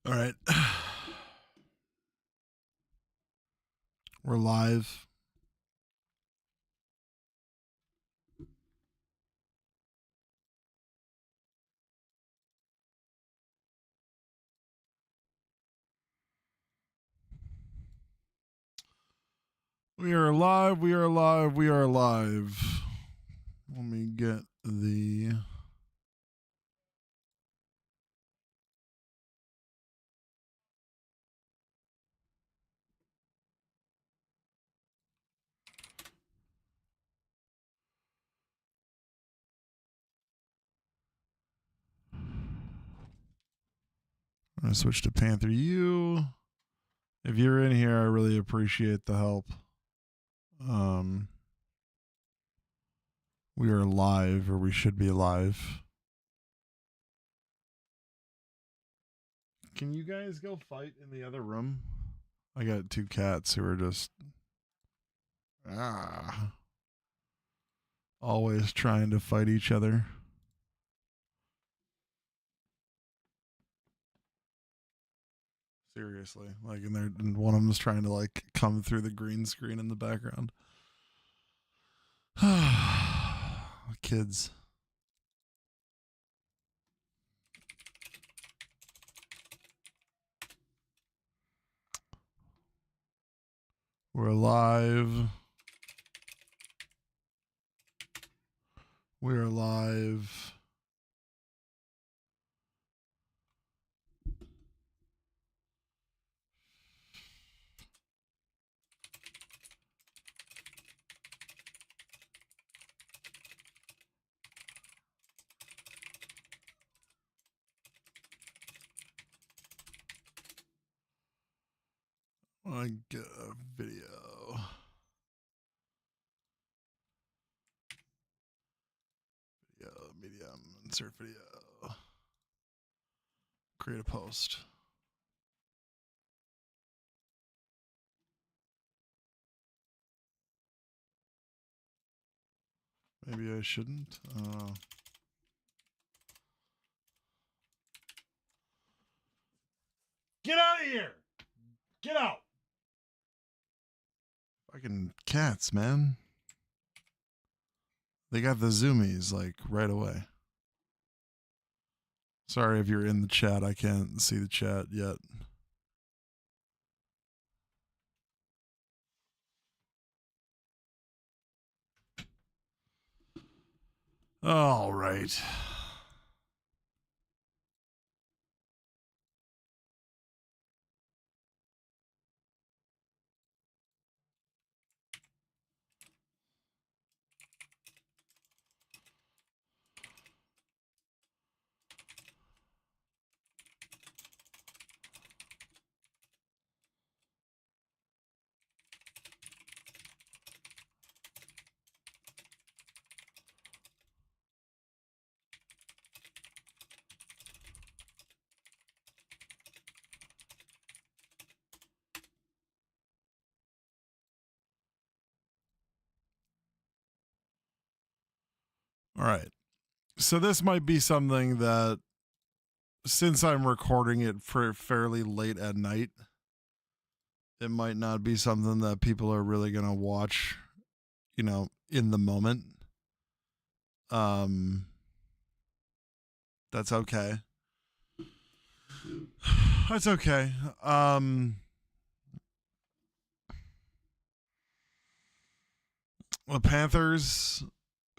All right. We're live. We are live. We are live. We are live. Let me get the. I'm going to switch to Panther U. If you're in here, I really appreciate the help. We are live, or we should be live. Can you guys go fight in the other room? I got two cats who are just always trying to fight each other. Seriously, like, and one of them is trying to like come through the green screen in the background. Kids. We're live. We are live. I get a video. Medium, insert video. Create a post. Maybe I shouldn't. Get out of here! Get out! Fucking cats, man. They got the zoomies like right away. Sorry if you're in the chat. I can't see the chat yet. All right. All right. So this might be something that, since I'm recording it for fairly late at night, it might not be something that people are really going to watch, in the moment. That's okay. That's okay. The Panthers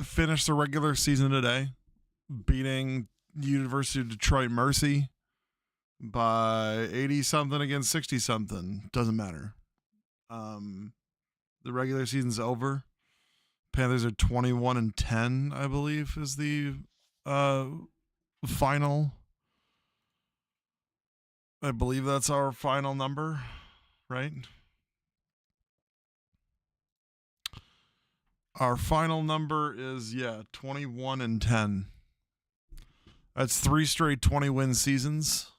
finished the regular season today, beating University of Detroit Mercy by 80 something against 60 something. Doesn't matter. The regular season's over. Panthers are 21-10, I believe, is the final. I believe that's our final number, right? Our final number is 21-10. That's 3 straight 20-win seasons.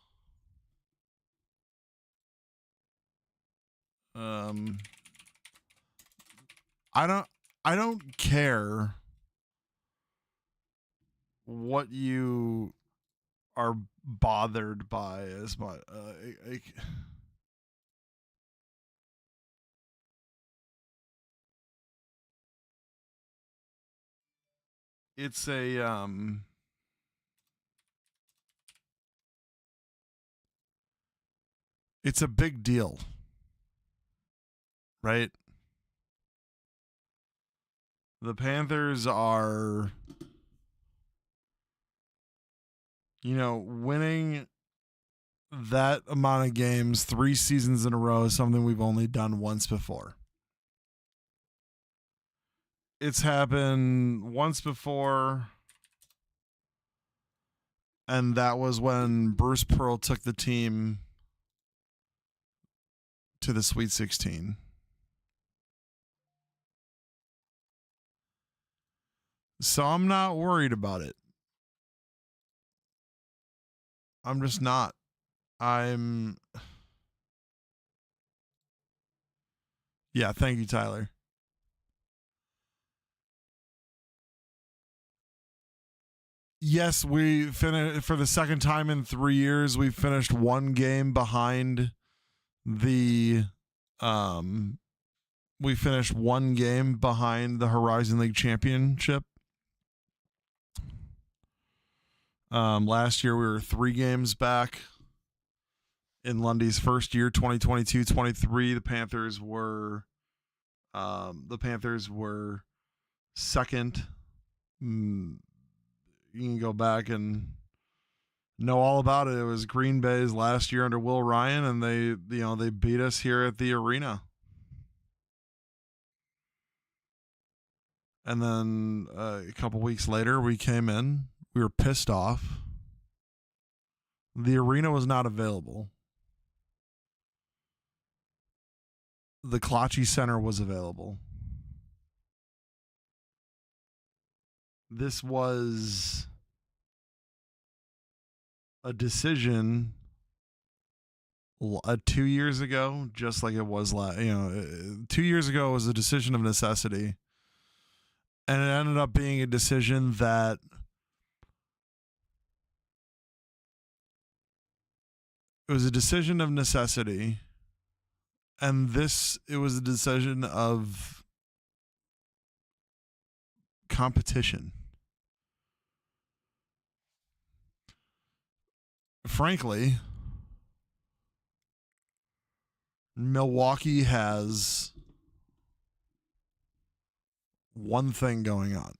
I don't care what you are bothered by as much. It's a big deal, right? The Panthers are, winning that amount of games 3 seasons in a row is something we've only done once before. It's happened once before, and that was when Bruce Pearl took the team to the Sweet 16. So I'm not worried about it. I'm just not. Yeah, thank you, Tyler. Yes, we finished for the second time in 3 years. We finished one game behind the we finished one game behind the Horizon League Championship. Last year we were 3 games back. In Lundy's first year, 2022-23, the Panthers were second. You can go back and know all about it. It was Green Bay's last year under Will Ryan, and they beat us here at the arena. And then a couple weeks later, we came in. We were pissed off. The arena was not available. The Klachi Center was available. This was a decision 2 years ago, just like it was 2 years ago was a decision of necessity. And it ended up being a decision that it was a decision of necessity. And it was a decision of competition. Frankly, Milwaukee has one thing going on.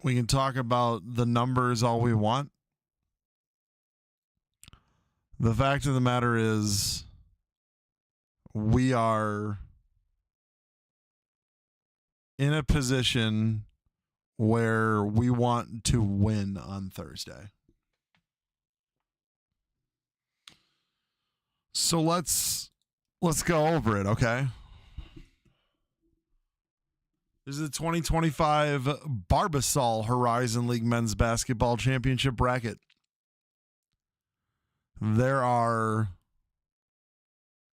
We can talk about the numbers all we want. The fact of the matter is, we are in a position where we want to win on Thursday. So let's go over it, okay? This is the 2025 Barbasol Horizon League Men's Basketball Championship bracket. There are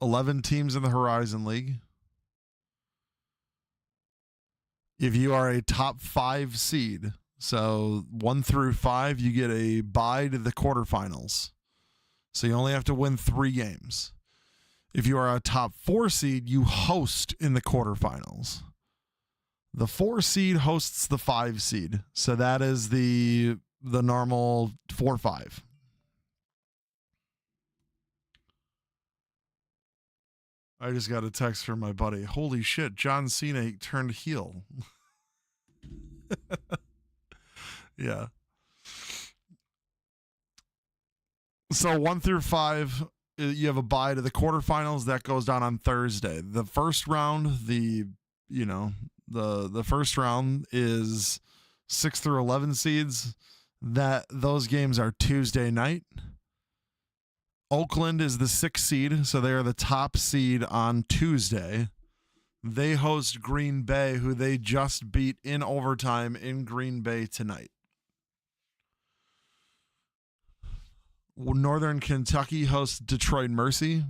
11 teams in the Horizon League. If you are a top 5 seed, so 1 through 5, you get a bye to the quarterfinals. So you only have to win 3 games. If you are a top 4 seed, you host in the quarterfinals. The 4 seed hosts the 5 seed. So that is the normal 4-5. I just got a text from my buddy. Holy shit, John Cena turned heel. Yeah. So 1 through 5, you have a bye to the quarterfinals. That goes down on Thursday. The first round, the first round is 6 through 11 seeds. Those games are Tuesday night. Oakland is the 6th seed, so they are the top seed on Tuesday. They host Green Bay, who they just beat in overtime in Green Bay tonight. Northern Kentucky hosts Detroit Mercy.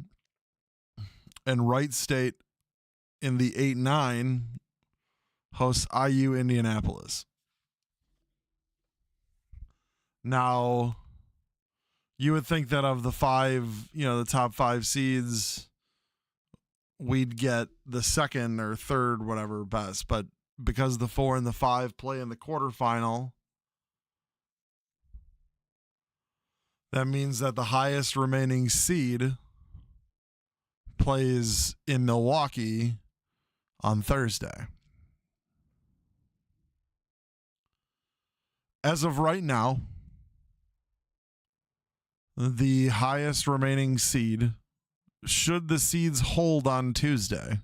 And Wright State in the 8-9 hosts IU Indianapolis. Now, you would think that of the the top 5 seeds, we'd get the second or third, whatever, best. But because the 4 and the 5 play in the quarterfinal, that means that the highest remaining seed plays in Milwaukee on Thursday. As of right now, the highest remaining seed, should the seeds hold on Tuesday,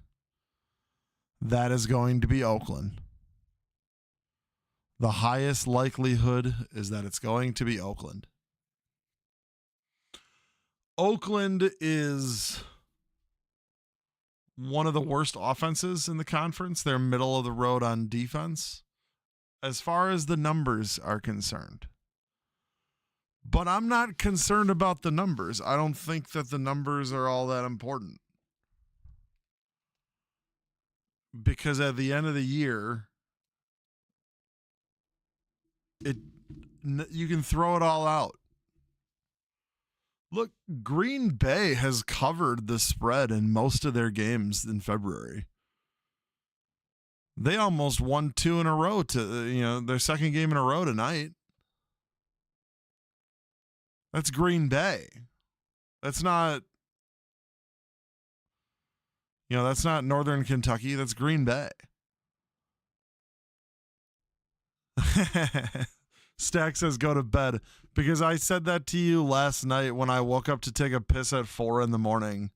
that is going to be Oakland. The highest likelihood is that it's going to be Oakland. Oakland is one of the worst offenses in the conference. They're middle of the road on defense as far as the numbers are concerned. But I'm not concerned about the numbers. I don't think that the numbers are all that important. Because at the end of the year, you can throw it all out. Look, Green Bay has covered the spread in most of their games in February. They almost won 2 in a row their second game in a row tonight. That's Green Bay. That's not Northern Kentucky. That's Green Bay. Stack says go to bed because I said that to you last night when I woke up to take a piss at 4 a.m.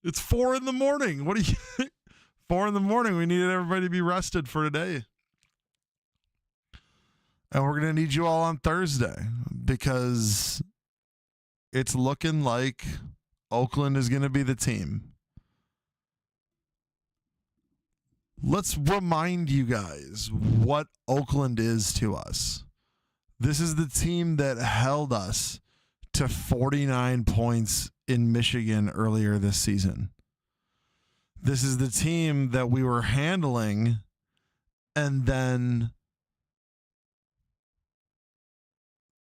It's 4 a.m. What do you 4 a.m. We needed everybody to be rested for today. And we're going to need you all on Thursday because it's looking like Oakland is going to be the team. Let's remind you guys what Oakland is to us. This is the team that held us to 49 points in Michigan earlier this season. This is the team that we were handling, and then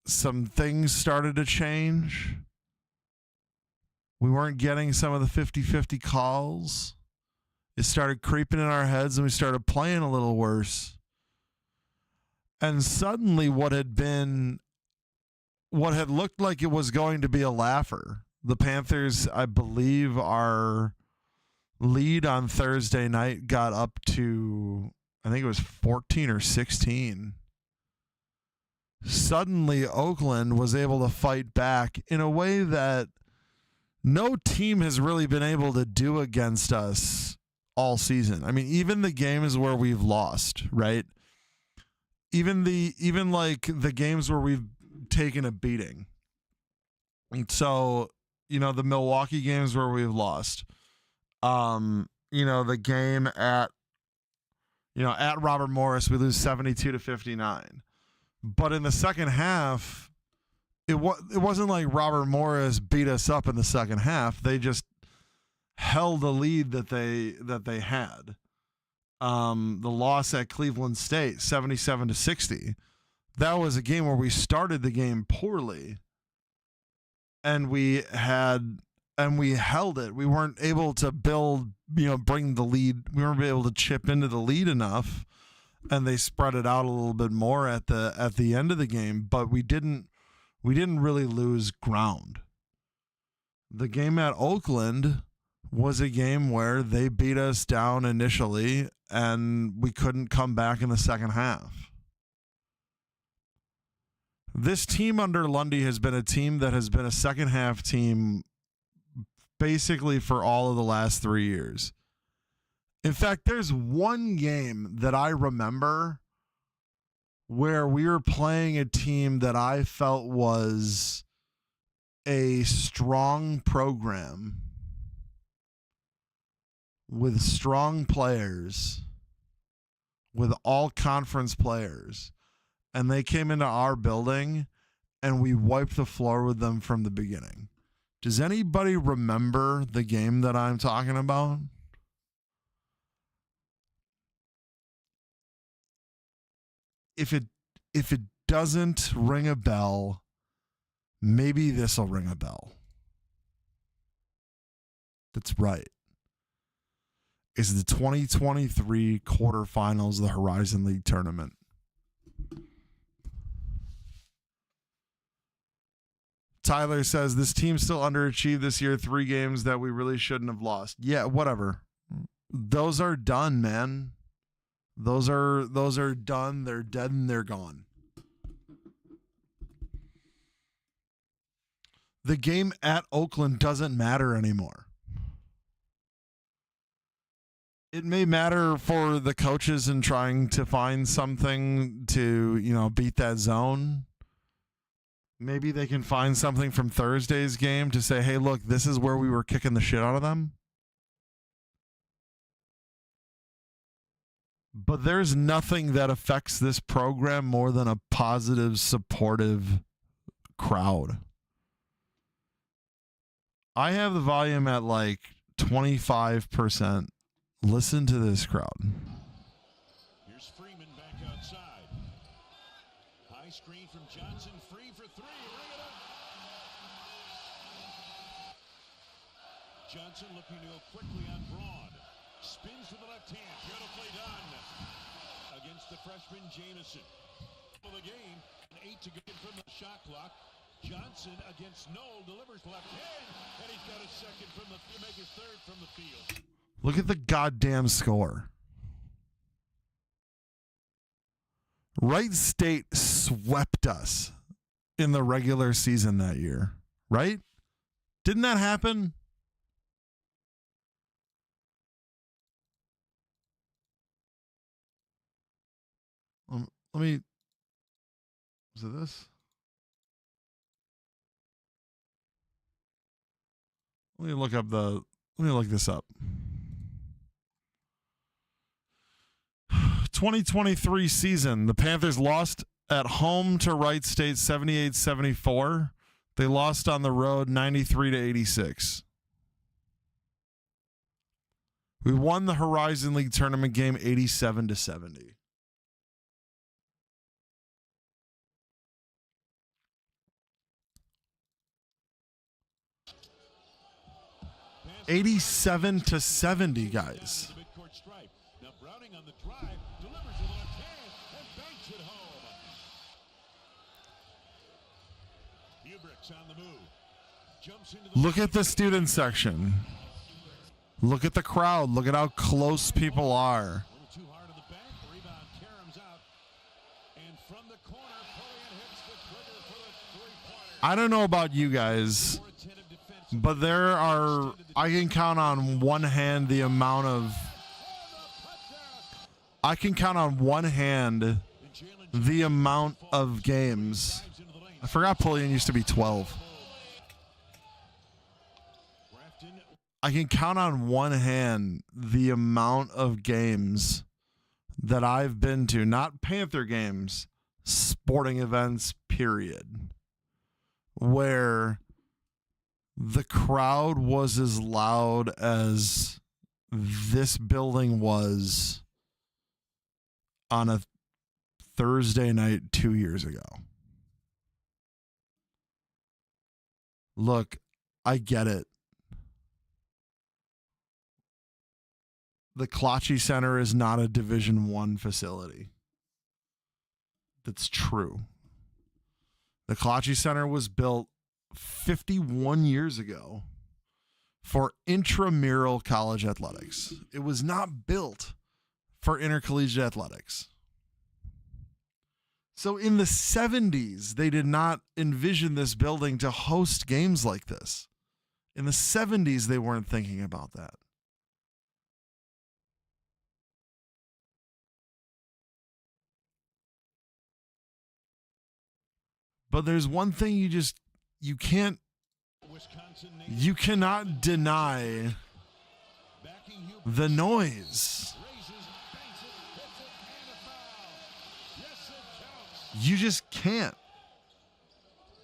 some things started to change. We weren't getting some of the 50-50 calls. It started creeping in our heads, and we started playing a little worse. And suddenly what had looked like it was going to be a laugher. The Panthers, I believe, our lead on Thursday night got up to, I think it was 14 or 16. Suddenly, Oakland was able to fight back in a way that no team has really been able to do against us all season. I mean, even the games where we've lost, right? Even the games where we've taken a beating. And so, the Milwaukee games where we've lost. The game at Robert Morris, we lose 72-59. But in the second half, it wasn't like Robert Morris beat us up in the second half. They just held the lead that they had. The loss at Cleveland State, 77-60. That was a game where we started the game poorly, and we held it. We weren't able to bring the lead. We weren't able to chip into the lead enough, and they spread it out a little bit more at the end of the game. But we didn't really lose ground. The game at Oakland was a game where they beat us down initially, and we couldn't come back in the second half. This team under Lundy has been a team that has been a second half team basically for all of the last 3 years. In fact, there's one game that I remember where we were playing a team that I felt was a strong program with strong players, with all conference players, and they came into our building and we wiped the floor with them from the beginning. Does anybody remember the game that I'm talking about? If it doesn't ring a bell, maybe this will ring a bell. That's right. It's the 2023 quarterfinals of the Horizon League tournament. Tyler says this team still underachieved this year. 3 games that we really shouldn't have lost. Yeah, whatever. Those are done, man. Those are done. They're dead and they're gone. The game at Oakland doesn't matter anymore. It may matter for the coaches in trying to find something to, beat that zone. Maybe they can find something from Thursday's game to say, hey, look, this is where we were kicking the shit out of them. But there's nothing that affects this program more than a positive, supportive crowd. I have the volume at like 25%. Listen to this crowd. Here's Freeman back outside. High screen from Johnson, free for 3. Ring it up. Johnson looking to go quickly on Braun. Spins to the left hand. Beautifully done against the freshman Jamison. For the game, an 8 to go from the shot clock. Johnson against Knoll delivers left hand, and he's got a second from the field, make his third from the field. Look at the goddamn score. Wright State swept us in the regular season that year, right? Didn't that happen? Let me. Was it this? Let me look this up. 2023 season, the Panthers lost at home to Wright State 78-74. They lost on the road 93-86. We won the Horizon League tournament game 87-70. $87-70, guys. Now Browning on the drive, delivers with the left hand and banks it home. Hubrick's on the move. Jumps into the Look at the student section. Look at the crowd. Look at how close people are. A little too hard on the back. Rebound. Karam's out. And from the corner, Pullian hits the trigger for the three-pointer. I don't know about you guys, but I can count on one hand the amount of games. I forgot Pullian used to be 12. I can count on one hand the amount of games that I've been to, not Panther games, sporting events, period, where the crowd was as loud as this building was on a Thursday night 2 years ago. Look, I get it. The Klachi Center is not a Division I facility. That's true. The Klachi Center was built 51 years ago for intramural college athletics. It was not built for intercollegiate athletics. So in the 70s, they did not envision this building to host games like this. In the 70s, they weren't thinking about that. But there's one thing you cannot deny the noise. You just can't.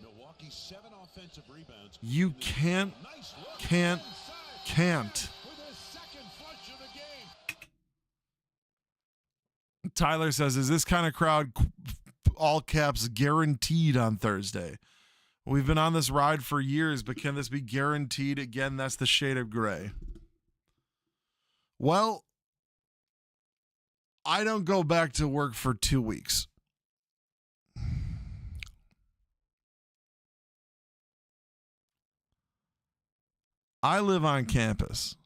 Milwaukee 7 offensive rebounds. You can't. Tyler says, is this kind of crowd all caps guaranteed on Thursday. We've been on this ride for years, but can this be guaranteed again? That's the shade of gray. Well, I don't go back to work for 2 weeks. I live on campus.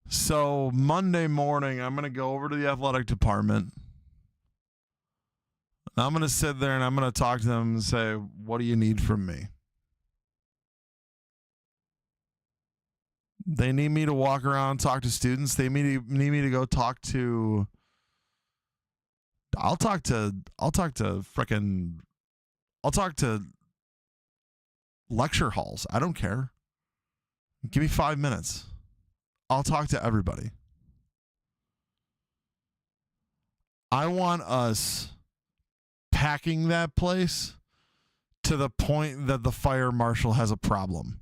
So Monday morning, I'm going to go over to the athletic department. I'm going to sit there and I'm going to talk to them and say, what do you need from me? They need me to walk around, talk to students. They need me to go talk to. I'll talk to lecture halls. I don't care. Give me 5 minutes. I'll talk to everybody. I want us packing that place to the point that the fire marshal has a problem.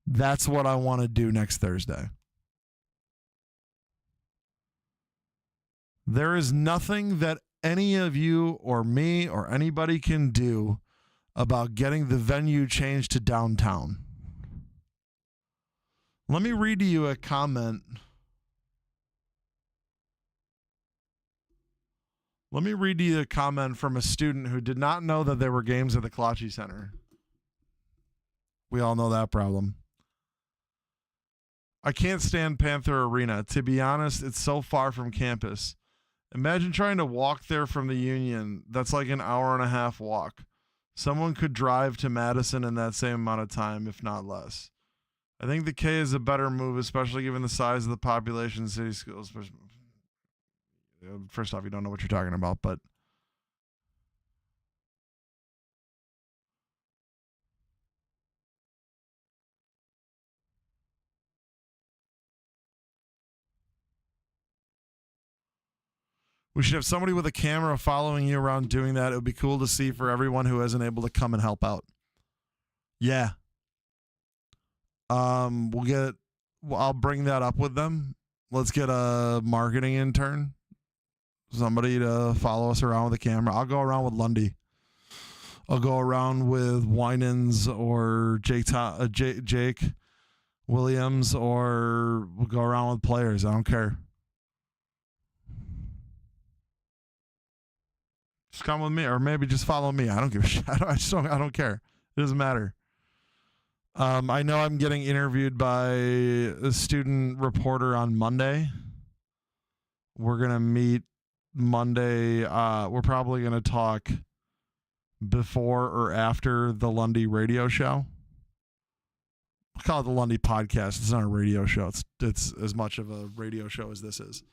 That's what I want to do next Thursday. There is nothing that any of you or me or anybody can do about getting the venue changed to downtown. Let me read to you a comment. Let me read to you a comment from a student who did not know that there were games at the Kalachi Center. We all know that problem. I can't stand Panther Arena. To be honest, it's so far from campus. Imagine trying to walk there from the Union. That's like an hour and a half walk. Someone could drive to Madison in that same amount of time, if not less. I think the K is a better move, especially given the size of the population in city schools. First off, you don't know what you're talking about, but we should have somebody with a camera following you around doing that. It would be cool to see for everyone who isn't able to come and help out. Yeah. I'll bring that up with them. Let's get a marketing intern. Somebody to follow us around with a camera. I'll go around with Lundy. I'll go around with Winans or Jake Williams, or we'll go around with players. I don't care. Just come with me, or maybe just follow me. I don't give a shit. I don't care. It doesn't matter. I know I'm getting interviewed by a student reporter on Monday. We're going to meet Monday. We're probably going to talk before or after the Lundy radio show. I call it the Lundy podcast. It's not a radio show. It's as much of a radio show as this is.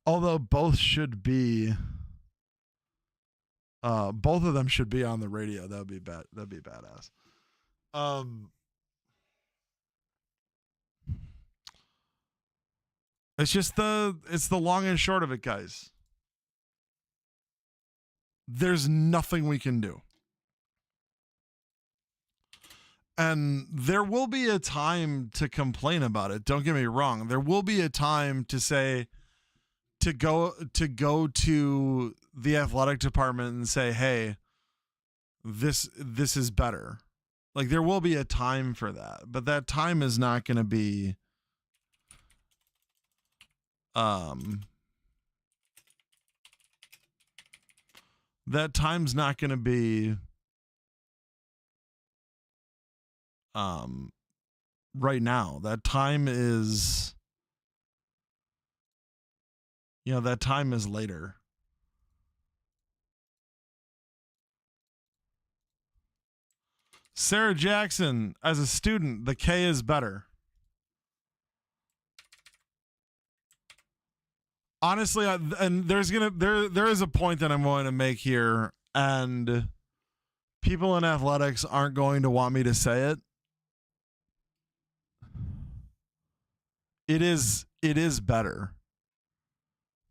Although both should be, both of them should be on the radio. That'd be badass. It's the long and short of it, guys. There's nothing we can do. And there will be a time to complain about it. Don't get me wrong. There will be a time to say, to go to the athletic department and say, hey, this is better. Like, there will be a time for that, but that time is not going to be that time's not going to be right now. That time is, that time is later. Sarah Jackson, as a student, the K is better. Honestly, and there is a point that I'm going to make here, and people in athletics aren't going to want me to say it. It is better,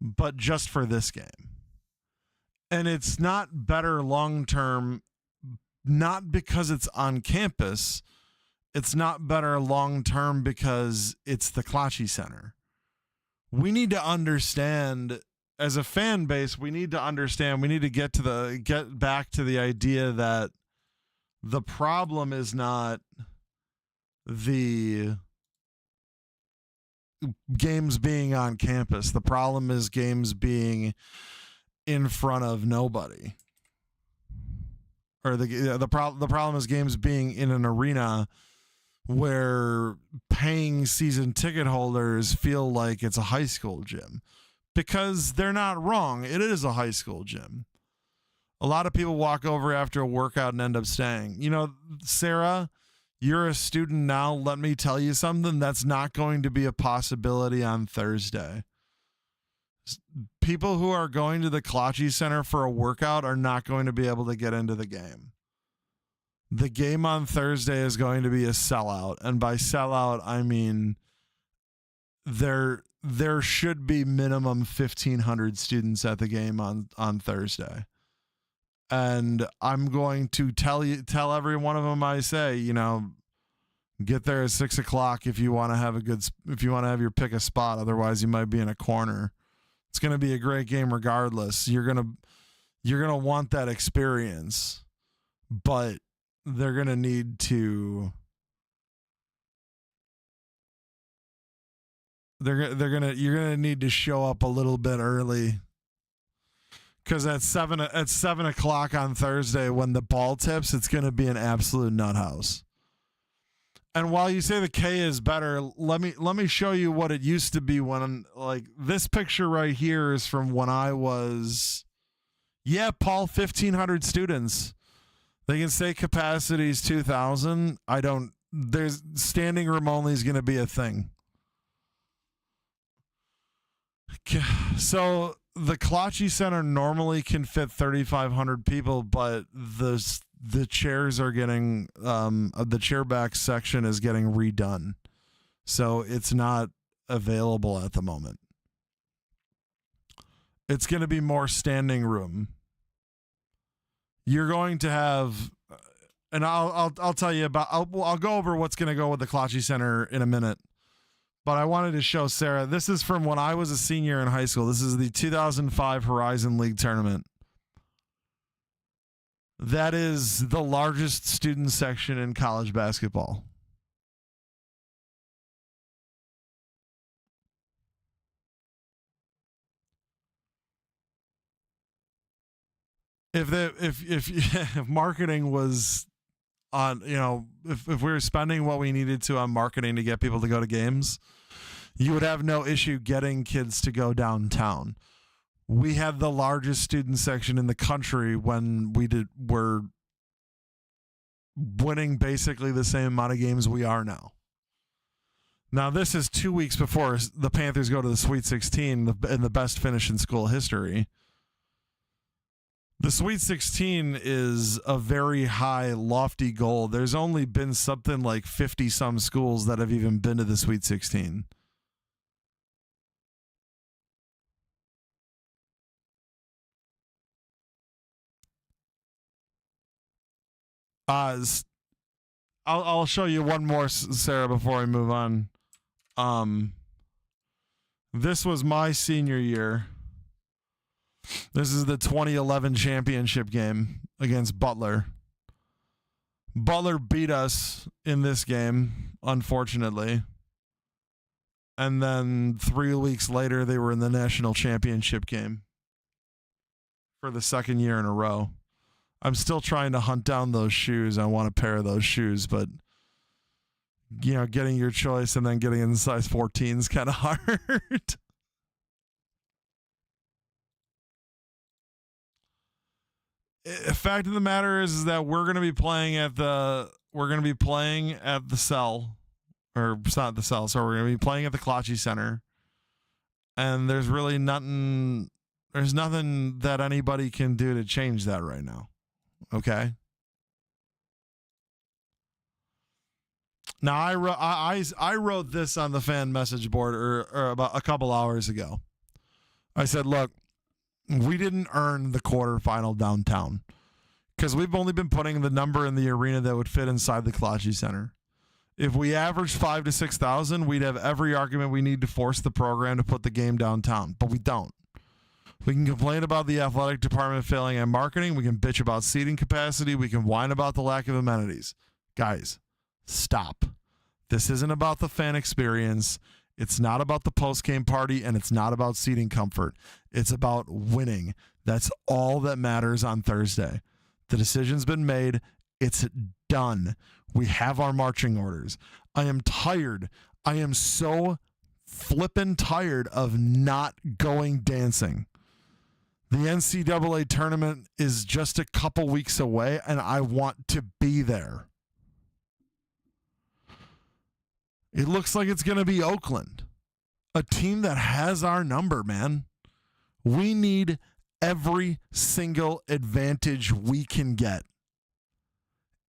but just for this game. And it's not better long term, not because it's on campus. It's not better long term because it's the Kalachi Center. we need to understand as a fan base, we need to understand, we need to get back to the idea that the problem is not the games being on campus. The problem is games being in front of nobody. Or the problem is games being in an arena where paying season ticket holders feel like it's a high school gym, because they're not wrong. It is a high school gym. A lot of people walk over after a workout and end up staying. You know, Sarah, you're a student now. Let me tell you something that's not going to be a possibility on Thursday. People who are going to the Kalachi Center for a workout are not going to be able to get into the game. The game on Thursday is going to be a sellout. And by sellout, I mean there should be minimum 1,500 students at the game on Thursday. And I'm going to tell every one of them I say, you know, get there at 6:00 if you want to have your pick a spot. Otherwise, you might be in a corner. It's going to be a great game regardless. You're going to want that experience, but they're going to need to you're going to need to show up a little bit early, cuz at 7:00 on Thursday when the ball tips, it's going to be an absolute nut house. And while you say the K is better, let me show you what it used to be when, like, this picture right here is from when I was, Paul, 1,500 students. They can say capacity is 2,000. There's standing room only is going to be a thing. So the Kalachi Center normally can fit 3,500 people, but the chairs are getting the chairback section is getting redone, so it's not available at the moment. It's going to be more standing room. You're going to have, and I'll tell you about. I'll go over what's going to go with the Kalachi Center in a minute. But I wanted to show Sarah. This is from when I was a senior in high school. This is the 2005 Horizon League tournament. That is the largest student section in college basketball. If marketing was on, you know, if we were spending what we needed to on marketing to get people to go to games, you would have no issue getting kids to go downtown. We had the largest student section in the country when we're winning basically the same amount of games we are now. Now, this is 2 weeks before the Panthers go to the Sweet 16 in the best finish in school history. The Sweet 16 is a very high, lofty goal. There's only been something like 50-some schools that have even been to the Sweet 16. I'll show you one more, Sarah, before I move on. This was my senior year. This is the 2011 championship game against Butler. Butler beat us in this game, unfortunately. And then 3 weeks later, they were in the national championship game for the second year in a row. I'm still trying to hunt down those shoes. I want a pair of those shoes, but, you know, getting your choice and then getting in size 14 is kind of hard. The fact of the matter is that we're going to be playing at the Cell, or it's not the Cell, so we're going to be playing at the Kalachi Center, and there's really nothing that anybody can do to change that right now. Okay. Now I wrote this on the fan message board or about a couple hours ago. I said, look, we didn't earn the quarterfinal downtown because we've only been putting the number in the arena that would fit inside the Kalachi Center. If we averaged 5,000 to 6,000, we'd have every argument we need to force the program to put the game downtown, but we don't. We can complain about the athletic department failing at marketing. We can bitch about seating capacity. We can whine about the lack of amenities. Guys, stop. This isn't about the fan experience. It's not about the post-game party, and it's not about seating comfort. It's about winning. That's all that matters on Thursday. The decision's been made. It's done. We have our marching orders. I am tired. I am so flippin' tired of not going dancing. The NCAA tournament is just a couple weeks away, and I want to be there. It looks like it's going to be Oakland, a team that has our number, man. We need every single advantage we can get.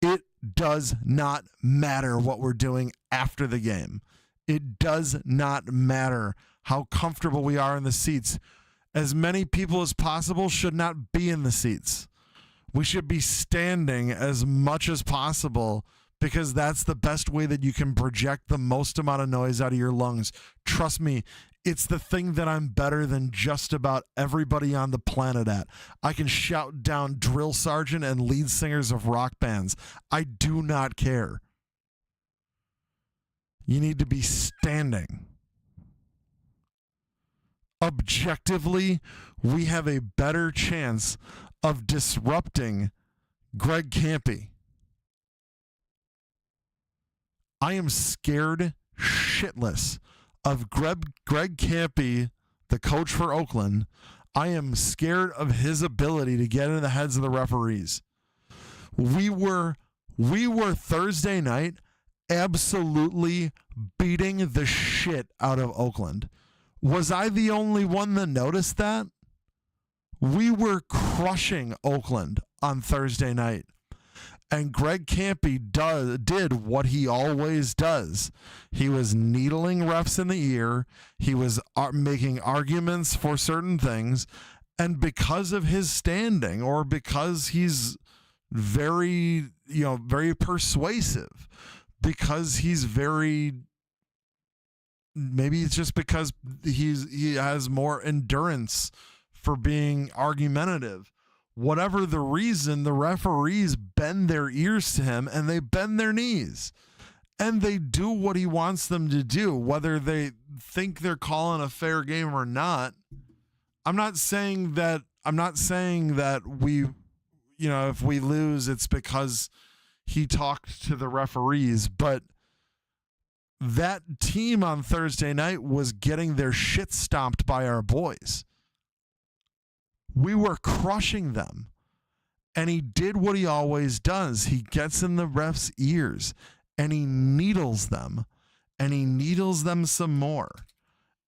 It does not matter what we're doing after the game. It does not matter how comfortable we are in the seats. As many people as possible should not be in the seats. We should be standing as much as possible because that's the best way that you can project the most amount of noise out of your lungs. Trust me, it's the thing that I'm better than just about everybody on the planet at. I can shout down drill sergeant and lead singers of rock bands. I do not care. You need to be standing. Objectively, we have a better chance of disrupting Greg Kampe. I am scared shitless of Greg Kampe, the coach for Oakland. I am scared of his ability to get into the heads of the referees. We were Thursday night absolutely beating the shit out of Oakland. Was I the only one that noticed that? We were crushing Oakland on Thursday night. And Greg Kampe did what he always does. He was needling refs in the ear. He was making arguments for certain things. And because of his standing, or because he's very persuasive, because he's very, maybe it's just because he has more endurance for being argumentative. Whatever the reason, the referees bend their ears to him and they bend their knees. And they do what he wants them to do, whether they think they're calling a fair game or not. I'm not saying that we, if we lose, it's because he talked to the referees, but that team on Thursday night was getting their shit stomped by our boys. We were crushing them. And he did what he always does. He gets in the refs' ears and he needles them. And he needles them some more.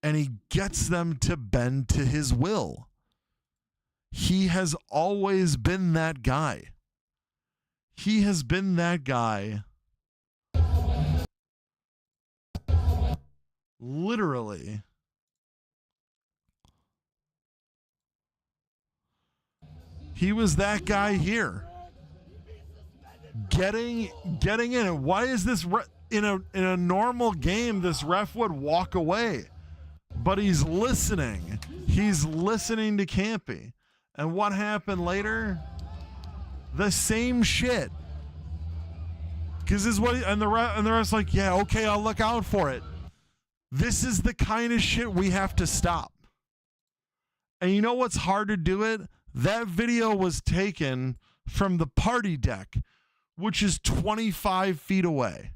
And he gets them to bend to his will. He has always been that guy. He has been that guy. Literally. He was that guy here. Getting in it. Why is this in a normal game this ref would walk away? But he's listening. He's listening to Kampe. And what happened later? The same shit. Cuz this is what and the ref's like, "Yeah, okay, I'll look out for it." This is the kind of shit we have to stop. And you know what's hard to do it? That video was taken from the party deck, which is 25 feet away.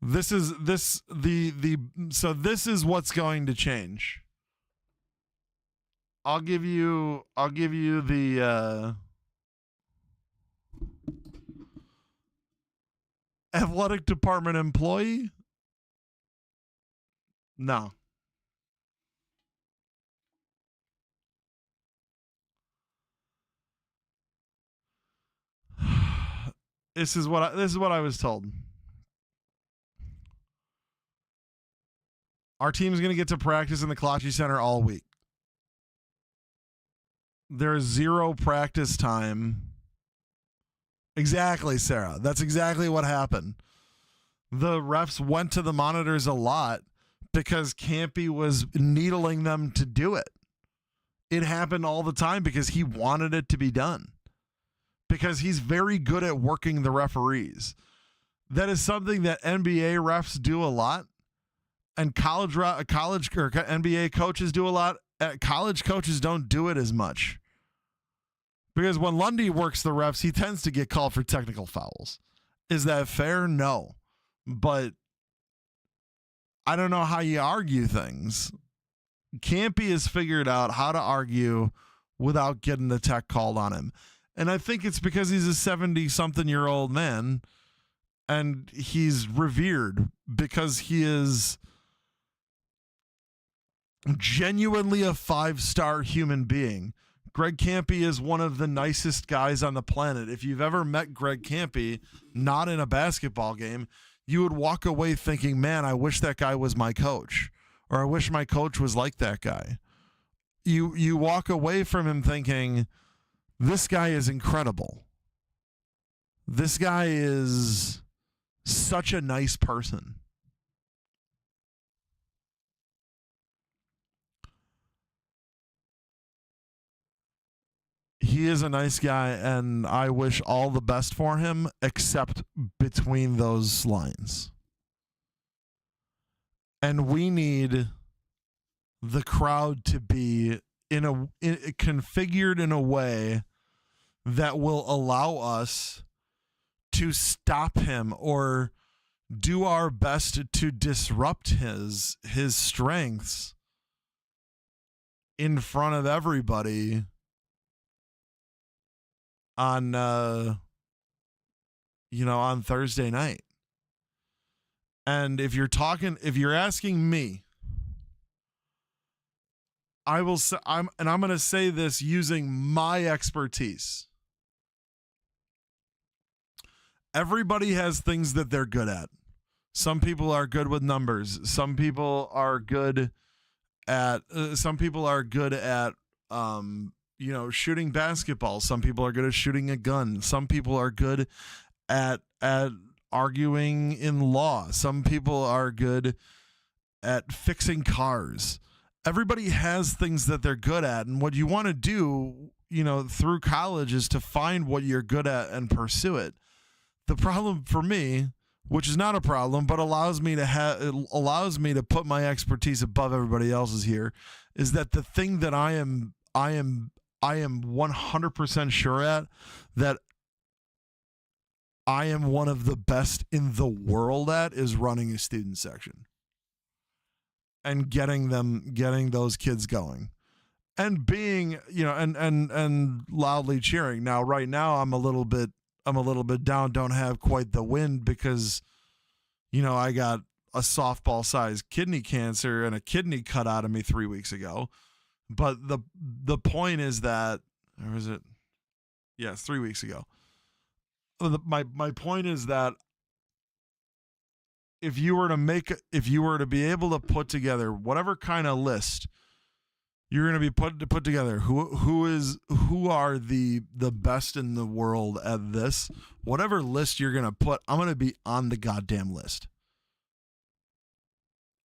This is what's going to change. I'll give you the athletic department employee. No. This is what I was told. Our team's going to get to practice in the Kalachi Center all week. There's zero practice time. Exactly, Sarah. That's exactly what happened. The refs went to the monitors a lot because Campy was needling them to do it. It happened all the time because he wanted it to be done. Because he's very good at working the referees. That is something that NBA refs do a lot, and college or NBA coaches do a lot. College coaches don't do it as much. Because when Lundy works the refs, he tends to get called for technical fouls. Is that fair? No. But I don't know how you argue things. Campy has figured out how to argue without getting the tech called on him. And I think it's because he's a 70-something-year-old man, and he's revered because he is genuinely a 5-star human being. Greg Campy is one of the nicest guys on the planet. If you've ever met Greg Campy, not in a basketball game, you would walk away thinking, man, I wish that guy was my coach, or I wish my coach was like that guy. You walk away from him thinking, this guy is incredible. This guy is such a nice person. He is a nice guy, and I wish all the best for him, except between those lines. And we need the crowd to be configured in a way that will allow us to stop him or do our best to disrupt his strengths in front of everybody on on Thursday night. And if you're asking me, I will say, I'm going to say this using my expertise. Everybody has things that they're good at. Some people are good with numbers. Some people are good at shooting basketball. Some people are good at shooting a gun. Some people are good at arguing in law. Some people are good at fixing cars. Everybody has things that they're good at, and what you want to do, through college is to find what you're good at and pursue it. The problem for me, which is not a problem, but allows me to put my expertise above everybody else's here, is that the thing that I am 100% sure at, that I am one of the best in the world at, is running a student section and getting those kids going and being, and loudly cheering. Now, right now I'm a little bit down, don't have quite the wind because, I got a softball sized kidney cancer and a kidney cut out of me 3 weeks ago. But the point is that, or is it? Yes, 3 weeks ago. My point is that if you were to be able to put together whatever kind of list you're going to be put together, who are the best in the world at this, whatever list you're going to put, I'm going to be on the goddamn list.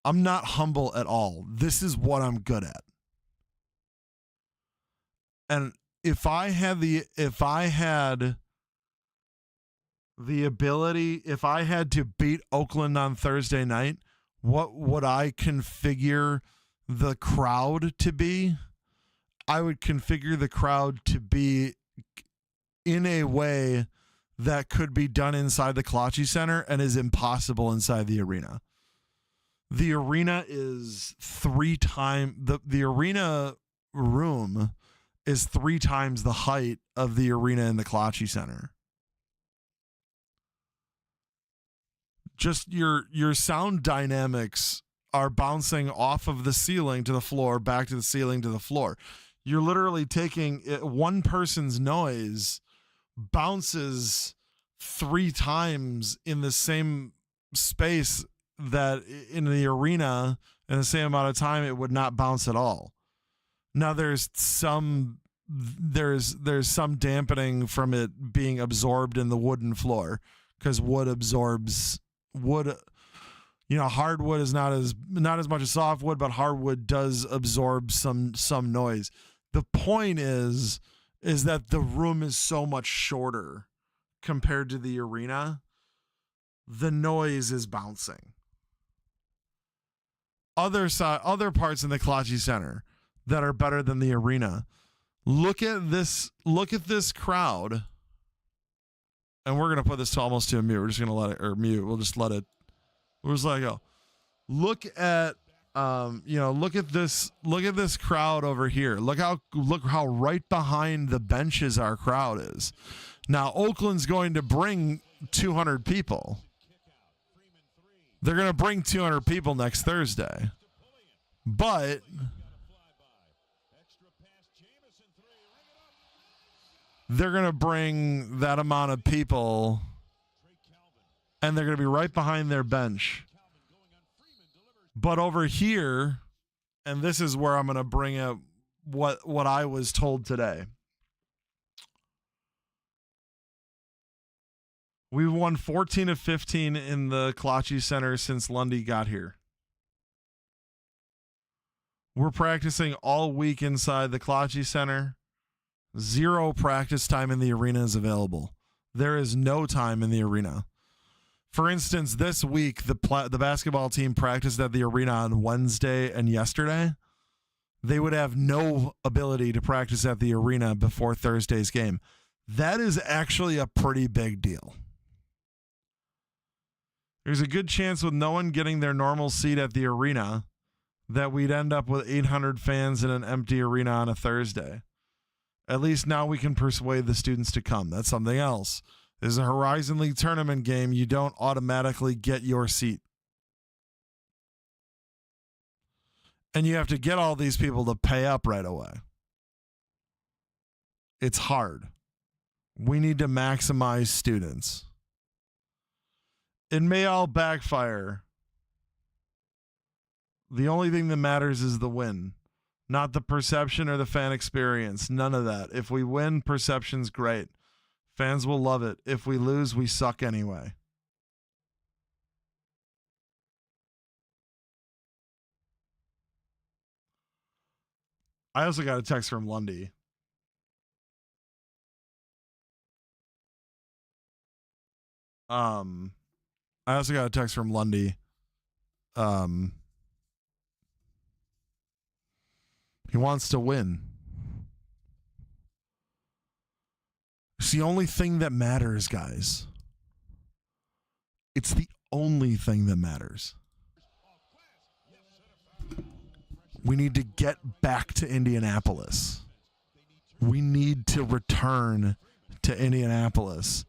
I'm not humble at all. This is what I'm good at. And if I had the ability, if I had to beat Oakland on Thursday night, what would I configure the crowd to be? I would configure the crowd to be in a way that could be done inside the Kalachi Center and is impossible inside the arena. The arena is the arena room is 3 times the height of the arena in the Kalachi Center. Just your sound dynamics are bouncing off of the ceiling to the floor, back to the ceiling to the floor. You're literally taking one person's noise bounces 3 times in the same space that in the arena in the same amount of time it would not bounce at all. Now there's some there's some dampening from it being absorbed in the wooden floor, because wood absorbs wood. Hardwood is not as much as softwood, but hardwood does absorb some noise. The point is that the room is so much shorter compared to the arena. The noise is bouncing. Other parts in the Kalachi Center that are better than the arena. Look at this crowd. And we're going to put this almost to a mute. We're just going to let it, or mute. We'll just let it go. Look at this crowd over here. Look how right behind the benches our crowd is. Now Oakland's going to bring 200 people. They're going to bring 200 people next Thursday. But they're going to bring that amount of people, and they're going to be right behind their bench. But over here, and this is where I'm going to bring up what I was told today. We've won 14 of 15 in the Kalachi Center since Lundy got here. We're practicing all week inside the Kalachi Center. 0 practice time in the arena is available. There is no time in the arena. For instance, this week, the basketball team practiced at the arena on Wednesday and yesterday. They would have no ability to practice at the arena before Thursday's game. That is actually a pretty big deal. There's a good chance with no one getting their normal seat at the arena that we'd end up with 800 fans in an empty arena on a Thursday. At least now we can persuade the students to come. That's something else. This is a Horizon League tournament game. You don't automatically get your seat. And you have to get all these people to pay up right away. It's hard. We need to maximize students. It may all backfire. The only thing that matters is the win, not the perception or the fan experience. None of that. If we win, perception's great. Fans will love it. If we lose, we suck anyway. I also got a text from Lundy. I also got a text from Lundy. He wants to win. It's the only thing that matters, guys. It's the only thing that matters. We need to get back to Indianapolis. We need to return to Indianapolis.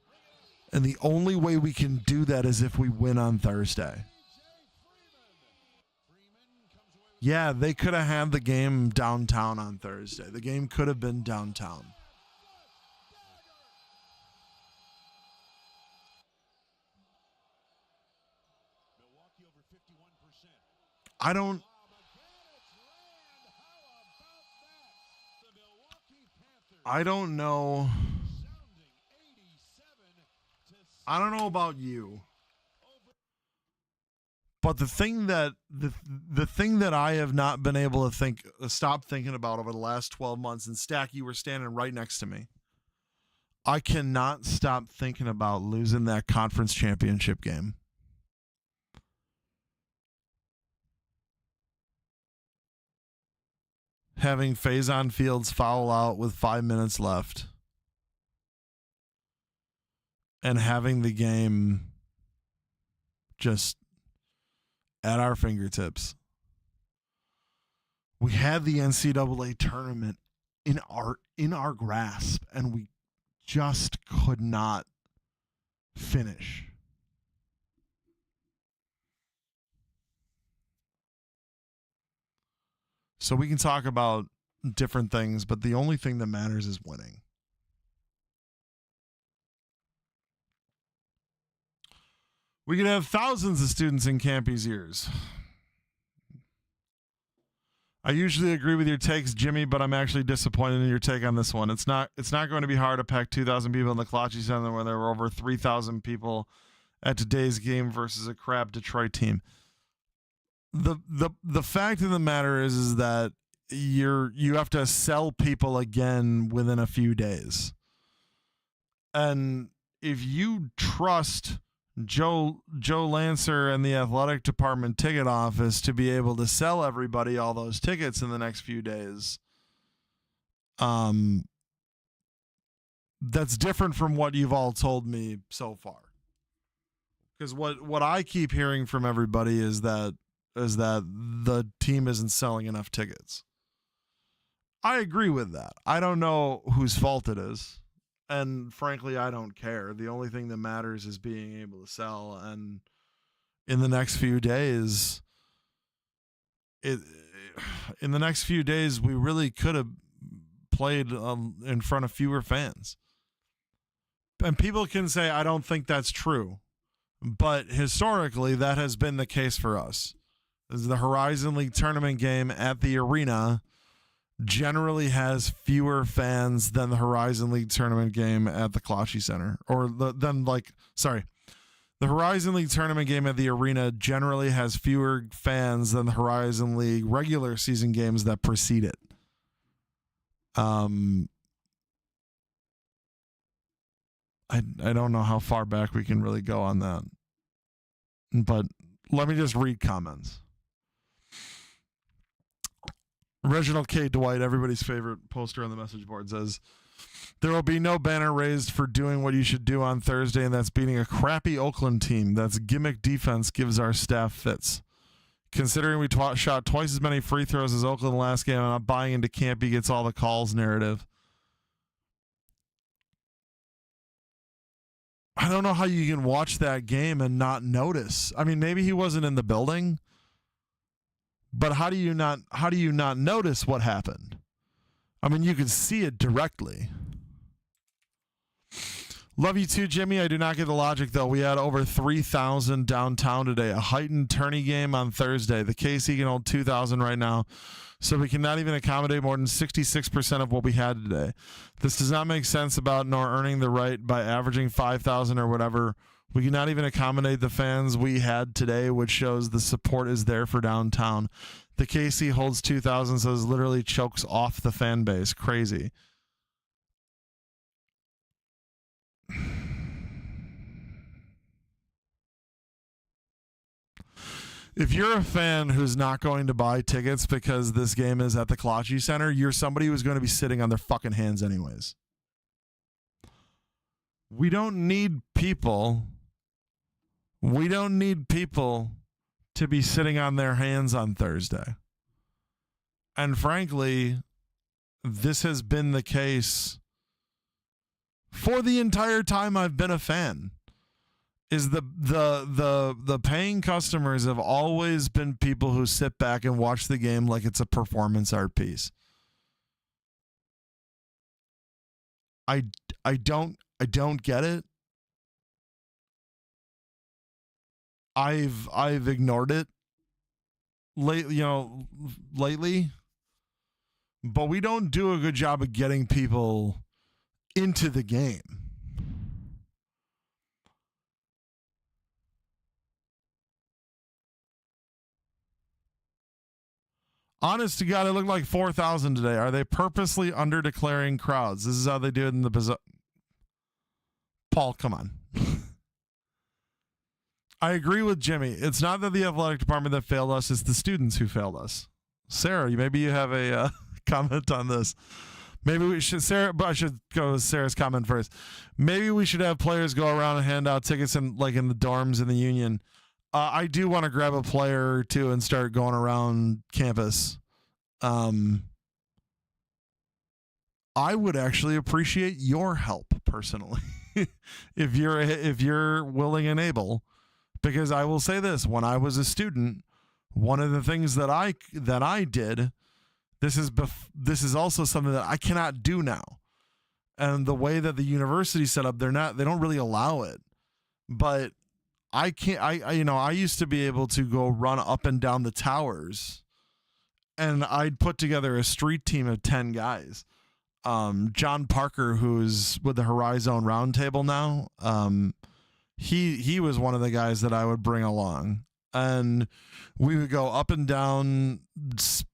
And the only way we can do that is if we win on Thursday. Yeah, they could have had the game downtown on Thursday. The game could have been downtown. Milwaukee over 51%. I don't know. I don't know about you. But the thing that I have not been able to stop thinking about over the last 12 months, and Stack, you were standing right next to me. I cannot stop thinking about losing that conference championship game. Having Faison Fields foul out with 5 minutes left. And having the game just at our fingertips. We had the NCAA tournament in our grasp, and we just could not finish. So we can talk about different things, but the only thing that matters is winning. We could have thousands of students in Campy's ears. I usually agree with your takes, Jimmy, but I'm actually disappointed in your take on this one. It's not going to be hard to pack 2,000 people in the Kalachi Center when there were over 3,000 people at today's game versus a crap Detroit team. The fact of the matter is that you have to sell people again within a few days. And if you trust Joe Lancer and the athletic department ticket office to be able to sell everybody all those tickets in the next few days, that's different from what you've all told me so far. Because what I keep hearing from everybody is that the team isn't selling enough tickets. I agree with that. I don't know whose fault it is. And frankly, I don't care. The only thing that matters is being able to sell. And in the next few days, we really could have played in front of fewer fans. And people can say, I don't think that's true. But historically, that has been the case for us. The Horizon League tournament game at the arena generally has fewer fans than the Horizon League tournament game at the Kalachi Center. The Horizon League tournament game at the arena generally has fewer fans than the Horizon League regular season games that precede it. I don't know how far back we can really go on that. But let me just read comments. Reginald K. Dwight, everybody's favorite poster on the message board, says, there will be no banner raised for doing what you should do on Thursday, and that's beating a crappy Oakland team. That's gimmick defense gives our staff fits. Considering we shot twice as many free throws as Oakland last game, I'm not buying into Campy gets all the calls narrative. I don't know how you can watch that game and not notice. I mean, maybe he wasn't in the building, but how do you not notice what happened? I mean, you can see it directly. Love you too, Jimmy. I do not get the logic, though. We had over 3,000 downtown today. A heightened tourney game on Thursday. The KC can hold 2,000 right now, so we cannot even accommodate more than 66% of what we had today. This does not make sense about nor earning the right by averaging 5,000 or whatever. We cannot even accommodate the fans we had today, which shows the support is there for downtown. The KC holds 2,000, so it literally chokes off the fan base. Crazy. If you're a fan who's not going to buy tickets because this game is at the Kalachi Center, you're somebody who's going to be sitting on their fucking hands anyways. We don't need people to be sitting on their hands on Thursday. And frankly, this has been the case for the entire time I've been a fan. Is the paying customers have always been people who sit back and watch the game like it's a performance art piece. I don't get it. I've ignored it lately, but we don't do a good job of getting people into the game. Honest to God, it looked like 4,000 today. Are they purposely under-declaring crowds? This is how they do it in the bazaar. Paul, come on. I agree with Jimmy. It's not that the athletic department that failed us. It's the students who failed us. Sarah, maybe you have a comment on this. Maybe we should, Sarah, but I should go with Sarah's comment first. Maybe we should have players go around and hand out tickets in the dorms in the union. I do want to grab a player or two and start going around campus. I would actually appreciate your help personally, if you're willing and able, because I will say this: when I was a student, one of the things that I did, this is also something that I cannot do now, and the way that the university set up, they don't really allow it, but I can't. I used to be able to go run up and down the towers and I'd put together a street team of 10 guys. John Parker, who's with the Horizon Roundtable now, he was one of the guys that I would bring along, and we would go up and down,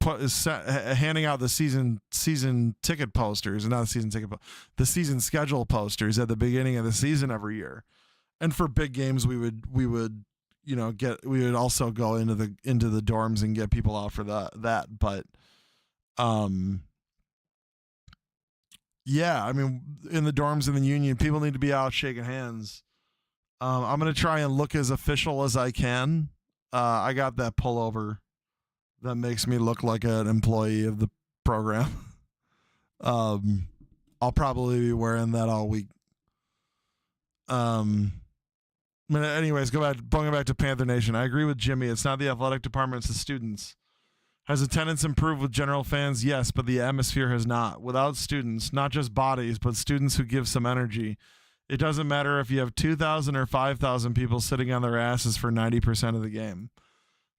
handing out the season ticket posters, not the season ticket, the season schedule posters at the beginning of the season every year. And for big games, we would we would also go into the dorms and get people out for that. But yeah, I mean, in the dorms in the Union, people need to be out shaking hands. I'm going to try and look as official as I can. I got that pullover that makes me look like an employee of the program. I'll probably be wearing that all week. Anyways, going back to Panther Nation. I agree with Jimmy. It's not the athletic department, it's the students. Has attendance improved with general fans? Yes, but the atmosphere has not. Without students, not just bodies, but students who give some energy, it doesn't matter if you have 2,000 or 5,000 people sitting on their asses for 90% of the game.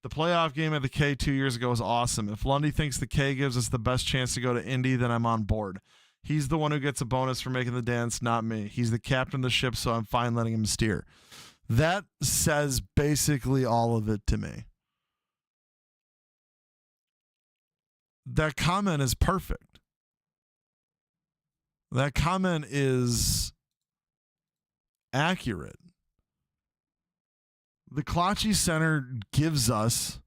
The playoff game at the K 2 years ago was awesome. If Lundy thinks the K gives us the best chance to go to Indy, then I'm on board. He's the one who gets a bonus for making the dance, not me. He's the captain of the ship, so I'm fine letting him steer. That says basically all of it to me. That comment is perfect. That comment is accurate. The Klachi Center gives us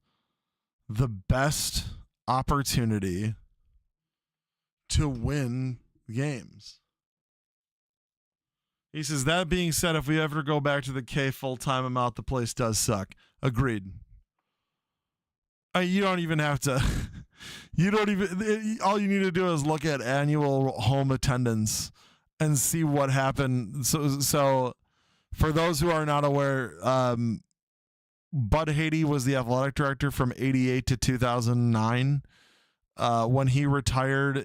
the best opportunity to win games. He says, that being said, if we ever go back to the K full-time amount, the place does suck. Agreed. You don't even have to... all you need to do is look at annual home attendance and see what happened. So for those who are not aware, Bud Haiti was the athletic director from 88 to 2009. When he retired,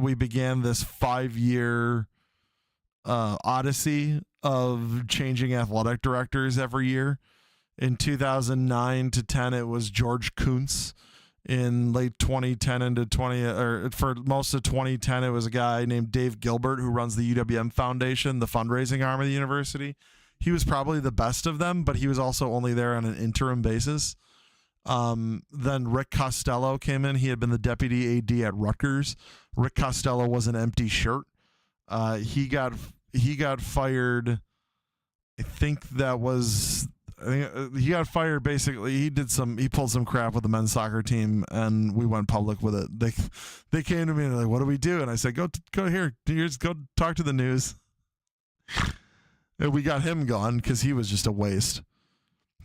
we began this 5-year odyssey of changing athletic directors every year. In 2009 to 10, it was George Kuntz. In late 2010 into for most of 2010, it was a guy named Dave Gilbert who runs the UWM Foundation, the fundraising arm of the university. He was probably the best of them, but he was also only there on an interim basis. Then Rick Costello came in. He had been the deputy AD at Rutgers. Rick Costello was an empty shirt. He got fired. I think he got fired. Basically, he pulled some crap with the men's soccer team, and we went public with it. They came to me and they're like, "What do we do?" And I said, "Go here. Just go talk to the news." And we got him gone because he was just a waste.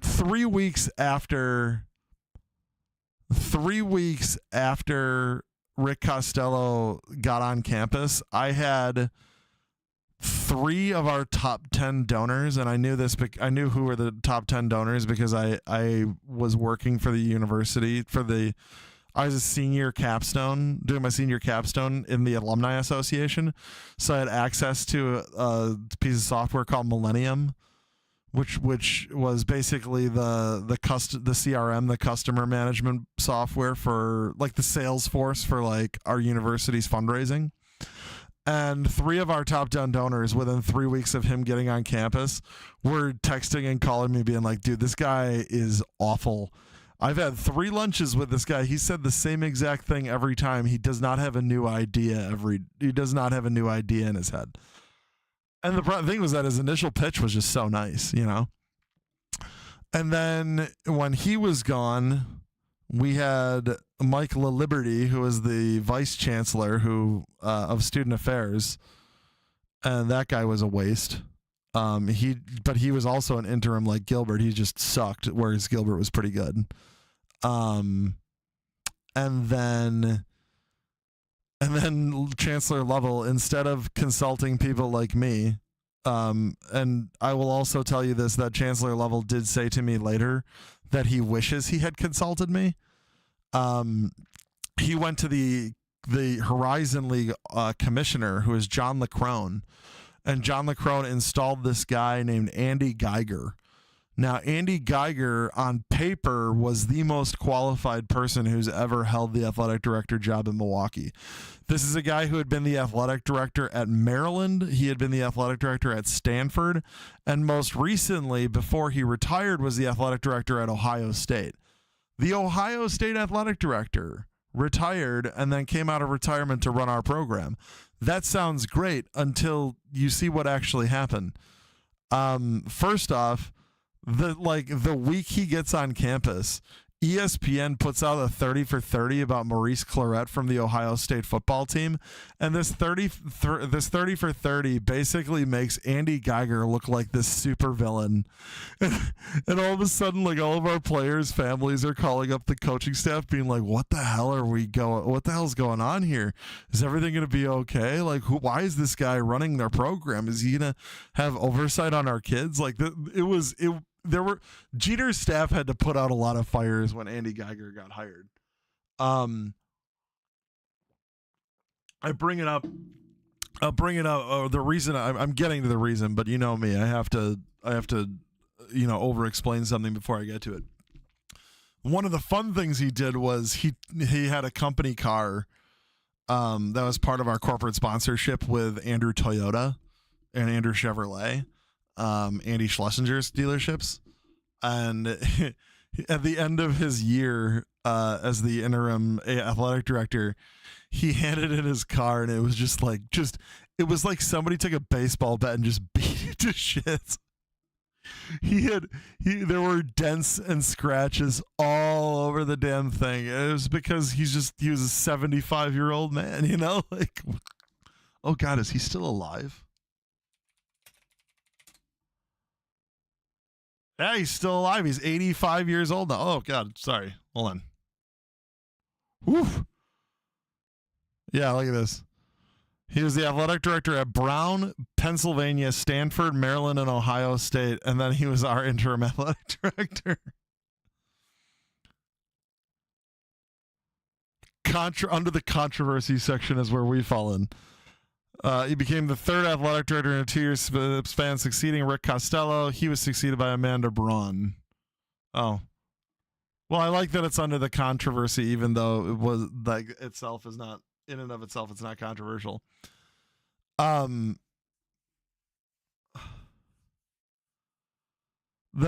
3 weeks after Rick Costello got on campus, I had 3 of our top 10 donors, and I knew who were the top 10 donors because I was working for the university I was a senior capstone, doing my senior capstone in the Alumni Association. So I had access to a piece of software called Millennium, which was basically the CRM, the customer management software for like the Salesforce for like our university's fundraising. And 3 of our top 10 donors within 3 weeks of him getting on campus were texting and calling me being like, "Dude, this guy is awful. I've had 3 lunches with this guy. He said the same exact thing every time. He does not have a new idea he does not have a new idea in his head." And the thing was that his initial pitch was just so nice, you know? And then when he was gone, we had Mike LaLiberty, who was the vice chancellor of student affairs, and that guy was a waste. But he was also an interim like Gilbert. He just sucked, whereas Gilbert was pretty good. And then Chancellor Lovell, instead of consulting people like me, and I will also tell you this, that Chancellor Lovell did say to me later that he wishes he had consulted me. He went to the Horizon League commissioner, who is John LeCrone, and John LeCrone installed this guy named Andy Geiger. Now, Andy Geiger on paper was the most qualified person who's ever held the athletic director job in Milwaukee. This is a guy who had been the athletic director at Maryland. He had been the athletic director at Stanford. And most recently, before he retired, was the athletic director at Ohio State. The Ohio State athletic director retired and then came out of retirement to run our program. That sounds great until you see what actually happened. First off, the week he gets on campus, ESPN puts out a 30 for 30 about Maurice Clarett from the Ohio State football team, and this 30 for 30 basically makes Andy Geiger look like this super villain. And all of a sudden, like, all of our players' families are calling up the coaching staff being like, what the hell's going on here? Is everything going to be okay? Like, why is this guy running their program? Is he going to have oversight on our kids? Like, Jeter's staff had to put out a lot of fires when Andy Geiger got hired. I bring it up. I'll bring it up. The reason I'm getting to the reason, but you know me, I have to, over explain something before I get to it. One of the fun things he did was he had a company car that was part of our corporate sponsorship with Andrew Toyota and Andrew Chevrolet. Andy Schlesinger's dealerships, and at the end of his year as the interim athletic director, he handed in his car, and it was it was like somebody took a baseball bat and just beat it to shit. There were dents and scratches all over the damn thing. It was because he was a 75-year-old man, like, oh God, is he still alive? Yeah, he's still alive. He's 85 years old now. Oh, God. Sorry. Hold on. Woof. Yeah, look at this. He was the athletic director at Brown, Pennsylvania, Stanford, Maryland, and Ohio State. And then he was our interim athletic director. Under the controversy section is where we fall in. He became the third athletic director in a 2-year span, succeeding Rick Costello. He was succeeded by Amanda Braun. Oh. Well, I like that it's under the controversy, even though it was itself is not, in and of itself, it's not controversial. The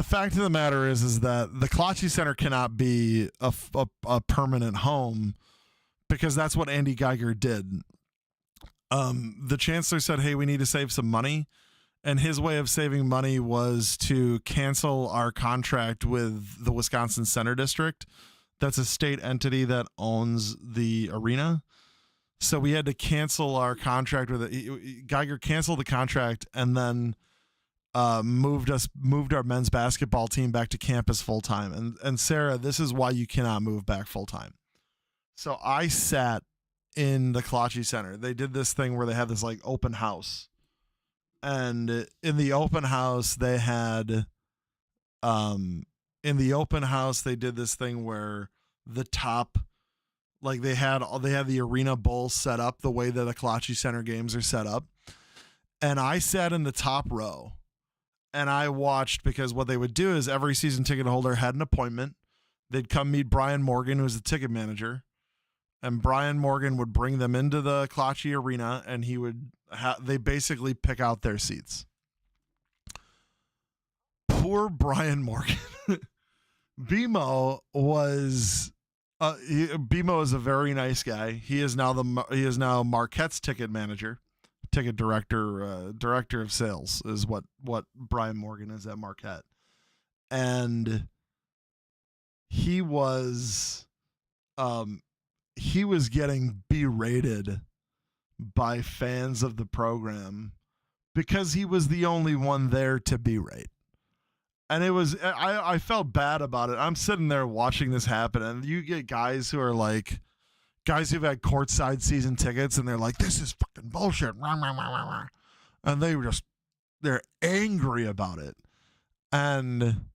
fact of the matter is that the Klatschi Center cannot be a permanent home, because that's what Andy Geiger did. The chancellor said, hey, we need to save some money. And his way of saving money was to cancel our contract with the Wisconsin Center District. That's a state entity that owns the arena. So we had to cancel our contract with it. Geiger canceled the contract and then moved our men's basketball team back to campus full time. And Sarah, this is why you cannot move back full time. So I sat in the Klatschi Center. They did this thing where they had this like open house, and in the open house they did this thing where the top, like they had the arena bowl set up the way that the Klatschi Center games are set up, and I sat in the top row and I watched, because what they would do is every season ticket holder had an appointment. They'd come meet Brian Morgan, who's the ticket manager. And Brian Morgan would bring them into the Klatschi Arena, and they basically pick out their seats. Poor Brian Morgan. BMO is a very nice guy. He is now Marquette's ticket manager, ticket director, director of sales is what Brian Morgan is at Marquette, and he was getting berated by fans of the program because he was the only one there to berate. And I felt bad about it. I'm sitting there watching this happen, and you get guys who've had courtside season tickets, and they're like, this is fucking bullshit. And they're angry about it. And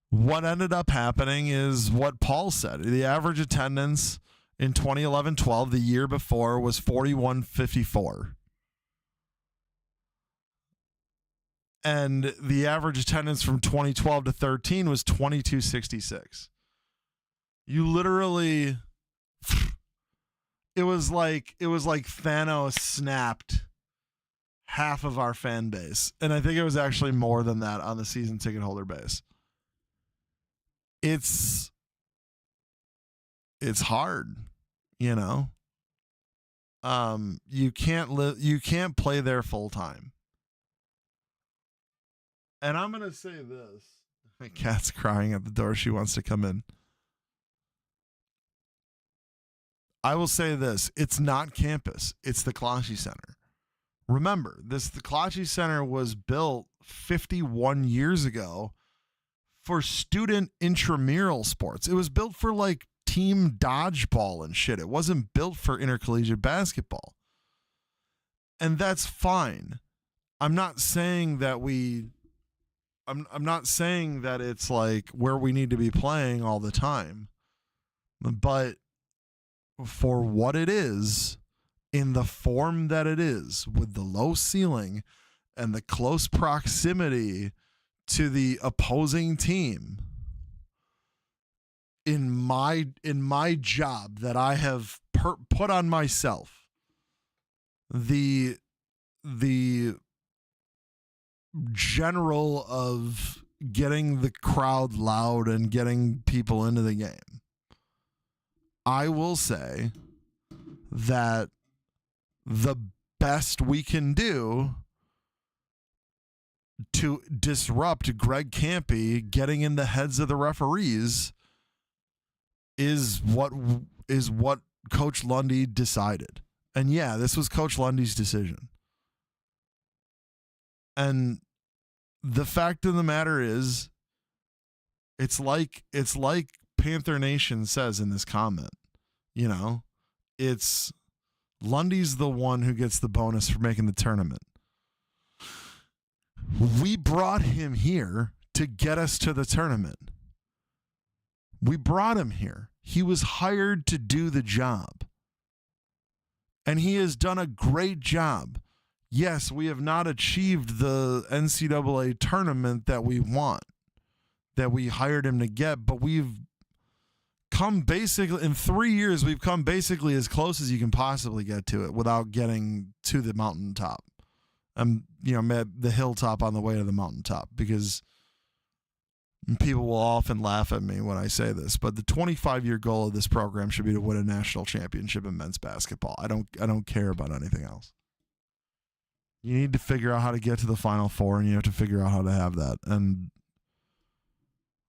what ended up happening is what Paul said. The average attendance in 2011-12, the year before, was 4154. And the average attendance from 2012 to 13 was 2266. You literally, it was like Thanos snapped half of our fan base. And I think it was actually more than that on the season ticket holder base. It's hard, you know. You can't play there full time. And I'm going to say this. My cat's crying at the door. She wants to come in. I will say this. It's not campus. It's the Closhey Center. Remember, the Closhey Center was built 51 years ago for student intramural sports. It was built for like team dodgeball and shit. It wasn't built for intercollegiate basketball. And that's fine. I'm not saying that I'm not saying that it's like where we need to be playing all the time. But for what it is, in the form that it is, with the low ceiling and the close proximity to the opposing team, in my job that I have put on myself, the general of getting the crowd loud and getting people into the game, I will say that the best we can do to disrupt Greg Campy getting in the heads of the referees is what Coach Lundy decided. And yeah, this was Coach Lundy's decision. And the fact of the matter is, it's like Panther Nation says in this comment, you know, it's Lundy's the one who gets the bonus for making the tournament. We brought him here to get us to the tournament. We brought him here. He was hired to do the job. And he has done a great job. Yes, we have not achieved the NCAA tournament that we want, that we hired him to get, but we've come basically, in 3 years, we've come basically as close as you can possibly get to it without getting to the mountaintop. The hilltop on the way to the mountaintop, because people will often laugh at me when I say this, but the 25-year goal of this program should be to win a national championship in men's basketball. I don't care about anything else. You need to figure out how to get to the Final Four, and you have to figure out how to have that. And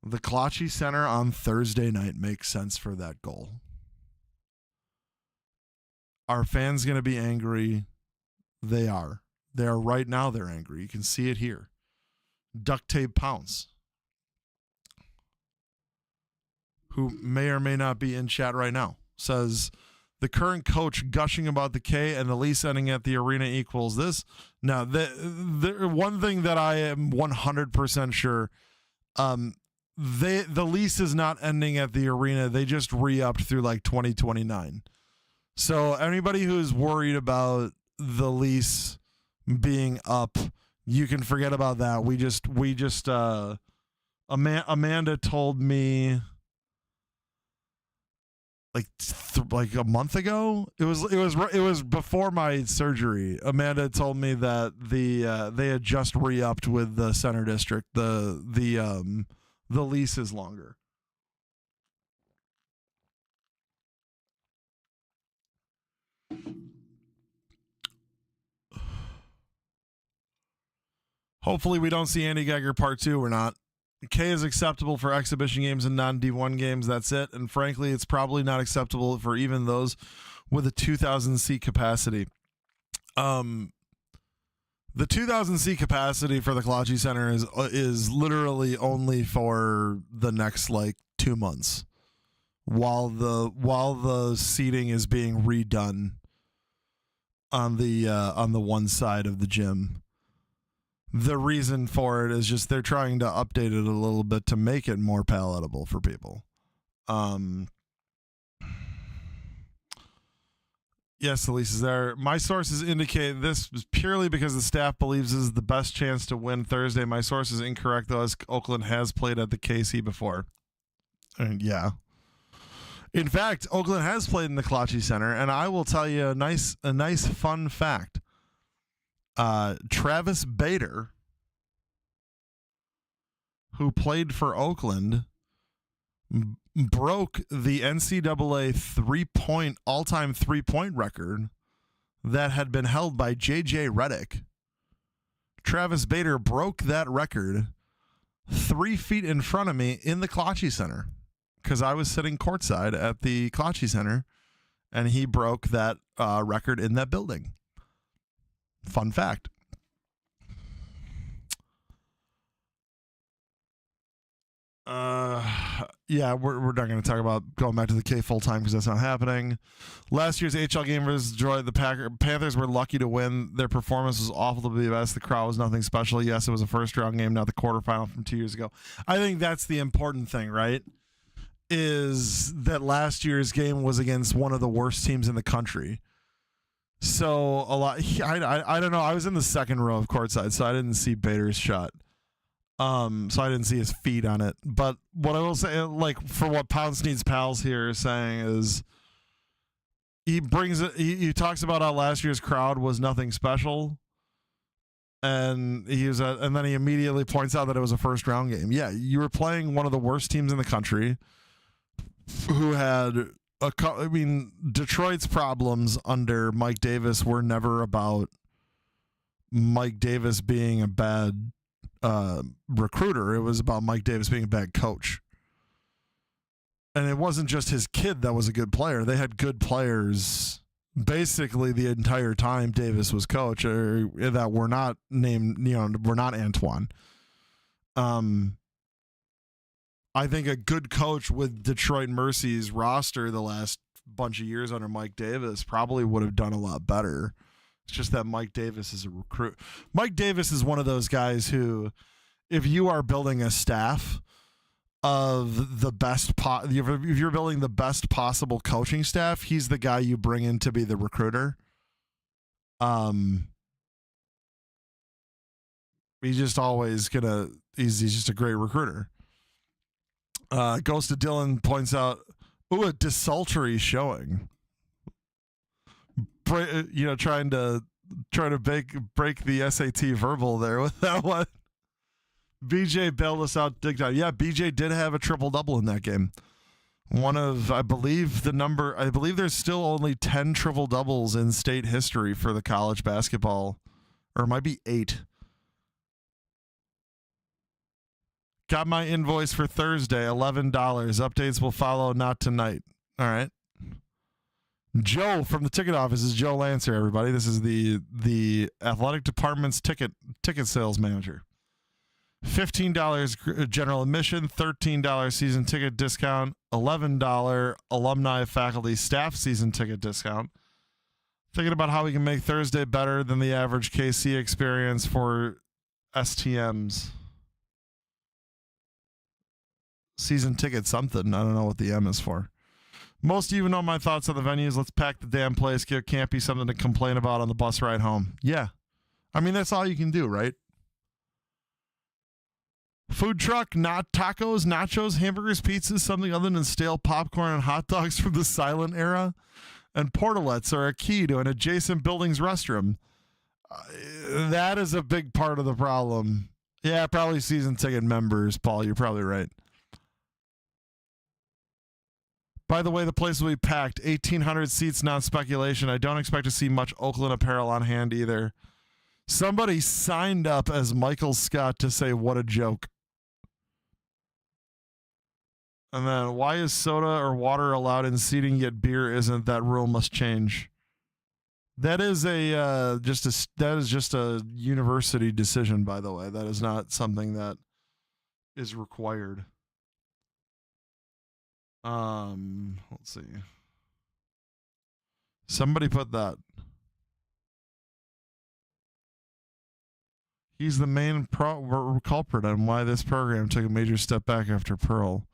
the Closhey Center on Thursday night makes sense for that goal. Are fans going to be angry? They are. They are right now. They're angry. You can see it here. Duct tape pounce, who may or may not be in chat right now, says the current coach gushing about the K and the lease ending at the arena equals this. Now, the one thing that I am 100% sure, the lease is not ending at the arena. They just re-upped through like 2029. So anybody who's worried about the lease being up, you can forget about that. We just Amanda told me like a month ago. It was before my surgery. Amanda told me that they had just re-upped with the Center District. The lease is longer. Hopefully we don't see Andy Geiger part 2. We're not. K is acceptable for exhibition games and non-D1 games. That's it. And frankly, it's probably not acceptable for even those with a 2,000 seat capacity. The 2,000 seat capacity for the Closhey Center is literally only for the next like 2 months, while the seating is being redone on the one side of the gym. The reason for it is just they're trying to update it a little bit to make it more palatable for people. Yes, Elise is there. My sources indicate this is purely because the staff believes this is the best chance to win Thursday. My source is incorrect, though, as Oakland has played at the KC before. And yeah. In fact, Oakland has played in the Kalachi Center, and I will tell you a nice fun fact. Travis Bader, who played for Oakland, broke the NCAA all-time three-point record that had been held by J.J. Redick. Travis Bader broke that record 3 feet in front of me in the Kalachi Center because I was sitting courtside at the Kalachi Center, and he broke that record in that building. Fun fact. Yeah, we're not going to talk about going back to the K full time because that's not happening. Last year's HL game was Detroit. The Panthers were lucky to win. Their performance was awful to be the best. The crowd was nothing special. Yes, it was a first round game, not the quarterfinal from 2 years ago. I think that's the important thing, right? Is that last year's game was against one of the worst teams in the country. So a lot. I don't know. I was in the second row of courtside, so I didn't see Bader's shot. So I didn't see his feet on it. But what I will say, like, for what Pounce Needs Pals here is saying is he brings it, he talks about how last year's crowd was nothing special. And and then he immediately points out that it was a first round game. Yeah, you were playing one of the worst teams in the country who had Detroit's problems under Mike Davis were never about Mike Davis being a bad recruiter. It was about Mike Davis being a bad coach. And it wasn't just his kid that was a good player. They had good players basically the entire time Davis was coach, or that were not named, were not Antoine. I think a good coach with Detroit Mercy's roster the last bunch of years under Mike Davis probably would have done a lot better. It's just that Mike Davis is a recruit. Mike Davis is one of those guys who, if you are building a staff of the best, if you're building the best possible coaching staff, he's the guy you bring in to be the recruiter. He's just always he's just a great recruiter. Goes to Dylan points out, a desultory showing. Trying to break the SAT verbal there with that one. BJ bailed us out big time. Yeah, BJ did have a triple-double in that game. I believe there's still only 10 triple-doubles in state history for the college basketball, or it might be 8. Got my invoice for Thursday, $11. Updates will follow, not tonight. All right. Joe from the ticket office is Joe Lancer, everybody. This is the athletic department's ticket sales manager. $15 general admission, $13 season ticket discount, $11 alumni, faculty, staff season ticket discount. Thinking about how we can make Thursday better than the average KC experience for STMs. Season ticket something. I don't know what the M is for. Most of you know my thoughts on the venues. Let's pack the damn place. Can't be something to complain about on the bus ride home. Yeah. I mean, that's all you can do, right? Food truck, not tacos, nachos, hamburgers, pizzas, something other than stale popcorn and hot dogs from the silent era. And portalets are a key to an adjacent building's restroom. That is a big part of the problem. Yeah, probably season ticket members, Paul. You're probably right. By the way, the place will be packed. 1,800 seats, not speculation. I don't expect to see much Oakland apparel on hand either. Somebody signed up as Michael Scott to say, what a joke. And then, why is soda or water allowed in seating, yet beer isn't? That rule must change. That is just a university decision, by the way. That is not something that is required. Let's see. Somebody put that. He's the main culprit on why this program took a major step back after Pearl.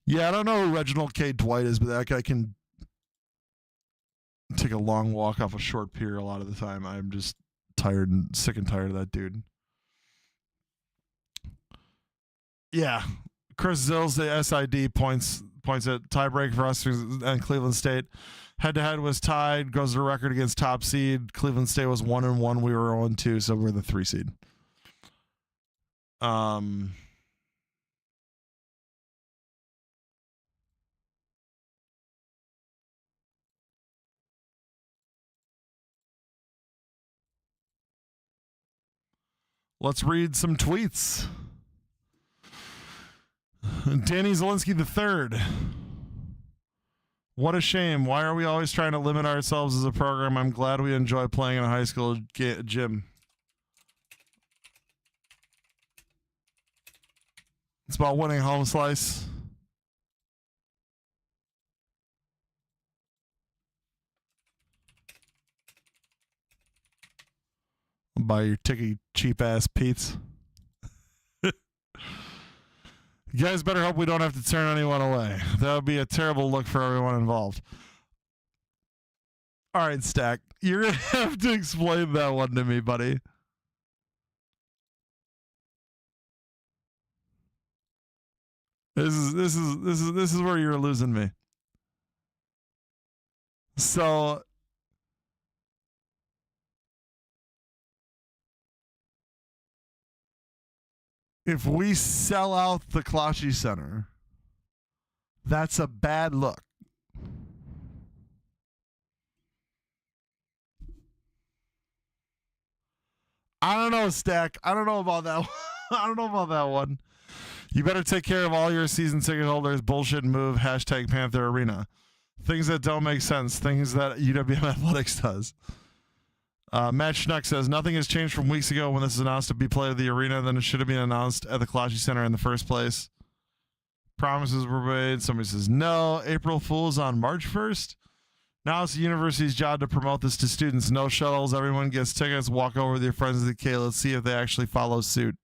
Yeah, I don't know who Reginald K. Dwight is, but that guy can take a long walk off a short pier a lot of the time. I'm just tired and sick and tired of that dude. Yeah. Chris Zills, the SID, points at tiebreak for us and Cleveland State. Head-to-head was tied. Goes to the record against top seed. Cleveland State was 1-1. We were 0-2, so we're the 3 seed. Let's read some tweets. Danny Zielinski III. What a shame. Why are we always trying to limit ourselves as a program? I'm glad we enjoy playing in a high school gym. It's about winning home slice. Buy your ticky cheap ass Pete's. You guys better hope we don't have to turn anyone away. That would be a terrible look for everyone involved. All right, Stack. You're going to have to explain that one to me, buddy. This is where you're losing me. So if we sell out the Closhey Center, that's a bad look. I don't know, Stack. I don't know about that one. I don't know about that one. You better take care of all your season ticket holders. Bullshit move. Hashtag Panther Arena. Things that don't make sense. Things that UWM Athletics does. Matt Schnuck says, nothing has changed from weeks ago when this was announced to be played at the arena. Then it should have been announced at the Closhey Center in the first place. Promises were made. Somebody says no. April Fool's on March 1st. Now it's the university's job to promote this to students. No shuttles. Everyone gets tickets. Walk over with your friends at the K. Let's see if they actually follow suit.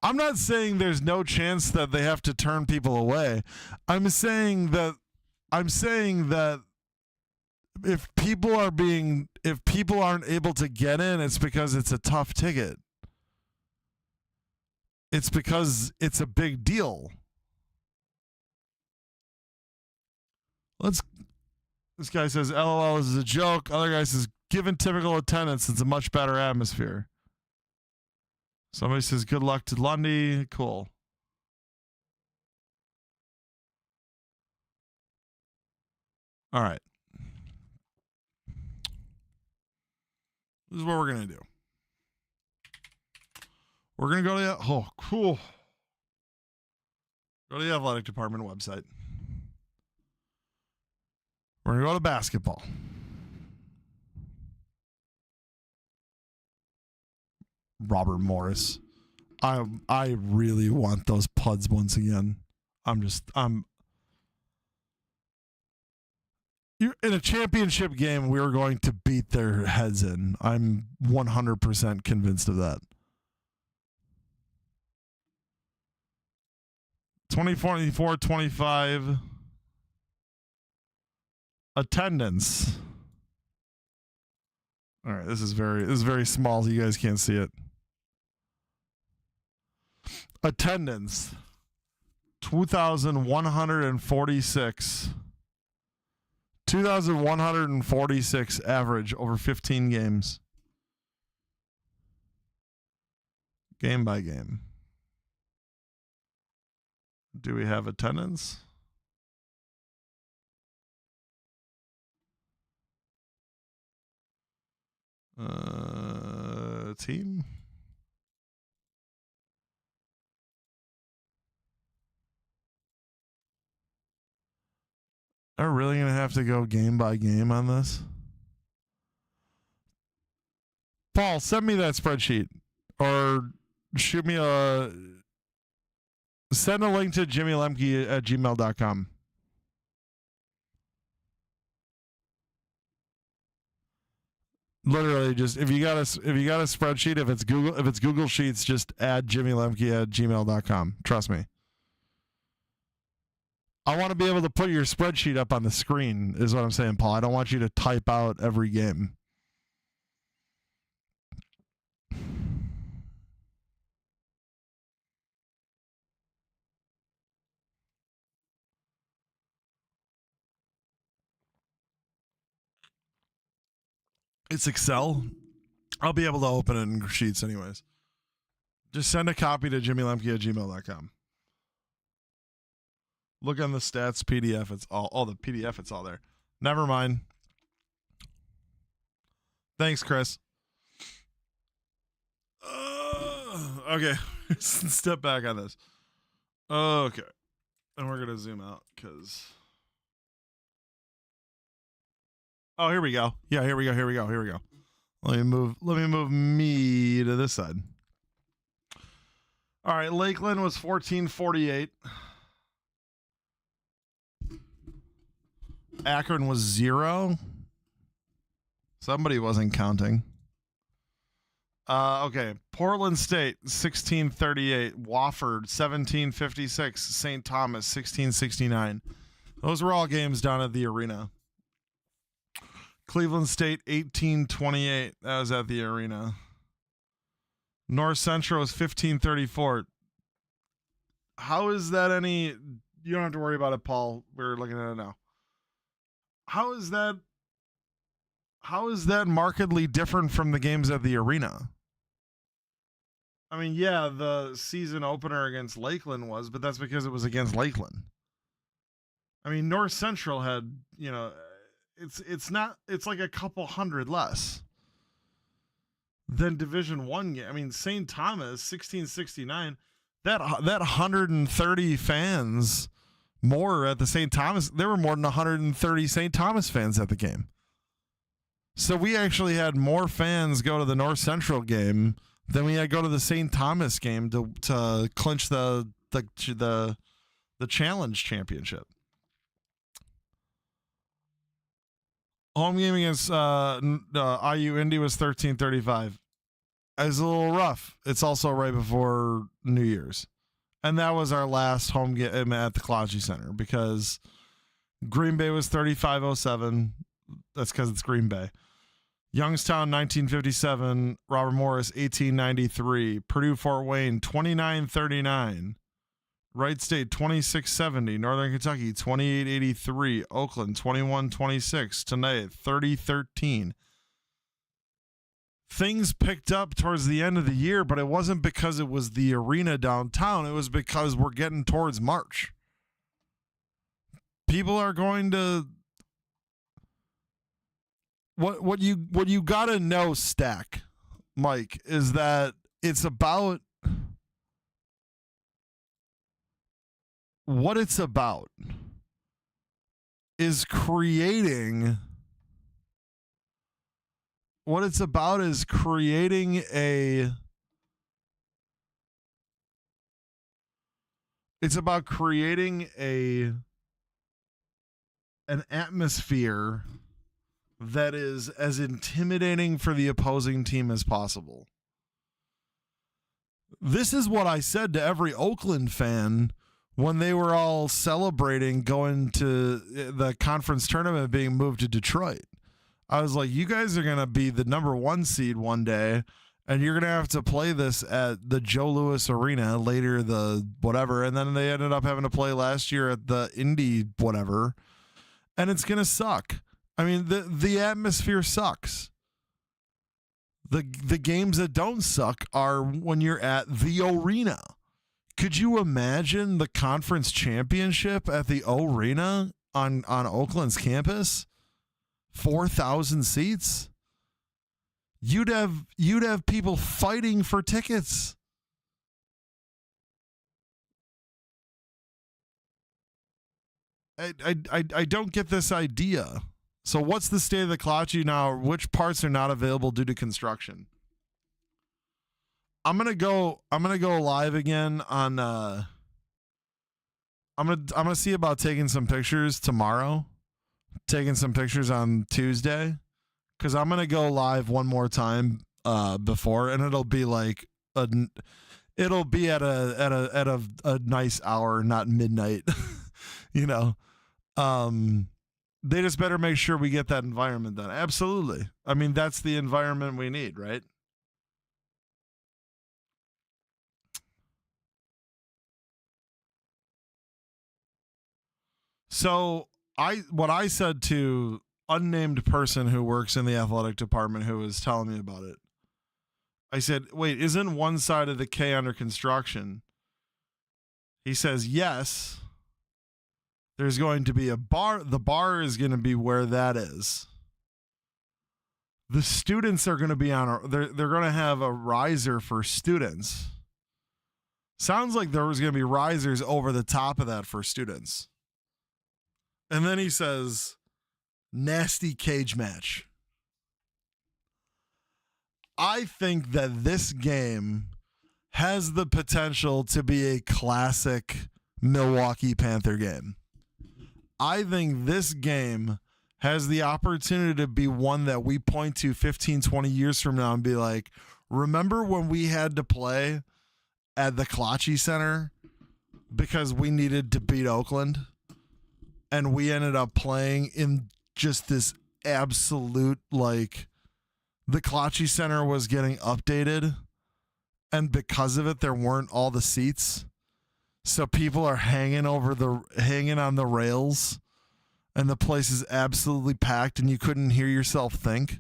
I'm not saying there's no chance that they have to turn people away. I'm saying that if people aren't able to get in, it's because it's a tough ticket. It's because it's a big deal. This guy says, LOL, this is a joke. Other guy says, given typical attendance, it's a much better atmosphere. Somebody says, good luck to Lundy. Cool. All right. This is what we're going to do. We're going to go to Go to the athletic department website. We're going to go to basketball. Robert Morris. I really want those Puds once again. You're in a championship game, we are going to beat their heads in. I'm 100% convinced of that. 24-25 attendance. All right, this is very small, so you guys can't see it. Attendance 2,146. 2,146 average over 15 games. Game by game. Do we have attendance? Team? Are we really going to have to go game by game on this? Paul, send me that spreadsheet. Or send a link to jimmylemke@gmail.com. Literally, just if you got a spreadsheet, if it's Google Sheets, just add jimmylemke@gmail.com. Trust me. I want to be able to put your spreadsheet up on the screen, is what I'm saying, Paul. I don't want you to type out every game. It's Excel. I'll be able to open it in Sheets anyways. Just send a copy to jimmylemke@gmail.com. Look on the stats PDF. It's all the PDF. It's all there. Never mind. Thanks, Chris. Okay. Step back on this. Okay. And we're going to zoom out because... Oh, here we go. Yeah, here we go. Let me move me to this side. All right, Lakeland was 1448. Akron was 0. Somebody wasn't counting. Okay, Portland State 1638, Wofford 1756, St. Thomas 1669. Those were all games down at the arena. Cleveland State 1828, that was at the arena. North Central was 1534. How is that any? You don't have to worry about it, Paul. We're looking at it now. How is that markedly different from the games at the arena? I mean, yeah, the season opener against Lakeland was, but that's because it was against Lakeland. I mean, North Central had, it's like a couple hundred less than Division One game. I mean, St. Thomas 1669, that 130 fans more at the St. Thomas. There were more than 130 St. Thomas fans at the game. So we actually had more fans go to the North Central game than we had go to the St. Thomas game to clinch the challenge championship. Home game against IU Indy was 1335. It was a little rough. It's also right before New Year's. And that was our last home game at the Clogy Center because Green Bay was 3507. That's because it's Green Bay. Youngstown 1957, Robert Morris 1893, Purdue Fort Wayne 2939, Wright State 2670, Northern Kentucky 2883, Oakland 2126, tonight 3013. Things picked up towards the end of the year, but it wasn't because it was the arena downtown. It was because we're getting towards March. People are going to... What you got to know, Stack, Mike, is that it's about... What it's about is creating... What it's about is creating a... It's about creating an atmosphere that is as intimidating for the opposing team as possible. This is what I said to every Oakland fan when they were all celebrating going to the conference tournament being moved to Detroit. I was like, you guys are going to be the number 1 seed one day, and you're going to have to play this at the Joe Louis Arena later, the whatever. And then they ended up having to play last year at the Indy whatever. And it's going to suck. I mean, the atmosphere sucks. The games that don't suck are when you're at the arena. Could you imagine the conference championship at the arena on Oakland's campus? 4,000 seats? You'd have people fighting for tickets. I don't get this idea. So what's the state of the Cloughy now? Which parts are not available due to construction? I'm gonna go live again on I'm gonna see about taking some pictures tomorrow, taking some pictures on Tuesday, because I'm gonna go live one more time before, and it'll be like it'll be at a nice hour, not midnight. you know, they just better make sure we get that environment done. Absolutely. I mean, that's the environment we need, right? So what I said to unnamed person who works in the athletic department who was telling me about it, I said, wait, isn't one side of the K under construction? He says, yes. There's going to be a bar. The bar is going to be where that is. The students are going to be on, they're going to have a riser for students. Sounds like there was going to be risers over the top of that for students. And then he says, nasty cage match. I think that this game has the potential to be a classic Milwaukee Panther game. I think this game has the opportunity to be one that we point to 15, 20 years from now and be like, remember when we had to play at the Klachi Center because we needed to beat Oakland? And we ended up playing in just this absolute, like, the Klachi Center was getting updated. And because of it, there weren't all the seats. So people are hanging on the rails. And the place is absolutely packed and you couldn't hear yourself think.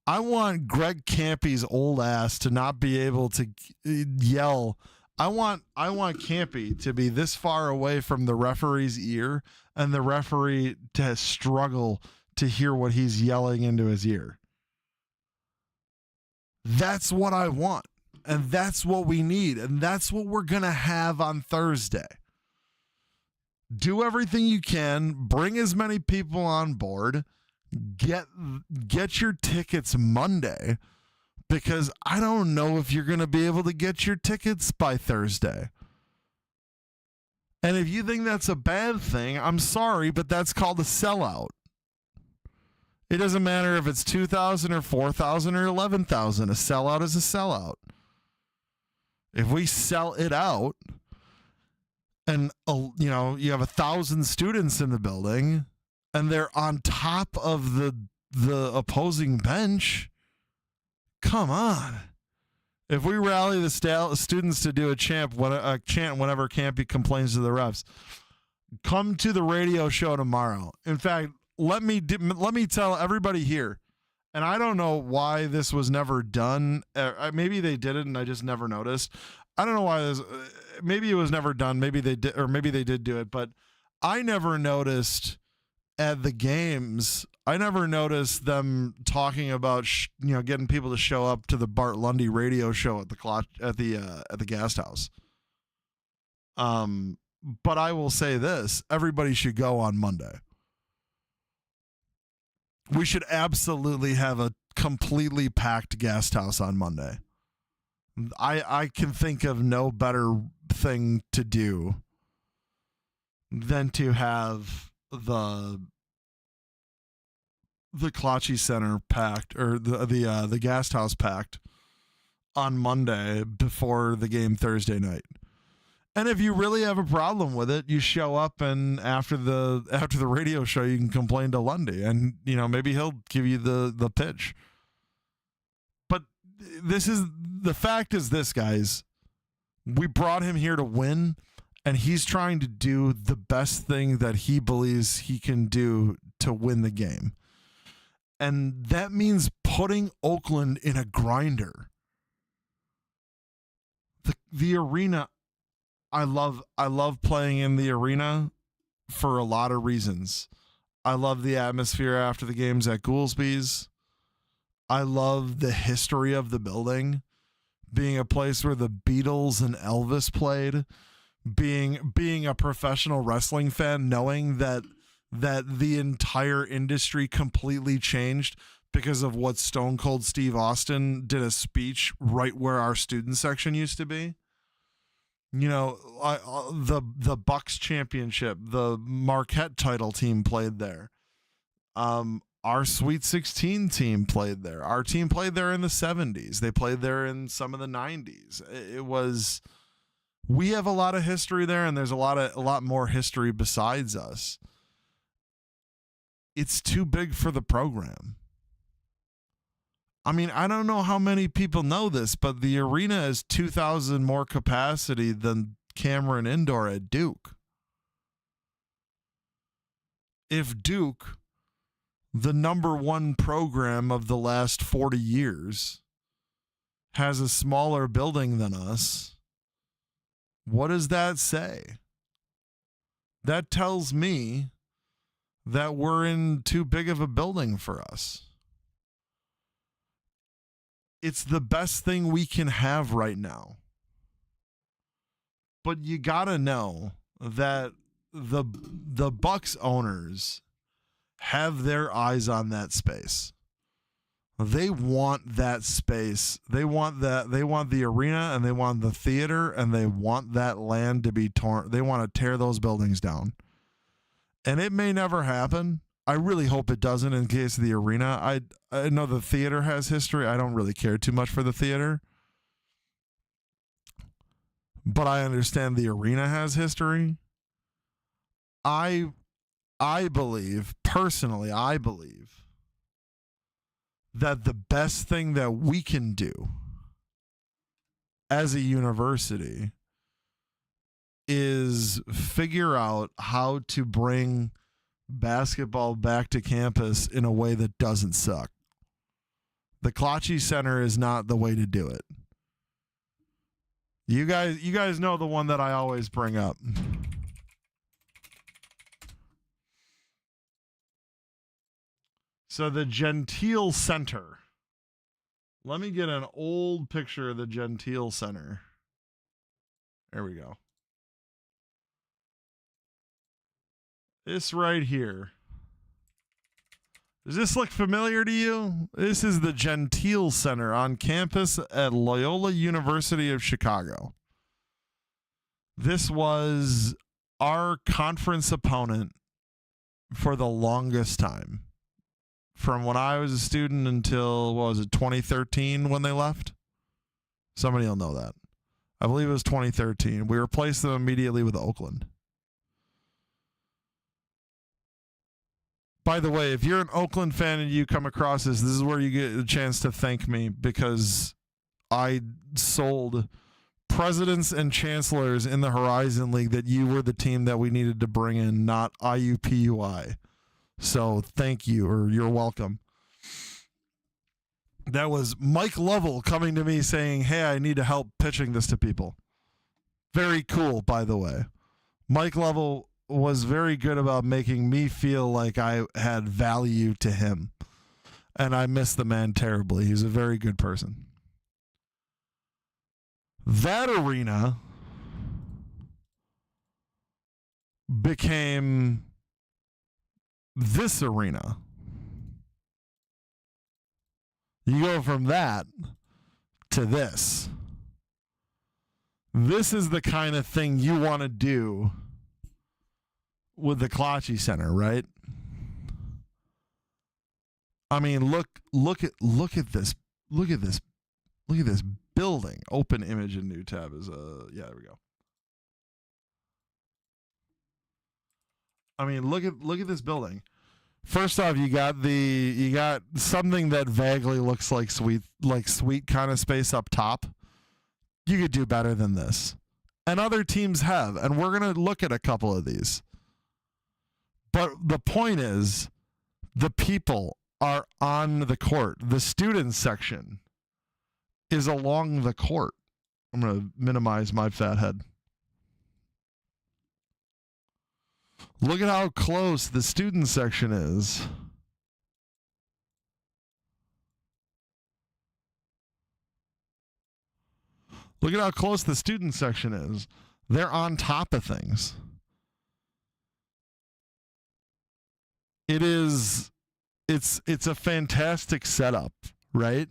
I want Greg Campy's old ass to not be able to yell. I want Campy to be this far away from the referee's ear and the referee to struggle to hear what he's yelling into his ear. That's what I want. And that's what we need. And that's what we're going to have on Thursday. Do everything you can. Bring as many people on board. Get your tickets Monday. Because I don't know if you're going to be able to get your tickets by Thursday. And if you think that's a bad thing, I'm sorry, but that's called a sellout. It doesn't matter if it's 2,000 or 4,000 or 11,000. A sellout is a sellout. If we sell it out and, you have 1,000 students in the building and they're on top of the opposing bench, come on. If we rally the students to do a chant whenever Campy complains to the refs, come to the radio show tomorrow. In fact, let me tell everybody here, and I don't know why this was never done. Maybe they did it and I just never noticed. I don't know why this. Maybe it was never done. Maybe they did, or maybe they did do it. But I never noticed at the games. I never noticed them talking about getting people to show up to the Bart Lundy radio show at the Guest House. But I will say this: everybody should go on Monday. We should absolutely have a completely packed Guest House on Monday. I can think of no better thing to do than to have the Klachi Center packed, or the Guest House packed on Monday before the game Thursday night. And if you really have a problem with it, you show up, and after the radio show, you can complain to Lundy, and maybe he'll give you the pitch. But the fact is this, guys. We brought him here to win, and he's trying to do the best thing that he believes he can do to win the game. And that means putting Oakland in a grinder. The arena, I love playing in the arena for a lot of reasons. I love the atmosphere after the games at Goolsby's. I love the history of the building, being a place where the Beatles and Elvis played, being a professional wrestling fan, knowing that the entire industry completely changed because of what Stone Cold Steve Austin did a speech right where our student section used to be. The Bucks championship, the Marquette title team played there. Our Sweet 16 team played there. Our team played there in the 70s. They played there in some of the 90s. We have a lot of history there, and there's a lot more history besides us. It's too big for the program. I mean, I don't know how many people know this, but the arena is 2,000 more capacity than Cameron Indoor at Duke. If Duke, the number one program of the last 40 years, has a smaller building than us, what does that say? That tells me that we're in too big of a building for us. It's the best thing we can have right now. But you got to know that the Bucks owners have their eyes on that space. They want that space. They want the arena, and they want the theater, and they want that land to be torn. They want to tear those buildings down. And it may never happen. I really hope it doesn't in case of the arena. I know the theater has history. I don't really care too much for the theater. But I understand the arena has history. I believe, personally, that the best thing that we can do as a university is figure out how to bring basketball back to campus in a way that doesn't suck. The Klatsche Center is not the way to do it. You guys know the one that I always bring up. So the Gentile Center. Let me get an old picture of the Gentile Center. There we go. This right here. Does this look familiar to you? This is the Gentile Center on campus at Loyola University of Chicago. This was our conference opponent for the longest time. From when I was a student until, 2013 when they left? Somebody will know that. I believe it was 2013. We replaced them immediately with Oakland. By the way, if you're an Oakland fan and you come across this is where you get a chance to thank me, because I sold presidents and chancellors in the Horizon League that you were the team that we needed to bring in, not IUPUI. So thank you, or you're welcome. That was Mike Lovell coming to me saying, hey, I need to help pitching this to people. Very cool, by the way. Mike Lovell was very good about making me feel like I had value to him. And I miss the man terribly. He's a very good person. That arena became this arena. You go from that to this. This is the kind of thing you want to do with the Klatsche Center, right? I mean, look at this. Look at this building. Open image in new tab is there we go. I mean, look at this building. First off, you got something that vaguely looks like suite kind of space up top. You could do better than this. And other teams have, and we're going to look at a couple of these. But the point is, the people are on the court. The student section is along the court. I'm going to minimize my fat head. Look at how close the student section is. Look at how close the student section is. They're on top of things. It's a fantastic setup, right?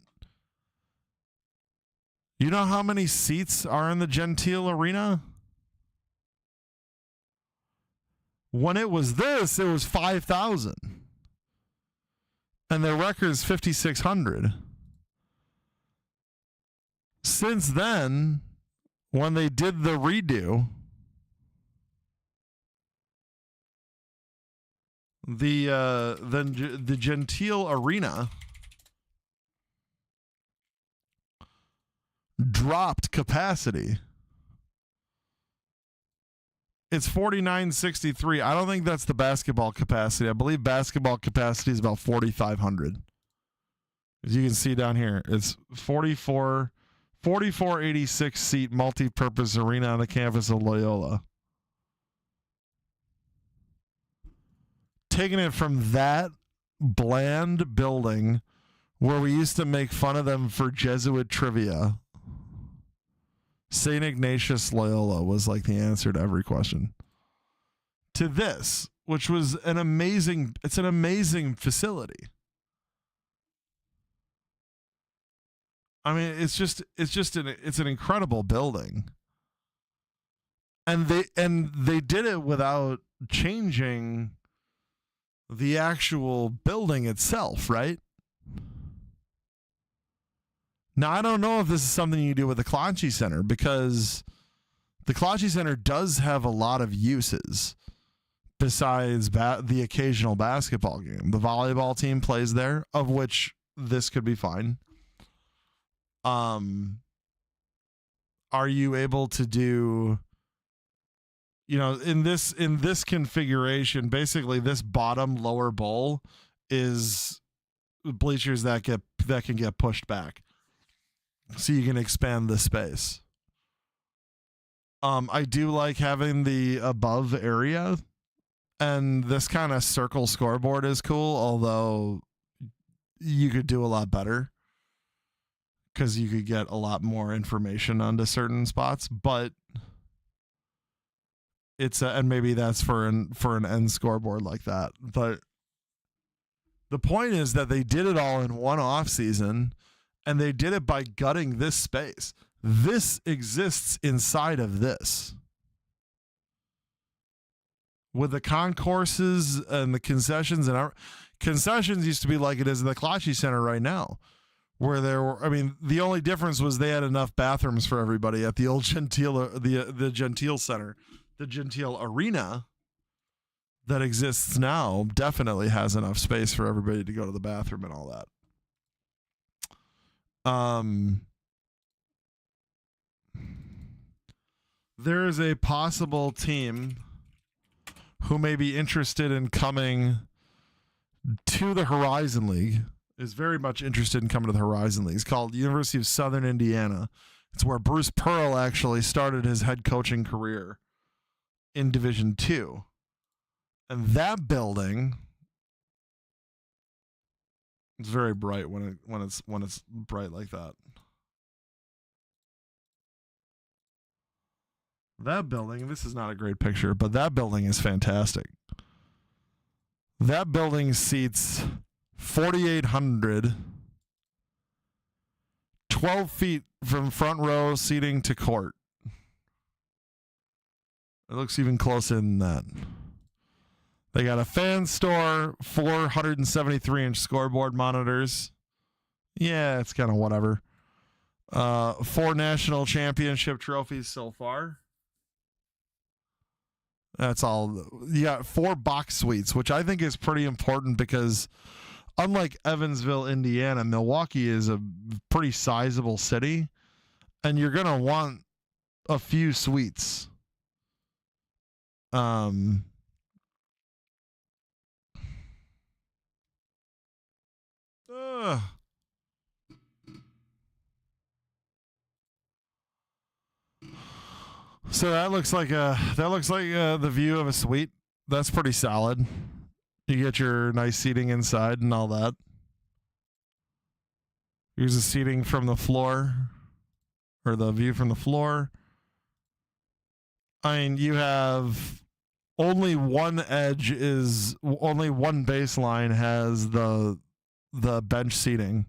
You know how many seats are in the Gentile Arena? When it was this, it was 5,000. And their record is 5,600. Since then, when they did the redo, the Gentile Arena dropped capacity. It's 4,963. I don't think that's the basketball capacity. I believe basketball capacity is about 4,500. As you can see down here, it's 4486 seat multi-purpose arena on the campus of Loyola. Taking it from that bland building where we used to make fun of them for Jesuit trivia, St. Ignatius Loyola was like the answer to every question. To this, which was an amazing facility. I mean, it's an incredible building. And they did it without changing the actual building itself, right? Now, I don't know if this is something you do with the Clancy Center, because the Clancy Center does have a lot of uses besides the occasional basketball game. The volleyball team plays there, of which this could be fine. Are you able to do, in this configuration, basically this bottom lower bowl is bleachers that can get pushed back, so you can expand the space. I do like having the above area, and this kind of circle scoreboard is cool, although you could do a lot better because you could get a lot more information onto certain spots, but and maybe that's for an end scoreboard like that. But the point is that they did it all in one off season, and they did it by gutting this space. This exists inside of this. With the concourses and the concessions, and our concessions used to be like it is in the Clancy Center right now, where the only difference was they had enough bathrooms for everybody at the old Gentile, the Gentile Center. The Gentile Arena that exists now definitely has enough space for everybody to go to the bathroom and all that. There is a possible team who may be interested in coming to the Horizon League, is very much interested in coming to the Horizon League. It's called University of Southern Indiana. It's where Bruce Pearl actually started his head coaching career in Division II. And that building is very bright when it's bright like that. That building, this is not a great picture, but that building is fantastic. That building seats 4,800, 12 feet from front row seating to court. It looks even closer than that. They got a fan store, 473-inch scoreboard monitors. Yeah, it's kind of whatever. 4 national championship trophies so far. That's all. You got 4 box suites, which I think is pretty important because unlike Evansville, Indiana, Milwaukee is a pretty sizable city, and you're going to want a few suites. So that looks like the view of a suite. That's pretty solid. You get your nice seating inside and all that. Here's the seating from the floor, or the view from the floor. I mean, you have only one baseline has the bench seating.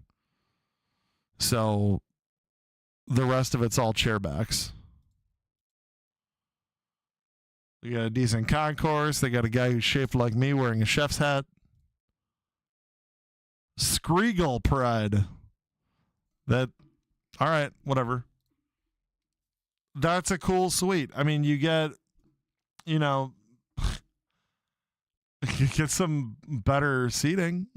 So the rest of it's all chairbacks. You got a decent concourse. They got a guy who's shaped like me wearing a chef's hat. Skriegel Pride. All right, whatever. that's a cool suite. I mean, you get, you know, you get some better seating.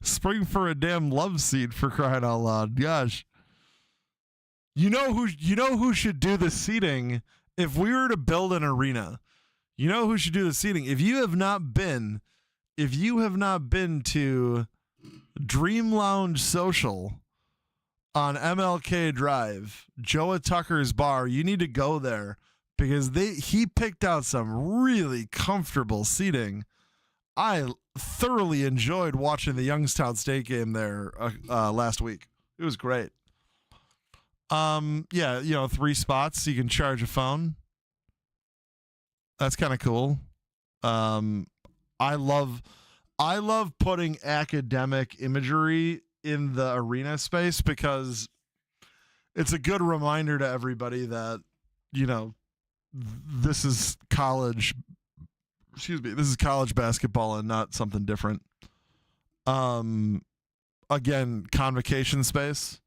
Spring for a damn love seat, for crying out loud. Gosh. You know who should do the seating if we were to build an arena? You know who should do the seating? If you have not been to Dream Lounge Social on MLK Drive, Joa Tucker's bar, you need to go there because he picked out some really comfortable seating. I thoroughly enjoyed watching the Youngstown State game there last week. It was great. Yeah, 3 spots. You can charge a phone. That's kind of cool. I love putting academic imagery in the arena space because it's a good reminder to everybody that, this is college. This is college basketball and not something different. Again, convocation space.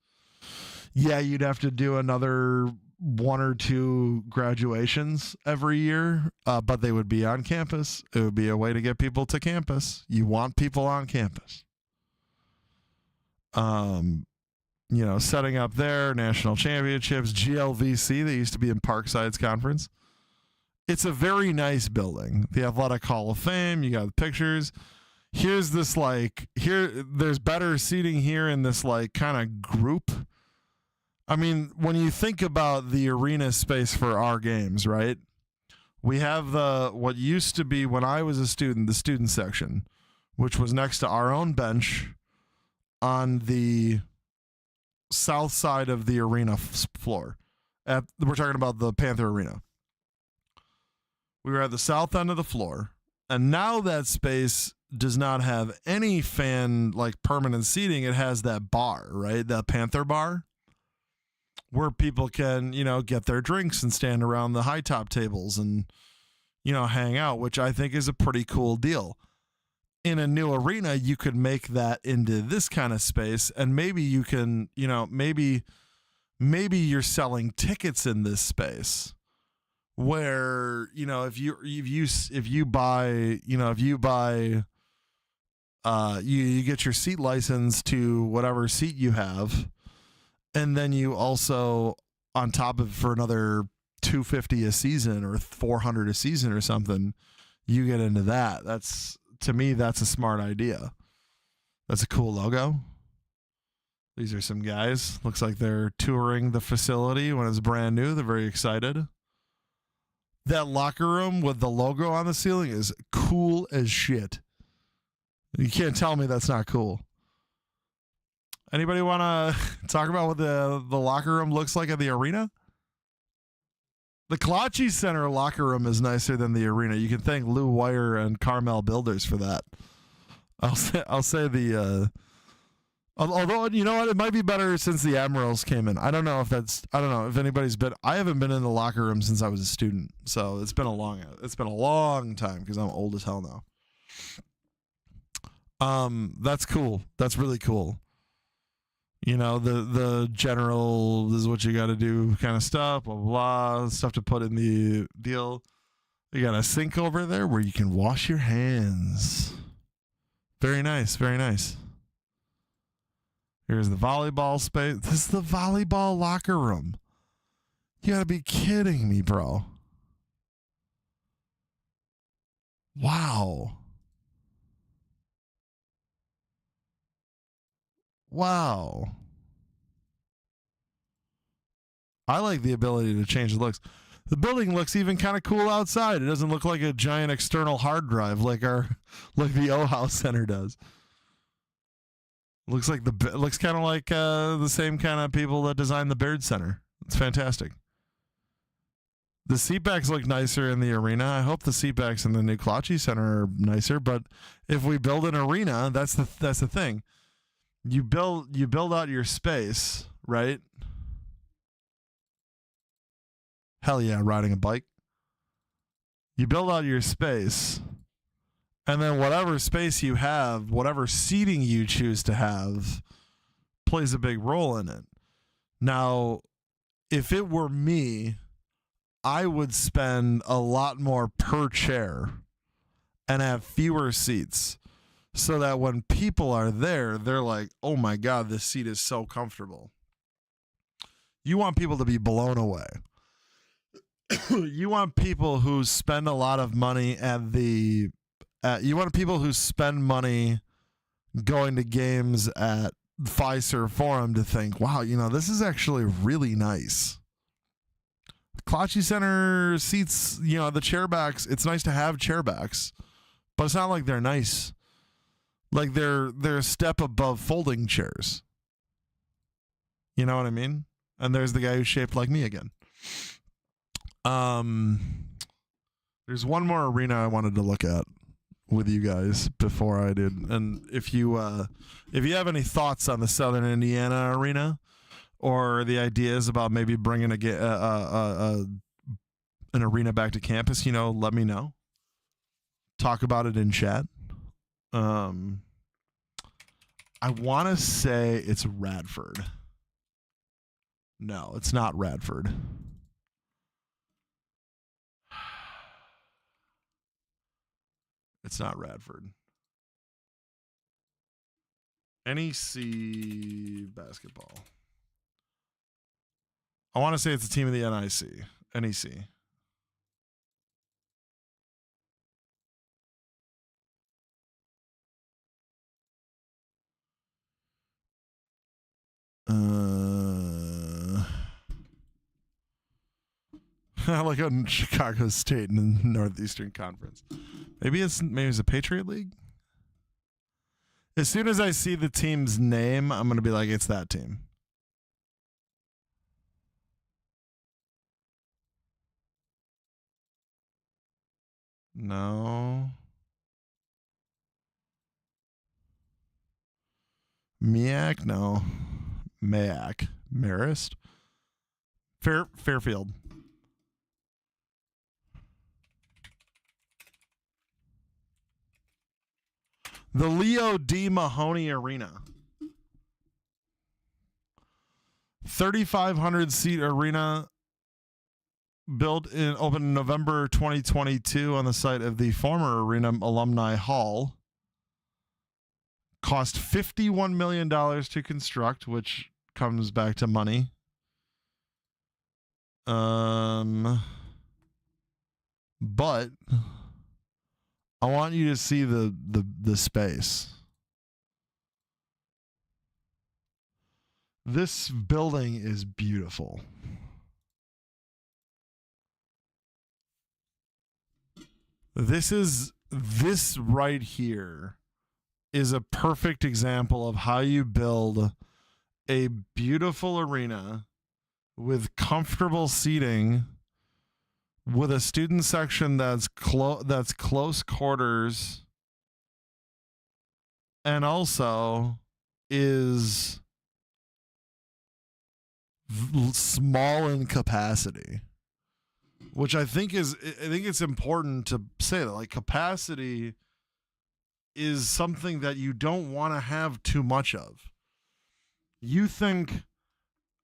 Yeah, you'd have to do another 1 or 2 graduations every year, but they would be on campus. It would be a way to get people to campus. You want people on campus. Setting up there, national championships, GLVC, they used to be in Parkside's conference. It's a very nice building. The Athletic Hall of Fame, you got the pictures. Here's this there's better seating here in this kind of group. I mean, when you think about the arena space for our games, right? We have what used to be, when I was a student, the student section, which was next to our own bench on the south side of the arena floor. We're talking about the Panther Arena. We were at the south end of the floor, and now that space does not have any permanent seating. It has that bar, right? That Panther bar, where people can, get their drinks and stand around the high top tables and, hang out, which I think is a pretty cool deal. In a new arena, you could make that into this kind of space, and maybe you can, maybe you're selling tickets in this space where, if you buy, you get your seat license to whatever seat you have. And then you also, on top of it, for another $250 a season or $400 a season or something, you get into that. To me, that's a smart idea. That's a cool logo. These are some guys. Looks like they're touring the facility when it's brand new. They're very excited. That locker room with the logo on the ceiling is cool as shit. You can't tell me that's not cool. Anybody want to talk about what the locker room looks like at the arena? The Kalachi Center locker room is nicer than the arena. You can thank Lou Wire and Carmel Builders for that. I'll say the although, you know what, it might be better since the Admirals came in. I don't know if anybody's been. I haven't been in the locker room since I was a student, so it's been a long time because I'm old as hell now. That's cool. That's really cool. The general, this is what you got to do kind of stuff, blah, blah, blah, stuff to put in the deal. You got a sink over there where you can wash your hands. Very nice, very nice. Here's the volleyball space. This is the volleyball locker room. You got to be kidding me, bro. Wow. Wow. I like the ability to change the looks. The building looks even kind of cool outside. It doesn't look like a giant external hard drive like the O-House Center does. Looks kind of like the same kind of people that designed the Baird Center. It's fantastic. The seatbacks look nicer in the arena. I hope the seatbacks in the new Kalachi Center are nicer. But if we build an arena, that's the thing. You build out your space, right? Hell yeah, riding a bike. You build out your space, and then whatever space you have, whatever seating you choose to have, plays a big role in it. Now, if it were me, I would spend a lot more per chair and have fewer seats so that when people are there, they're like, oh my God, this seat is so comfortable. You want people to be blown away. You want people who spend a lot of money you want people who spend money going to games at Fiserv Forum to think, wow, this is actually really nice. Klatchy Center seats, the chairbacks, it's nice to have chairbacks, but it's not like they're nice. Like they're a step above folding chairs. You know what I mean? And there's the guy who's shaped like me again. There's one more arena I wanted to look at with you guys before I did. And if you have any thoughts on the Southern Indiana arena or the ideas about maybe bringing an arena back to campus, let me know. Talk about it in chat. I want to say it's Radford. No, it's not Radford. It's not Radford. NEC basketball. I want to say it's a team of the NEC. Like on Chicago State in the Northeastern Conference. Maybe it's a Patriot League. As soon as I see the team's name, I'm gonna be like, it's that team. No. Miak? No. Mayak. Marist? Fairfield. The Leo D. Mahoney Arena. 3,500 seat arena opened in November 2022 on the site of the former Arena Alumni Hall. Cost $51 million to construct, which comes back to money. But I want you to see the space. This building is beautiful. This right here is a perfect example of how you build a beautiful arena with comfortable seating, with a student section that's close quarters, and also is small in capacity, which I think it's important to say that, like, capacity is something that you don't want to have too much of. You think,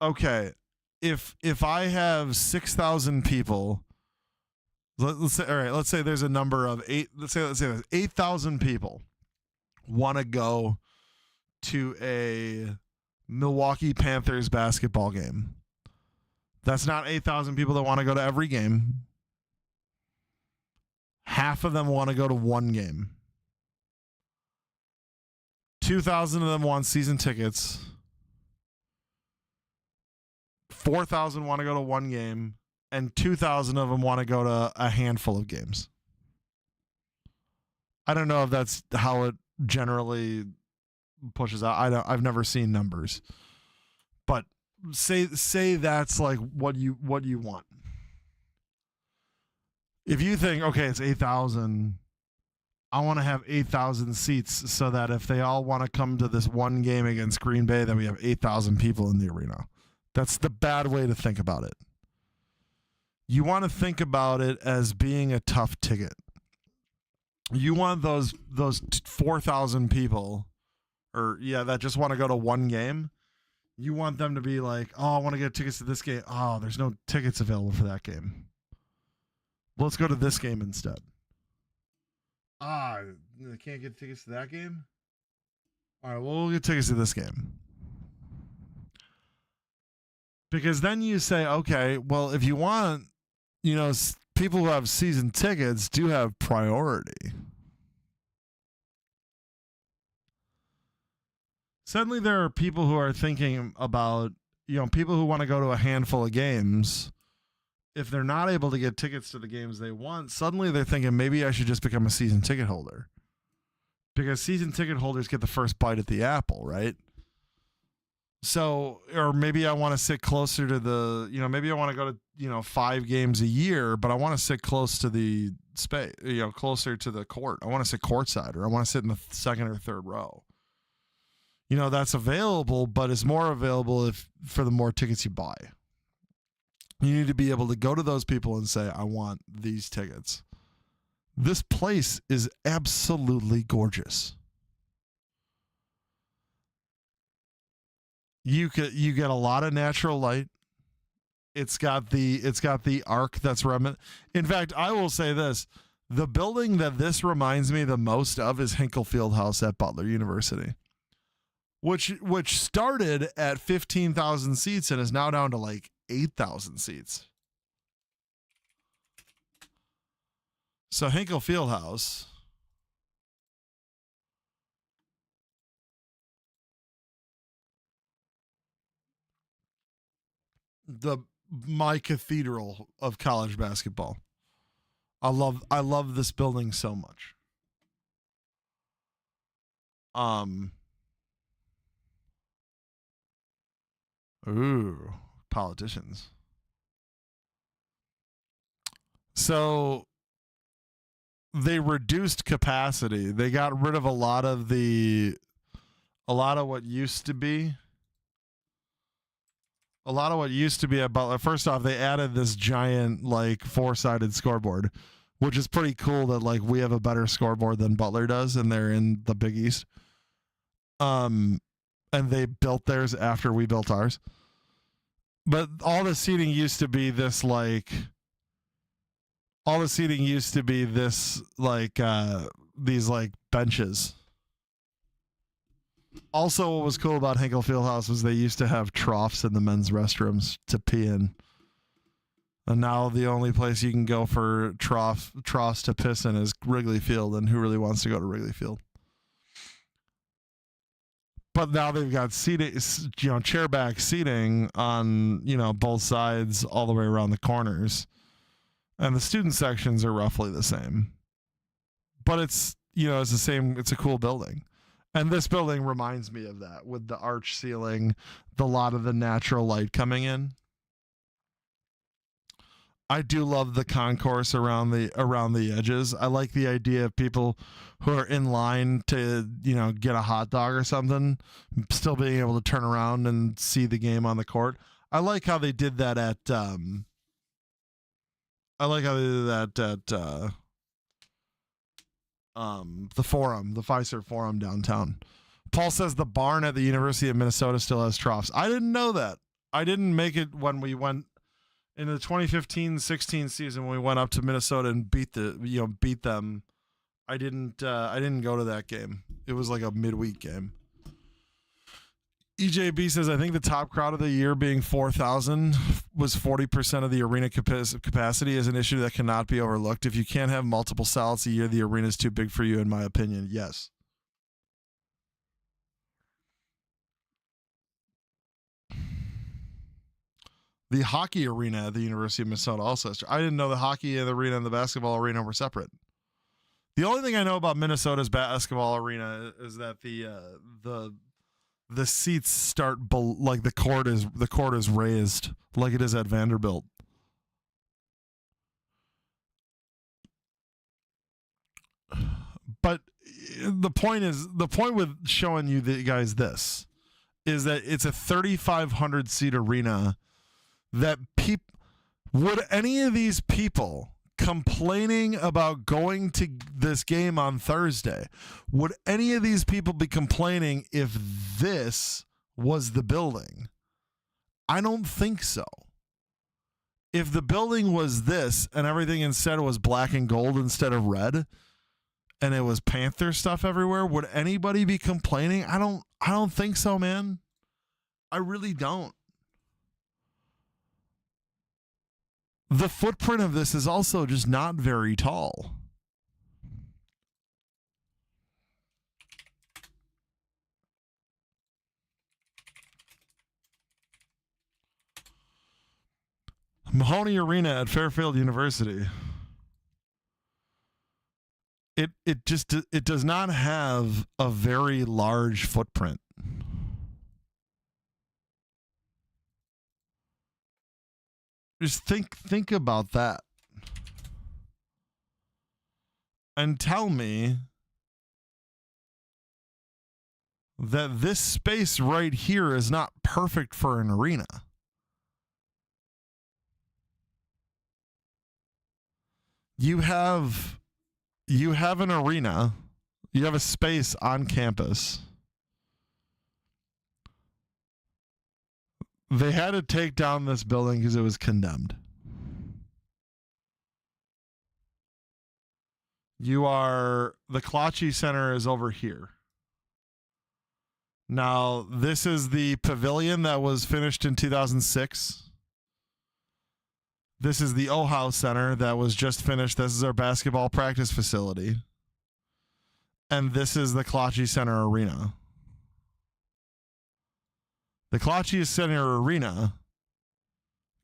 okay, if I have 6,000 people, let's say there's a number of 8. Let's say there's 8,000 people want to go to a Milwaukee Panthers basketball game. That's not 8,000 people that want to go to every game. Half of them want to go to one game. 2,000 of them want season tickets. 4,000 want to go to one game, and 2,000 of them want to go to a handful of games. I don't know if that's how it generally pushes out. I've never seen numbers, but say that's like what you want. If you think, okay, it's 8,000, I want to have 8,000 seats so that if they all want to come to this one game against Green Bay, then we have 8,000 people in the arena. That's the bad way to think about it. You want to think about it as being a tough ticket. You want those 4,000 people, that just want to go to one game. You want them to be like, oh, I want to get tickets to this game. Oh, there's no tickets available for that game. Let's go to this game instead. I can't get tickets to that game? All right, well, we'll get tickets to this game. Because then you say, okay, well, if you want, people who have season tickets do have priority. Suddenly there are people who are thinking about, people who want to go to a handful of games. If they're not able to get tickets to the games they want, suddenly they're thinking maybe I should just become a season ticket holder. Because season ticket holders get the first bite at the apple, right? So, or maybe I want to sit closer to the, maybe I want to go to, 5 games a year, but I want to sit close to the space, closer to the court. I want to sit courtside, or I want to sit in the second or third row. That's available, but it's more available for the more tickets you buy. You need to be able to go to those people and say, I want these tickets. This place is absolutely gorgeous. You get a lot of natural light. It's got the arc that's remnant. In fact, I will say this. The building that this reminds me the most of is Hinkle Fieldhouse at Butler University. Which started at 15,000 seats and is now down to like 8,000 seats. So Hinkle Fieldhouse. My cathedral of college basketball. I love this building so much. Ooh, politicians. So they reduced capacity. They got rid of a lot of what used to be. A lot of what used to be at Butler. First off, they added this giant 4-sided scoreboard, which is pretty cool that we have a better scoreboard than Butler does, and they're in the Big East. And they built theirs after we built ours. But all the seating used to be this these benches. Also, what was cool about Hinkle Fieldhouse was they used to have troughs in the men's restrooms to pee in. And now the only place you can go for troughs to piss in is Wrigley Field, and who really wants to go to Wrigley Field? But now they've got seating, chairback seating on, both sides all the way around the corners. And the student sections are roughly the same. But it's the same. It's a cool building. And this building reminds me of that, with the arch ceiling, a lot of the natural light coming in. I do love the concourse around the edges. I like the idea of people who are in line to, get a hot dog or something, still being able to turn around and see the game on the court. I like how they did that at the Forum, the Fiserv Forum downtown. Paul says the barn at the University of Minnesota still has troughs. I didn't know that. I didn't make it when we went in the 2015-16 season when we went up to Minnesota and beat them. I didn't go to that game. It was like a midweek game. EJB says, I think the top crowd of the year being 4,000 was 40% of the arena capacity is an issue that cannot be overlooked. If you can't have multiple salads a year, the arena is too big for you, in my opinion. Yes. The hockey arena at the University of Minnesota also has. I didn't know the hockey arena and the basketball arena were separate. The only thing I know about Minnesota's basketball arena is that the seats start the court is raised like it is at Vanderbilt. But the point with showing you guys this is that it's a 3,500 seat arena. That would any of these people complaining about going to this game on Thursday, would any of these people be complaining if this was the building. I don't think so. If the building was this and everything instead was black and gold instead of red, and it was Panther stuff everywhere, would anybody be complaining? I don't think so, man. I really don't. The footprint of this is also just not very tall. Mahoney Arena at Fairfield University. It does not have a very large footprint. Just think about that. And tell me that this space right here is not perfect for an arena. You have an arena, you have a space on campus. They had to take down this building because it was condemned. The Klachi Center is over here. Now, this is the pavilion that was finished in 2006. This is the OHAU Center that was just finished. This is our basketball practice facility. And this is the Klachi Center Arena. The Klachi Center Arena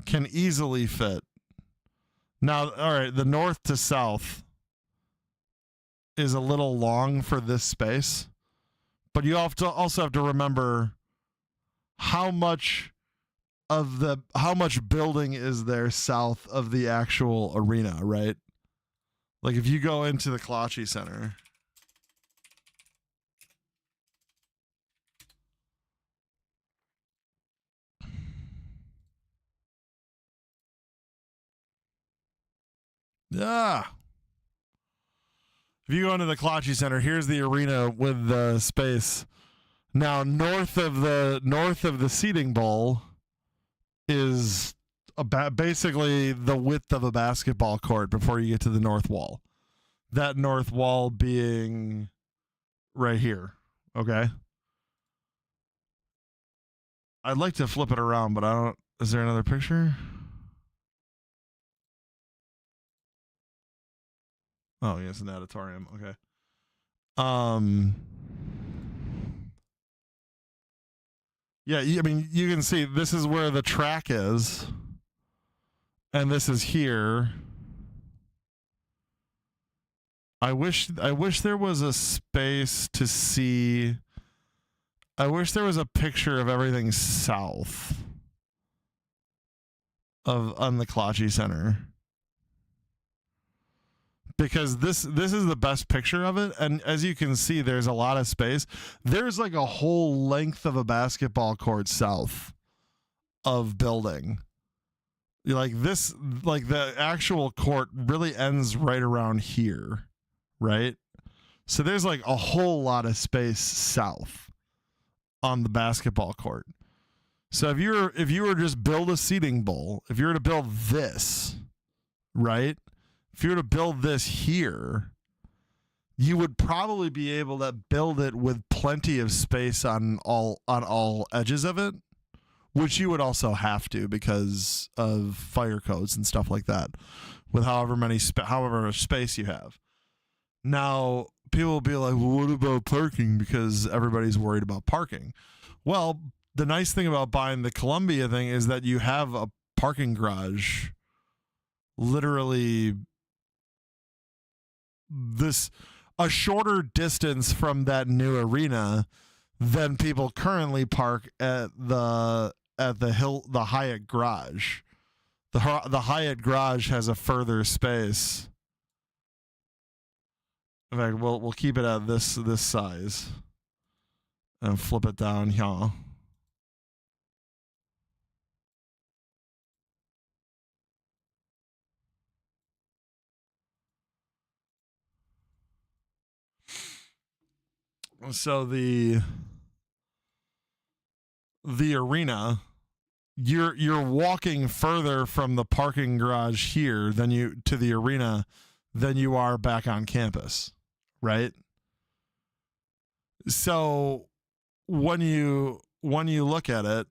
can easily fit. Now, all right, the north to south is a little long for this space, but you also have to remember how much building is there south of the actual arena, right? Like if you go into the Klachi Center, yeah. If you go into the Klachi Center, here's the arena with the space. Now, north of the seating bowl is basically the width of a basketball court before you get to the north wall. That north wall being right here. Okay. I'd like to flip it around, but I don't. Is there another picture? Oh, yes, an auditorium. Okay. Yeah, I mean, you can see this is where the track is, and this is here. I wish there was a space to see. I wish there was a picture of everything south on the Klachi Center. Because this is the best picture of it, and as you can see, there's a lot of space. There's like a whole length of a basketball court south of building. Like this, like the actual court really ends right around here, right? So there's like a whole lot of space south on the basketball court. So if you were just build a seating bowl, if you were to build this, right? If you were to build this here, you would probably be able to build it with plenty of space on all edges of it, which you would also have to because of fire codes and stuff like that, with however much space you have. Now, people will be like, well, what about parking? Because everybody's worried about parking. Well, the nice thing about buying the Columbia thing is that you have a parking garage literally a shorter distance from that new arena than people currently park at the Hyatt garage. The Hyatt garage has a further space. In fact, we'll keep it at this size and flip it down here. So the arena, you're walking further from the parking garage here than you to the arena than you are back on campus, right? So when you look at it,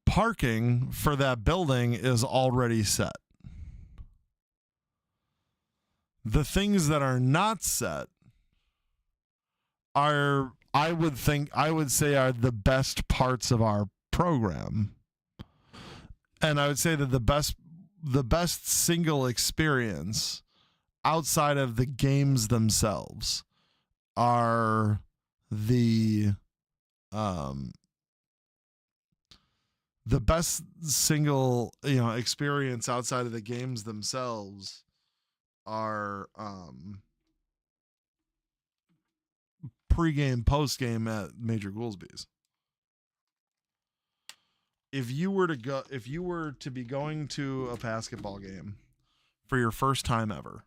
parking for that building is already set. The things that are not set are, I would say, are the best parts of our program. And I would say that the best single experience outside of the games themselves are the best single experience outside of the games themselves are pregame, postgame at Major Goolsby's. If you were to be going to a basketball game for your first time ever,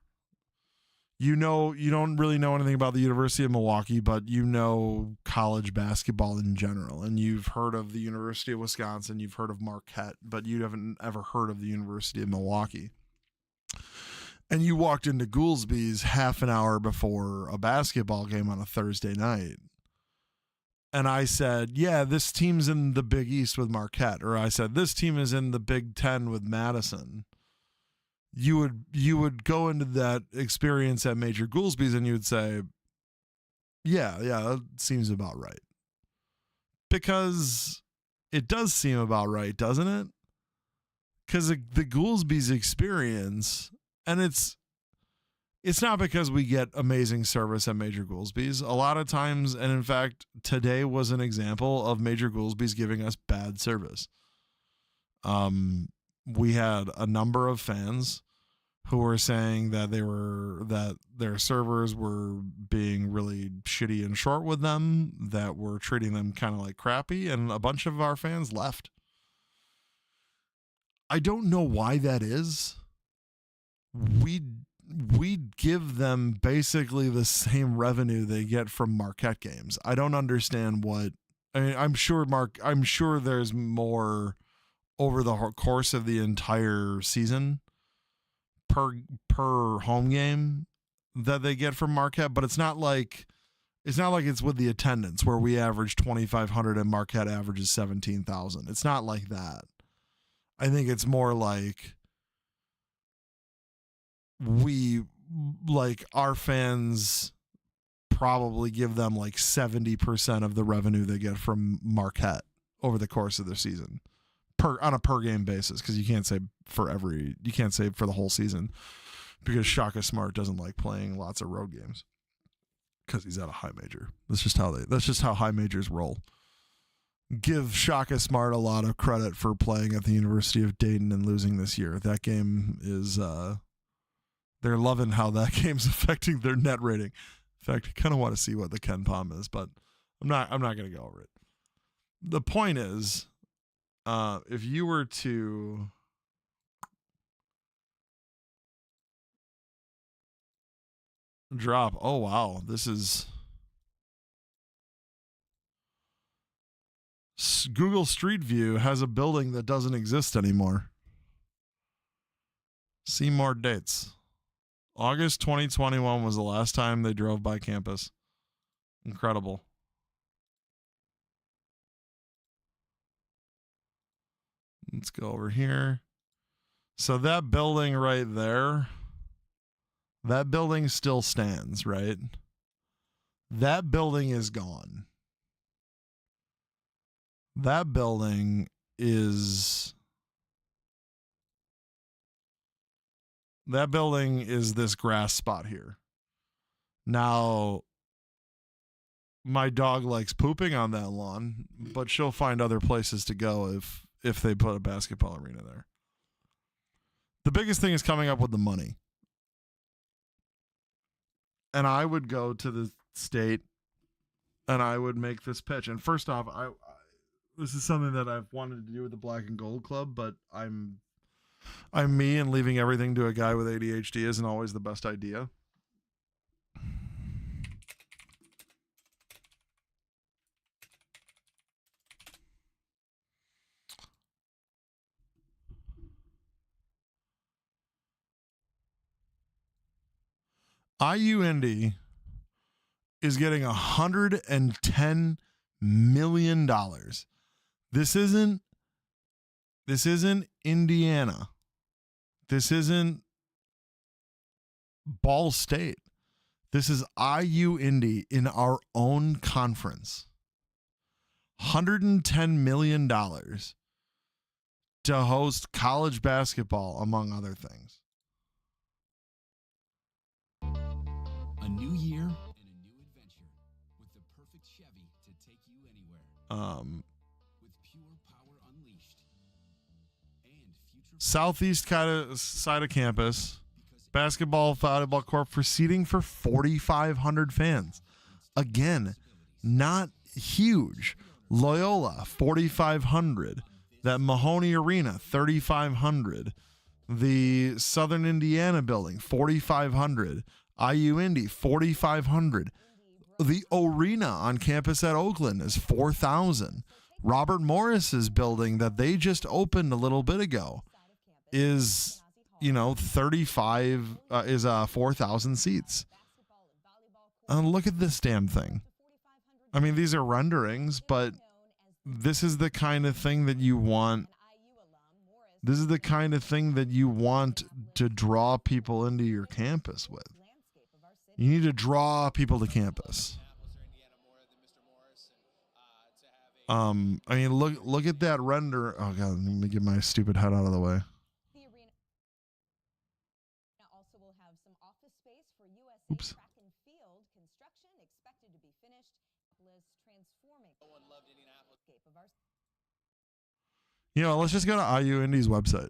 you don't really know anything about the University of Milwaukee, but you know college basketball in general, and you've heard of the University of Wisconsin, you've heard of Marquette, but you haven't ever heard of the University of Milwaukee. And you walked into Goolsby's half an hour before a basketball game on a Thursday night. And I said, yeah, this team's in the Big East with Marquette. Or I said, this team is in the Big Ten with Madison. You would go into that experience at Major Goolsby's and you would say, yeah, that seems about right. Because it does seem about right, doesn't it? Because the Goolsby's experience, and it's not because we get amazing service at Major Goolsby's. A lot of times, and in fact, today was an example of Major Goolsby's giving us bad service. We had a number of fans who were saying that their servers were being really shitty and short with them, that were treating them kind of like crappy, and a bunch of our fans left. I don't know why that is. We give them basically the same revenue they get from Marquette games. I don't understand what. I mean, I'm sure there's more over the course of the entire season per home game that they get from Marquette, but it's not like it's with the attendance where we average 2,500 and Marquette averages 17,000. It's not like that. I think it's more like our fans probably give them like 70% of the revenue they get from Marquette over the course of the season on a per game basis, because you can't say for the whole season, because Shaka Smart doesn't like playing lots of road games because he's at a high major. That's just how high majors roll. Give Shaka Smart a lot of credit for playing at the University of Dayton and losing this year. That game is they're loving how that game's affecting their net rating. In fact, I kind of want to see what the Ken Palm is, but I'm not going to go over it. The point is, if you were to drop, oh wow, this is Google Street View has a building that doesn't exist anymore. See more dates. August 2021 was the last time they drove by campus. Incredible. Let's go over here. So that building right there, that building still stands, right? That building is gone. That building is this grass spot here. Now, my dog likes pooping on that lawn, but she'll find other places to go if they put a basketball arena there. The biggest thing is coming up with the money. And I would go to the state and I would make this pitch. And first off, this is something that I've wanted to do with the Black and Gold Club, but I'm me, and leaving everything to a guy with ADHD isn't always the best idea. IU Indy is getting $110 million. This isn't Indiana. This isn't Ball State. This is IU Indy in our own conference. $110 million to host college basketball, among other things. A new year and a new adventure with the perfect Chevy to take you anywhere. With pure power unleashed and future Southeast side of campus, basketball, volleyball court for seating for 4,500 fans. Again, not huge. Loyola, 4,500. That Mahoney Arena, 3,500. The Southern Indiana building, 4,500. IU Indy, 4,500. The arena on campus at Oakland is 4,000. Robert Morris's building that they just opened a little bit ago is, 4,000 seats. Look at this damn thing. I mean, these are renderings, but this is the kind of thing that you want. This is the kind of thing that you want to draw people into your campus with. You need to draw people to campus. I mean, look at that render. Oh God, let me get my stupid head out of the way. The arena also will have some office space for USA Oops. track and field construction expected to be finished. Transforming. No one loved Indianapolis. Let's just go to IU Indy's website.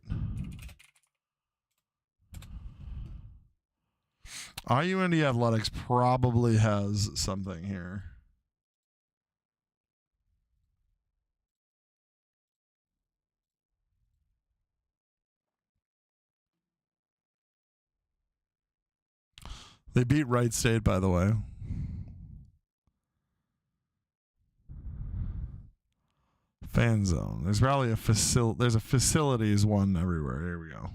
IU Indy Athletics probably has something here. They beat Wright State, by the way. Fan zone. There's probably there's a facilities one everywhere. Here we go.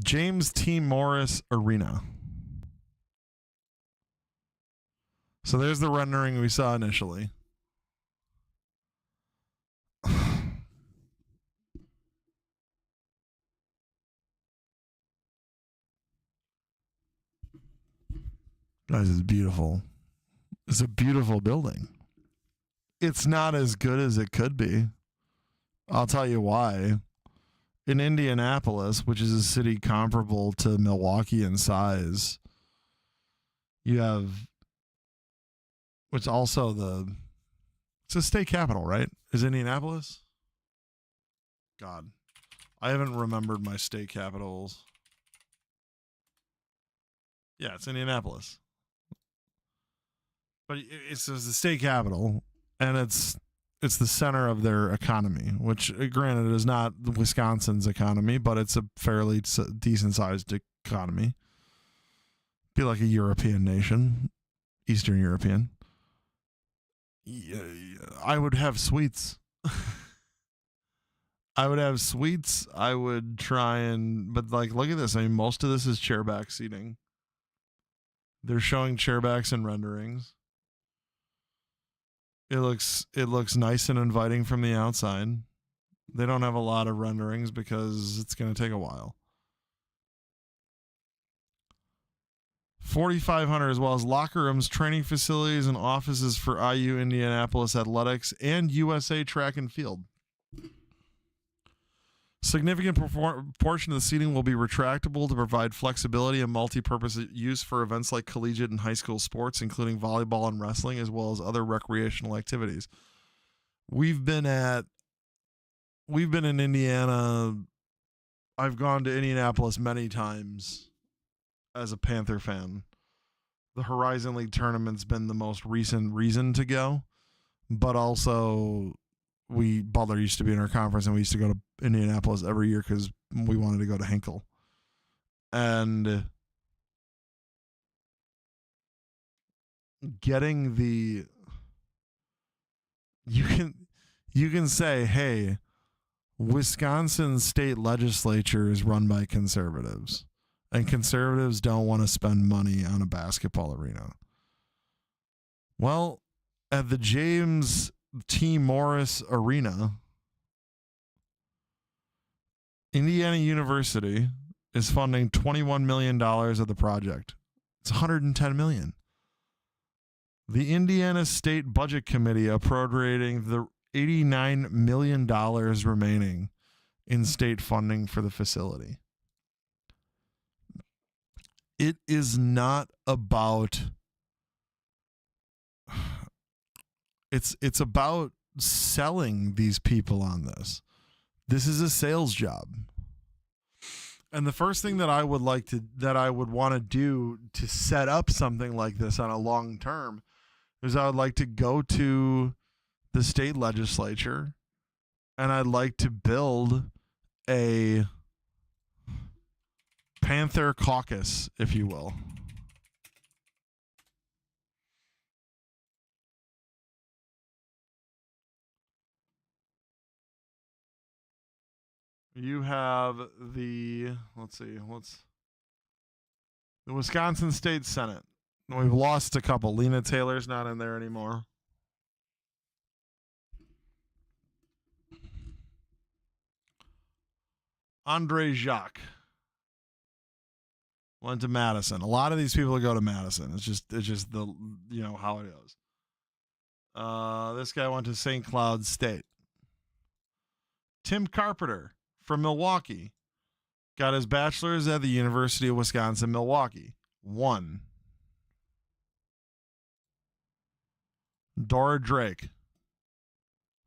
James T. Morris Arena. So there's the rendering we saw initially. Guys, it's beautiful. It's a beautiful building. It's not as good as it could be. I'll tell you why. In Indianapolis, which is a city comparable to Milwaukee in size, you have, it's also it's a state capital, right? Is Indianapolis? God, I haven't remembered my state capitals. Yeah, it's Indianapolis. But it's the state capital, and it's the center of their economy, which, granted, is not Wisconsin's economy, but it's a fairly decent-sized economy. Be like a European nation, Eastern European. I would have suites. I would have suites. I would try but look at this. I mean, most of this is chairback seating. They're showing chairbacks and renderings. It looks nice and inviting from the outside. They don't have a lot of renderings because it's going to take a while. 4,500, as well as locker rooms, training facilities, and offices for IU Indianapolis Athletics and USA Track and Field. Significant portion of the seating will be retractable to provide flexibility and multi-purpose use for events like collegiate and high school sports, including volleyball and wrestling, as well as other recreational activities. We've been in Indiana. I've gone to Indianapolis many times as a Panther fan. The Horizon League tournament's been the most recent reason to go, but also Butler used to be in our conference, and we used to go to Indianapolis every year because we wanted to go to Hinkle. And getting you can say, hey, Wisconsin state legislature is run by conservatives, And conservatives don't want to spend money on a basketball arena. Well, at the James T. Morris Arena, Indiana University is funding $21 million of the project. It's $110 million. The Indiana State Budget Committee appropriating the $89 million remaining in state funding for the facility. It is not about it's about selling these people on this. This is a sales job. And the first thing that I would want to do to set up something like this on a long term is I would like to go to the state legislature and I'd like to build a Panther caucus, if you will. You have the Wisconsin State Senate. We've lost a couple. Lena Taylor's not in there anymore. Andre Jacques went to Madison. A lot of these people go to Madison. It's just the how it goes. This guy went to St. Cloud State. Tim Carpenter from Milwaukee got his bachelor's at the University of Wisconsin-Milwaukee. 1. Dora Drake.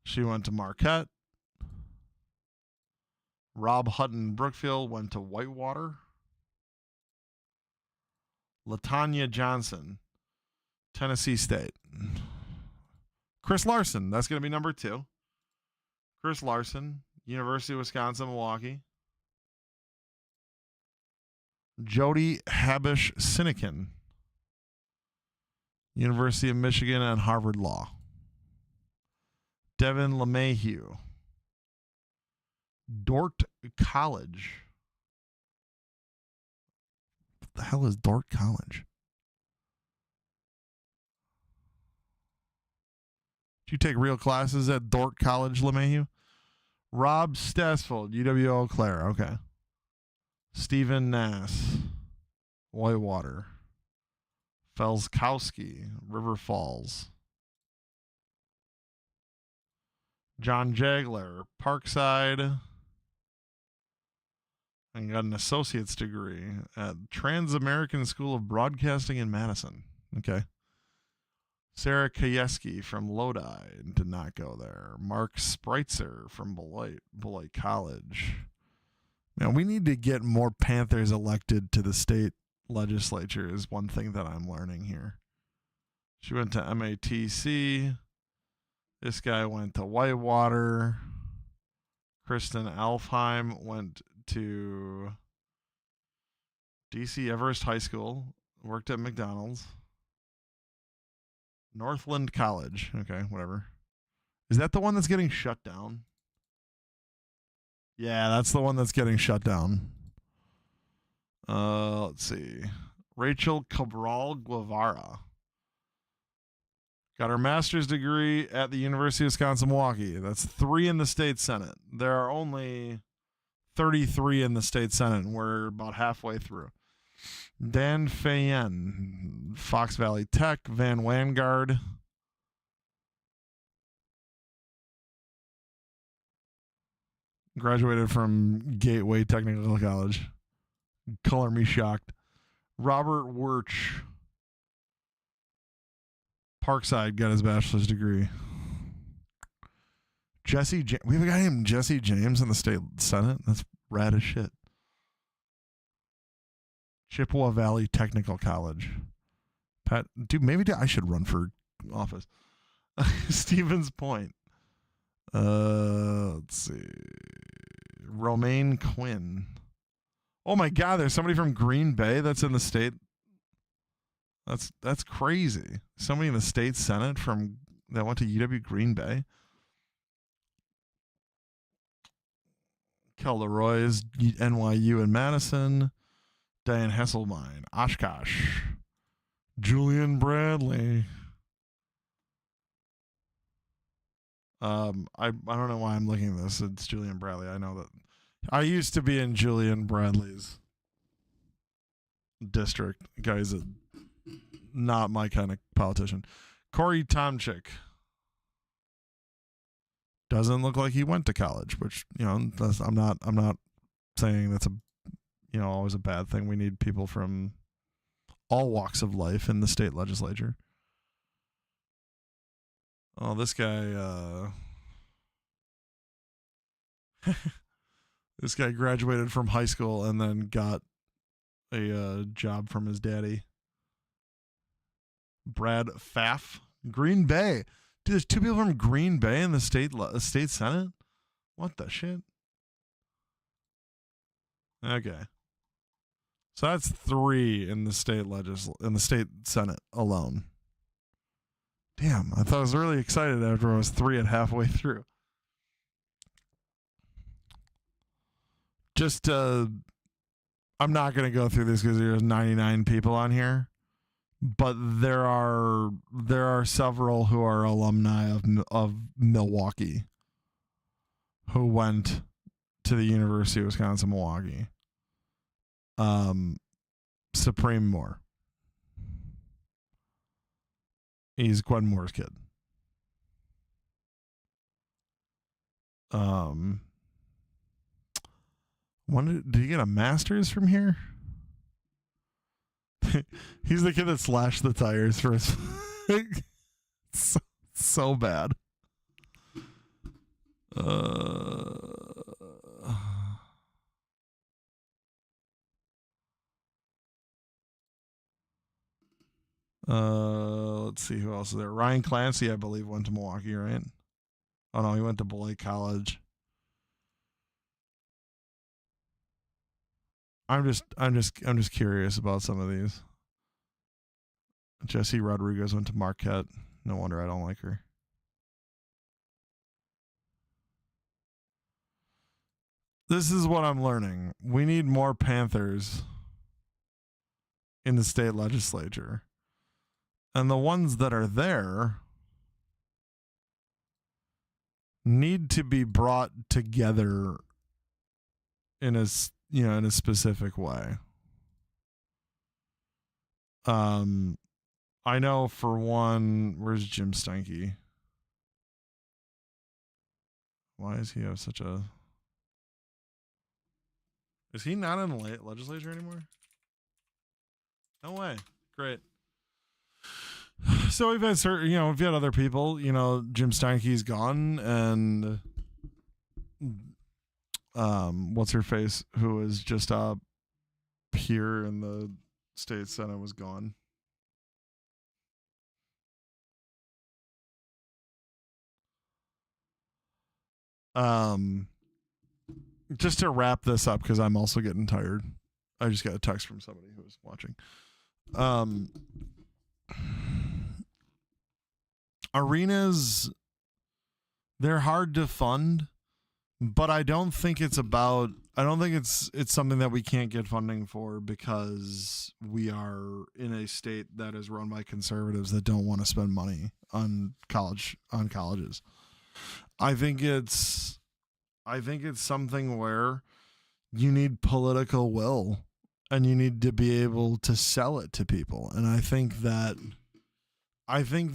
She went to Marquette. Rob Hutton Brookfield went to Whitewater. LaTanya Johnson, Tennessee State. Chris Larson, that's going to be number 2. Chris Larson, University of Wisconsin-Milwaukee. Jody Habish Sinekin, University of Michigan and Harvard Law. Devin LeMahieu, Dordt College. What the hell is Dordt College? Did you take real classes at Dordt College, LeMahieu? Rob Stassfold, UW Eau Claire. Okay. Stephen Nass, Whitewater. Felskowski, River Falls. John Jagler, Parkside. And got an associate's degree at Trans-American School of Broadcasting in Madison. Okay. Sarah Kayeski from Lodi did not go there. Mark Spreitzer from Beloit College. Now, we need to get more Panthers elected to the state legislature is one thing that I'm learning here. She went to MATC. This guy went to Whitewater. Kristen Alfheim went to DC Everest High School. Worked at McDonald's. Northland College. Okay, whatever. Is that the one that's getting shut down? Yeah, that's the one that's getting shut down. Let's see. Rachel Cabral Guevara got her master's degree at the University of Wisconsin-Milwaukee. That's 3 in the state senate. There are only 33 in the state senate, and we're about halfway through. Dan Fayen, Fox Valley Tech, Van Wangard. Graduated from Gateway Technical College. Color me shocked. Robert Wirch, Parkside, got his bachelor's degree. We have a guy named Jesse James in the state senate. That's rad as shit. Chippewa Valley Technical College. Maybe I should run for office. Stevens Point. Let's see. Romaine Quinn. Oh my God, there's somebody from Green Bay that's in the state. That's crazy. Somebody in the state senate that went to UW Green Bay. Kel Leroy's NYU in Madison. Dan Hesselbein, Oshkosh, Julian Bradley. I don't know why I'm looking at this. It's Julian Bradley. I know that I used to be in Julian Bradley's district. Guy's not my kind of politician. Corey Tomczyk doesn't look like he went to college, which I'm not saying that's always a bad thing. We need people from all walks of life in the state legislature. Oh, this guy this guy graduated from high school and then got a job from his daddy. Brad Pfaff, Green Bay. Dude, there's 2 people from Green Bay in the state Senate? What the shit? Okay. So that's 3 in the state Senate alone. Damn, I thought I was really excited after I was 3 and halfway through. Just, I'm not going to go through this because there's 99 people on here, but there are several who are alumni of Milwaukee who went to the University of Wisconsin-Milwaukee. Supreme Moore. He's Gwen Moore's kid. Did he get a master's from here? He's the kid that slashed the tires for his so bad. Let's see who else is there. Ryan Clancy, I believe, went to Milwaukee, right? Oh no, he went to Beloit College. I'm just curious about some of these. Jessie Rodriguez went to Marquette. No wonder I don't like her. This is what I'm learning. We need more Panthers in the state legislature. And the ones that are there need to be brought together in a specific way. I know for one, where's Jim Steinke? Why is he have such a... Is he not in the legislature anymore? No way. Great. So we've had we've had other people, Jim Steinke's gone, and what's her face, who was just up here in the state senate, was gone. Just to wrap this up, because I'm also getting tired. I just got a text from somebody who was watching. Arenas, they're hard to fund, but I don't think it's something that we can't get funding for because we are in a state that is run by conservatives that don't want to spend money on colleges. I think it's something where you need political will and you need to be able to sell it to people. And I think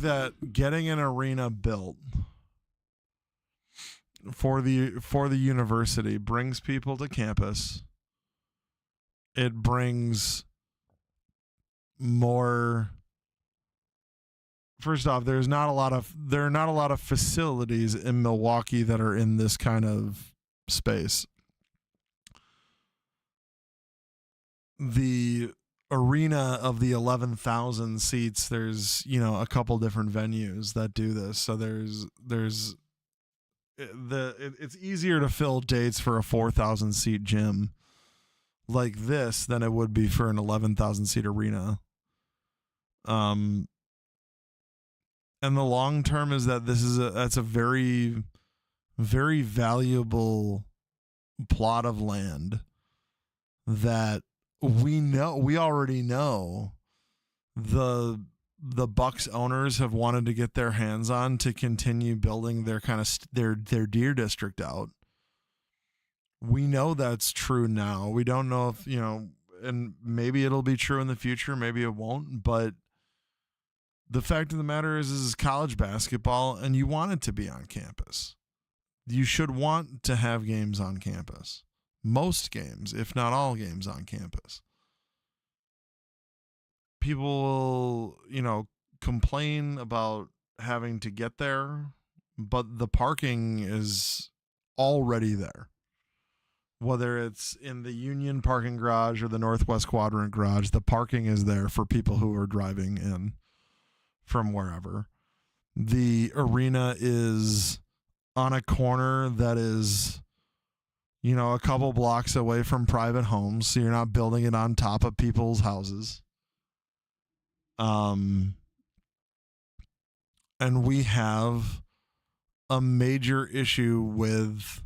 that getting an arena built for the university brings people to campus. It brings more. First off, there are not a lot of facilities in Milwaukee that are in this kind of space. The arena of the 11,000 seats, there's a couple different venues that do this. So it's easier to fill dates for a 4,000 seat gym like this than it would be for an 11,000 seat arena. And the long term is that that's a very, very valuable plot of land that we already know the Bucks owners have wanted to get their hands on to continue building their kind of their Deer District out. We know that's true now. We don't know if, and maybe it'll be true in the future, maybe it won't, but the fact of the matter is college basketball, and you want it to be on campus. You should want to have games on campus. Most games, if not all games, on campus. People will, complain about having to get there, but the parking is already there. Whether it's in the Union parking garage or the Northwest Quadrant garage, the parking is there for people who are driving in from wherever. The arena is on a corner that is, a couple blocks away from private homes, so you're not building it on top of people's houses. And we have a major issue with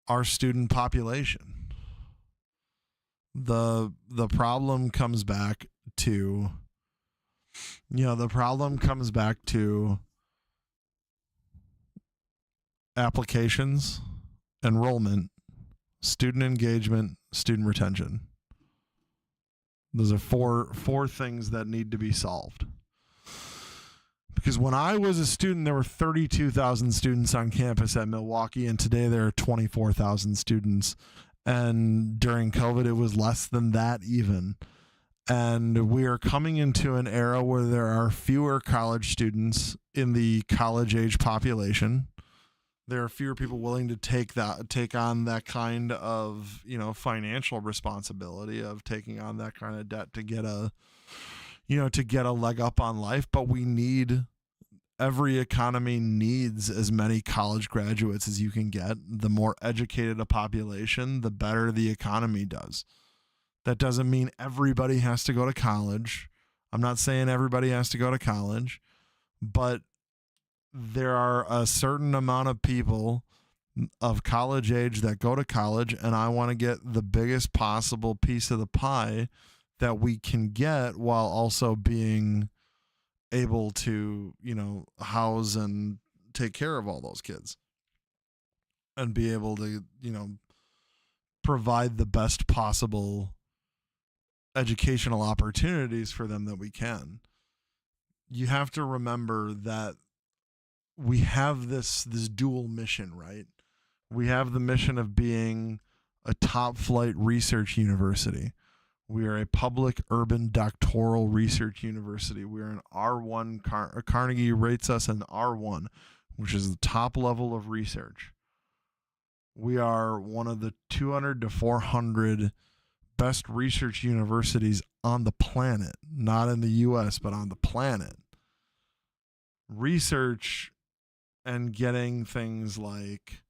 our student population. The problem comes back to applications, enrollment, student engagement, student retention. Those are four things that need to be solved. Because when I was a student, there were 32,000 students on campus at Milwaukee, and today there are 24,000 students. And during COVID, it was less than that even. And we are coming into an era where there are fewer college students in the college-age population. There are fewer people willing to take on that kind of, financial responsibility of taking on that kind of debt to get a leg up on life. But every economy needs as many college graduates as you can get. The more educated a population, the better the economy does. That doesn't mean everybody has to go to college. I'm not saying everybody has to go to college, but there are a certain amount of people of college age that go to college, and I want to get the biggest possible piece of the pie that we can get while also being able to, house and take care of all those kids and be able to, provide the best possible educational opportunities for them that we can. You have to remember that we have this dual mission, right? We have the mission of being a top flight research university. We are a public urban doctoral research university. We are an R1. Carnegie rates us an R1, which is the top level of research. We are one of the 200 to 400 best research universities on the planet, not in the U.S., but on the planet. Research and getting things like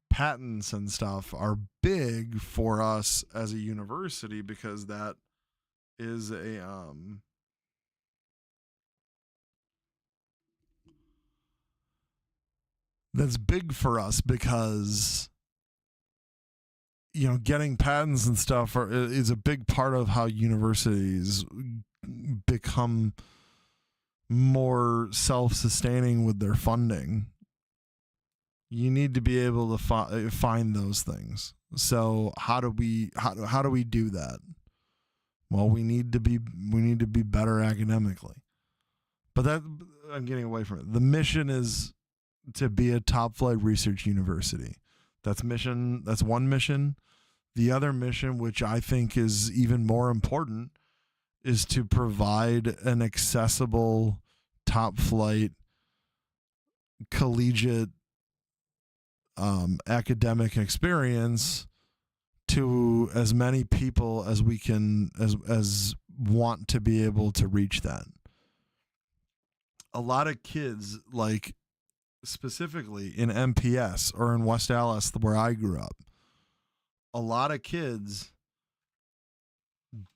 patents and stuff are big for us as a university because that is that's big for us because getting patents and stuff is a big part of how universities become more self-sustaining with their funding. You need to be able to find those things. So how do we do that? Well, we need to be better academically. But that, I'm getting away from it. The mission is to be a top flight research university. That's one mission. The other mission, which I think is even more important, is to provide an accessible top flight collegiate academic experience to as many people as we can as want to be able to reach that. A lot of kids, like specifically in MPS or in West Allis where I grew up, a lot of kids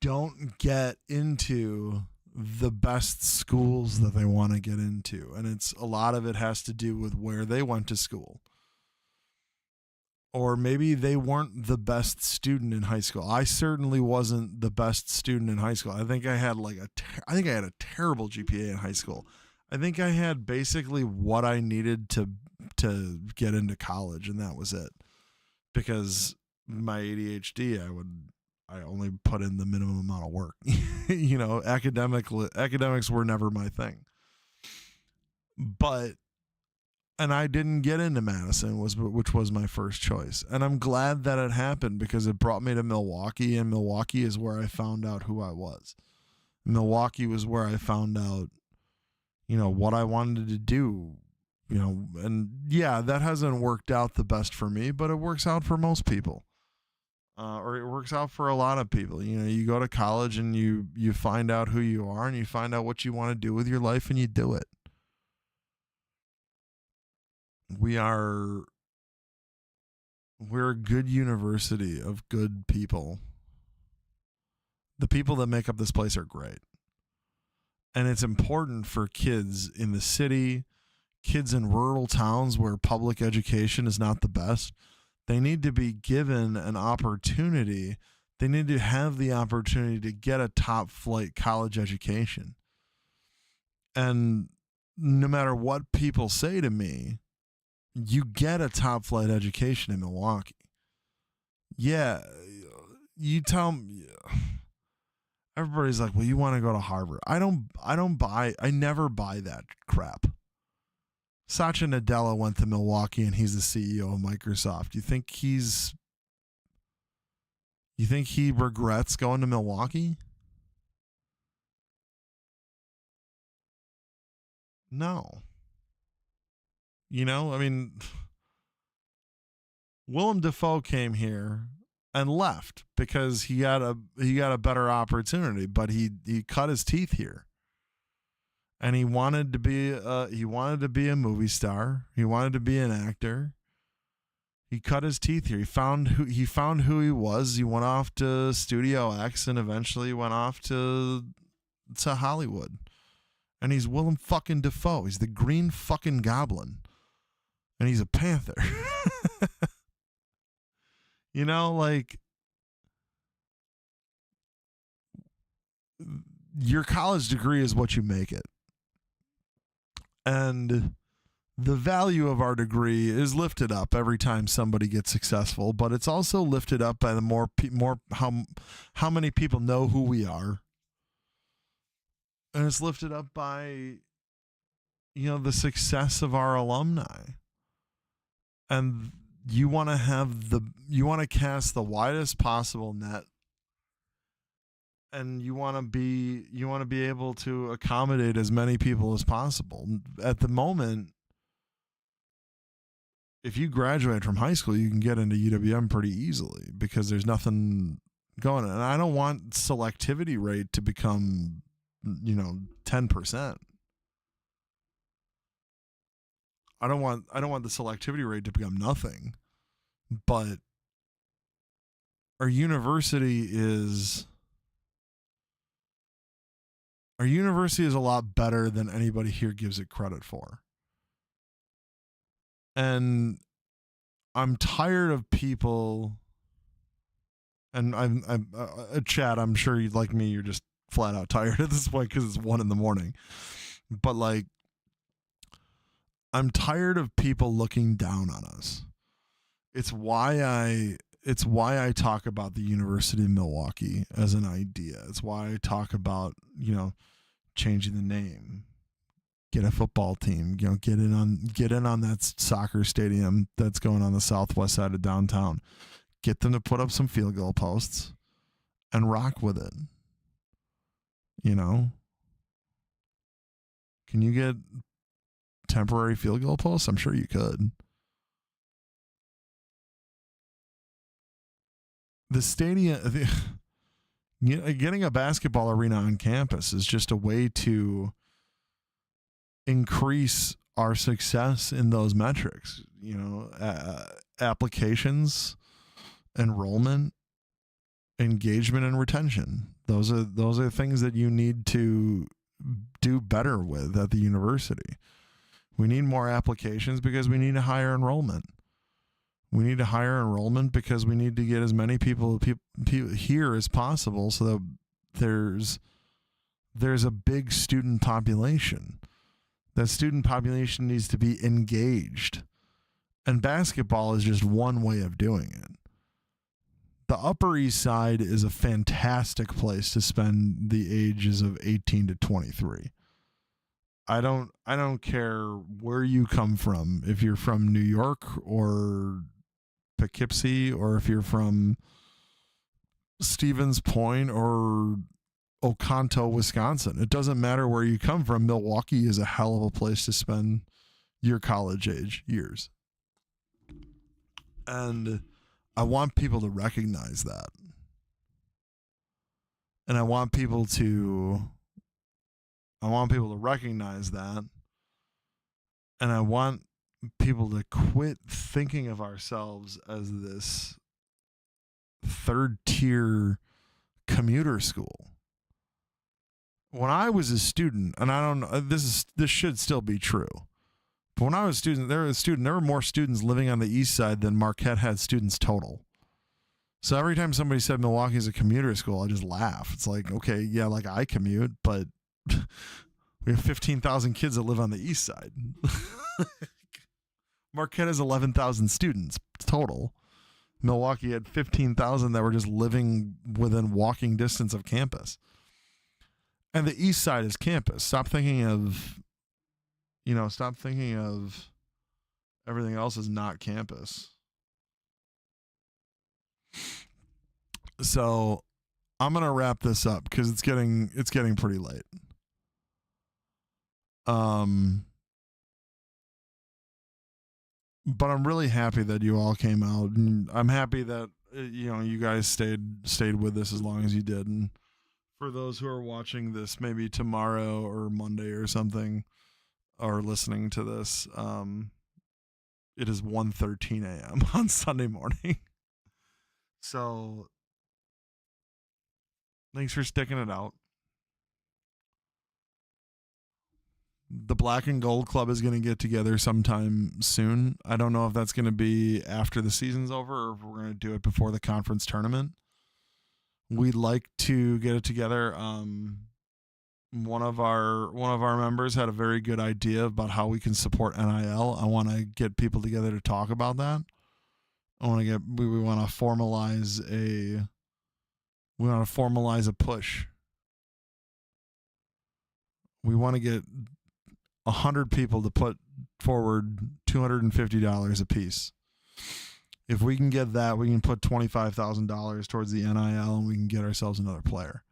don't get into the best schools that they want to get into, and a lot of it has to do with where they went to school. or maybe they weren't the best student in high school. I certainly wasn't the best student in high school. I think I had a terrible GPA in high school. I think I had basically what I needed to get into college, and that was it. Because my ADHD, I only put in the minimum amount of work. Academics were never my thing. And I didn't get into Madison, which was my first choice. And I'm glad that it happened because it brought me to Milwaukee, and Milwaukee is where I found out who I was. Milwaukee was where I found out, what I wanted to do, and yeah, that hasn't worked out the best for me, but it works out for most people. Or it works out for a lot of people. You go to college and you find out who you are and you find out what you want to do with your life and you do it. We're a good university of good people. The people that make up this place are great. And it's important for kids in the city, kids in rural towns where public education is not the best. They need to be given an opportunity. They need to have the opportunity to get a top flight college education. And no matter what people say to me, you get a top flight education in Milwaukee. Yeah, you tell me. Everybody's like, well, you want to go to Harvard. I never buy that crap. Satya Nadella went to Milwaukee and he's the CEO of Microsoft. You think he regrets going to Milwaukee? No. Willem Dafoe came here and left because he got a better opportunity, but he cut his teeth here. And he wanted to be a movie star. He wanted to be an actor. He cut his teeth here. He found who he was. He went off to Studio X and eventually went off to Hollywood. And he's Willem fucking Dafoe. He's the Green fucking Goblin. And he's a Panther. Your college degree is what you make it. And the value of our degree is lifted up every time somebody gets successful, but it's also lifted up by the more how many people know who we are. And it's lifted up by the success of our alumni. And you want to cast the widest possible net, and you want to be able to accommodate as many people as possible. At the moment, if you graduate from high school, you can get into UWM pretty easily because there's nothing going on. And I don't want selectivity rate to become 10%. I don't want the selectivity rate to become nothing, but our university is a lot better than anybody here gives it credit for. And I'm tired of people, and I'm Chad, I'm sure you'd like me, you're just flat out tired at this point because it's 1 a.m. But I'm tired of people looking down on us. It's why I talk about the University of Milwaukee as an idea. It's why I talk about, changing the name, get a football team, get in on that soccer stadium that's going on the southwest side of downtown. Get them to put up some field goal posts and rock with it. Can you get temporary field goal posts? I'm sure you could. The stadium, getting a basketball arena on campus is just a way to increase our success in those metrics. Applications, enrollment, engagement, and retention. Those are things that you need to do better with at the university. We need more applications because we need a higher enrollment. We need to higher enrollment because we need to get as many people here as possible so that there's a big student population. That student population needs to be engaged. And basketball is just one way of doing it. The Upper East Side is a fantastic place to spend the ages of 18 to 23. I don't care where you come from. If you're from New York or Poughkeepsie, or if you're from Stevens Point or Oconto, Wisconsin. It doesn't matter where you come from. Milwaukee is a hell of a place to spend your college age years. And I want people to recognize that. And I want people to recognize that. And I want people to quit thinking of ourselves as this third tier commuter school. When I was a student, and I don't know, this should still be true. But when I was a student, there were more students living on the east side than Marquette had students total. So every time somebody said Milwaukee is a commuter school, I just laugh. It's like, okay, yeah, like I commute, but we have 15,000 kids that live on the east side. Marquette has 11,000 students total. Milwaukee had 15,000 that were just living within walking distance of campus. And the east side is campus. Stop thinking of everything else is not campus. So I'm going to wrap this up because it's getting pretty late. But I'm really happy that you all came out, and I'm happy that you guys stayed with us as long as you did. And for those who are watching this maybe tomorrow or Monday or something, or listening to this, it is 1:13 a.m. on Sunday morning. So thanks for sticking it out. The Black and Gold Club is going to get together sometime soon. I don't know if that's going to be after the season's over or if we're going to do it before the conference tournament. We'd like to get it together. One of our members had a very good idea about how we can support NIL. I want to get people together to talk about that. We want to formalize a push. We want to get 100 people to put forward $250 a piece. If we can get that, we can put $25,000 towards the NIL and we can get ourselves another player.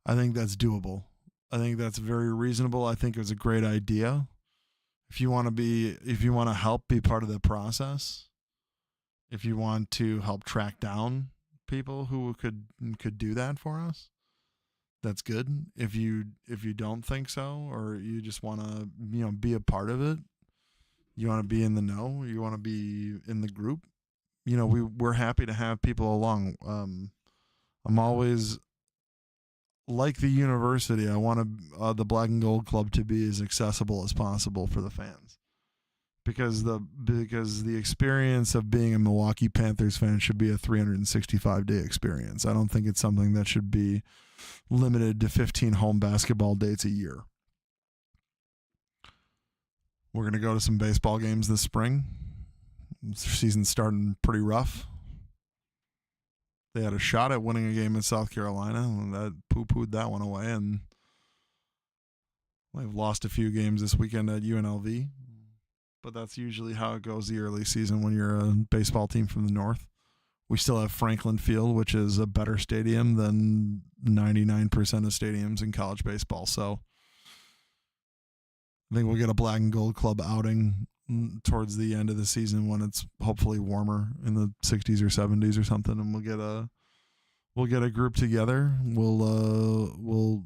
I think that's doable. I think that's very reasonable. I think it was a great idea. If you want to help be part of the process, if you want to help track down people who could do that for us, that's good. If you don't think so, or you just want to be a part of it, you want to be in the know, you want to be in the group, we're happy to have people along. I'm always like the university. I want the Black and Gold Club to be as accessible as possible for the fans, because the experience of being a Milwaukee Panthers fan should be a 365-day experience. I don't think it's something that should be limited to 15 home basketball dates a year. We're going to go to some baseball games this spring. The season's starting pretty rough. They had a shot at winning a game in South Carolina, and that poo-pooed that one away, and they've lost a few games this weekend at UNLV. But that's usually how it goes the early season when you're a baseball team from the north. We still have Franklin Field, which is a better stadium than 99% of stadiums in college baseball. So I think we'll get a Black and Gold Club outing towards the end of the season when it's hopefully warmer in the 60s or 70s or something, and we'll get a group together. We'll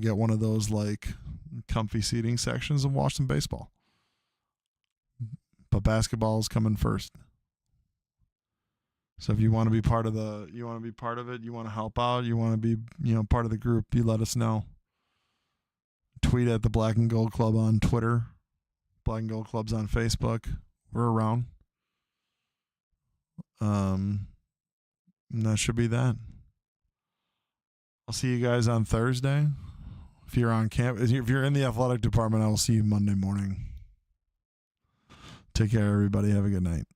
get one of those like comfy seating sections and watch some baseball. But basketball is coming first. So if you want to be part of it, you want to help out, you want to be, part of the group, you let us know. Tweet at the Black and Gold Club on Twitter. Black and Gold Club's on Facebook. We're around. And that should be that. I'll see you guys on Thursday. If you're on campus, if you're in the athletic department, I will see you Monday morning. Take care, everybody. Have a good night.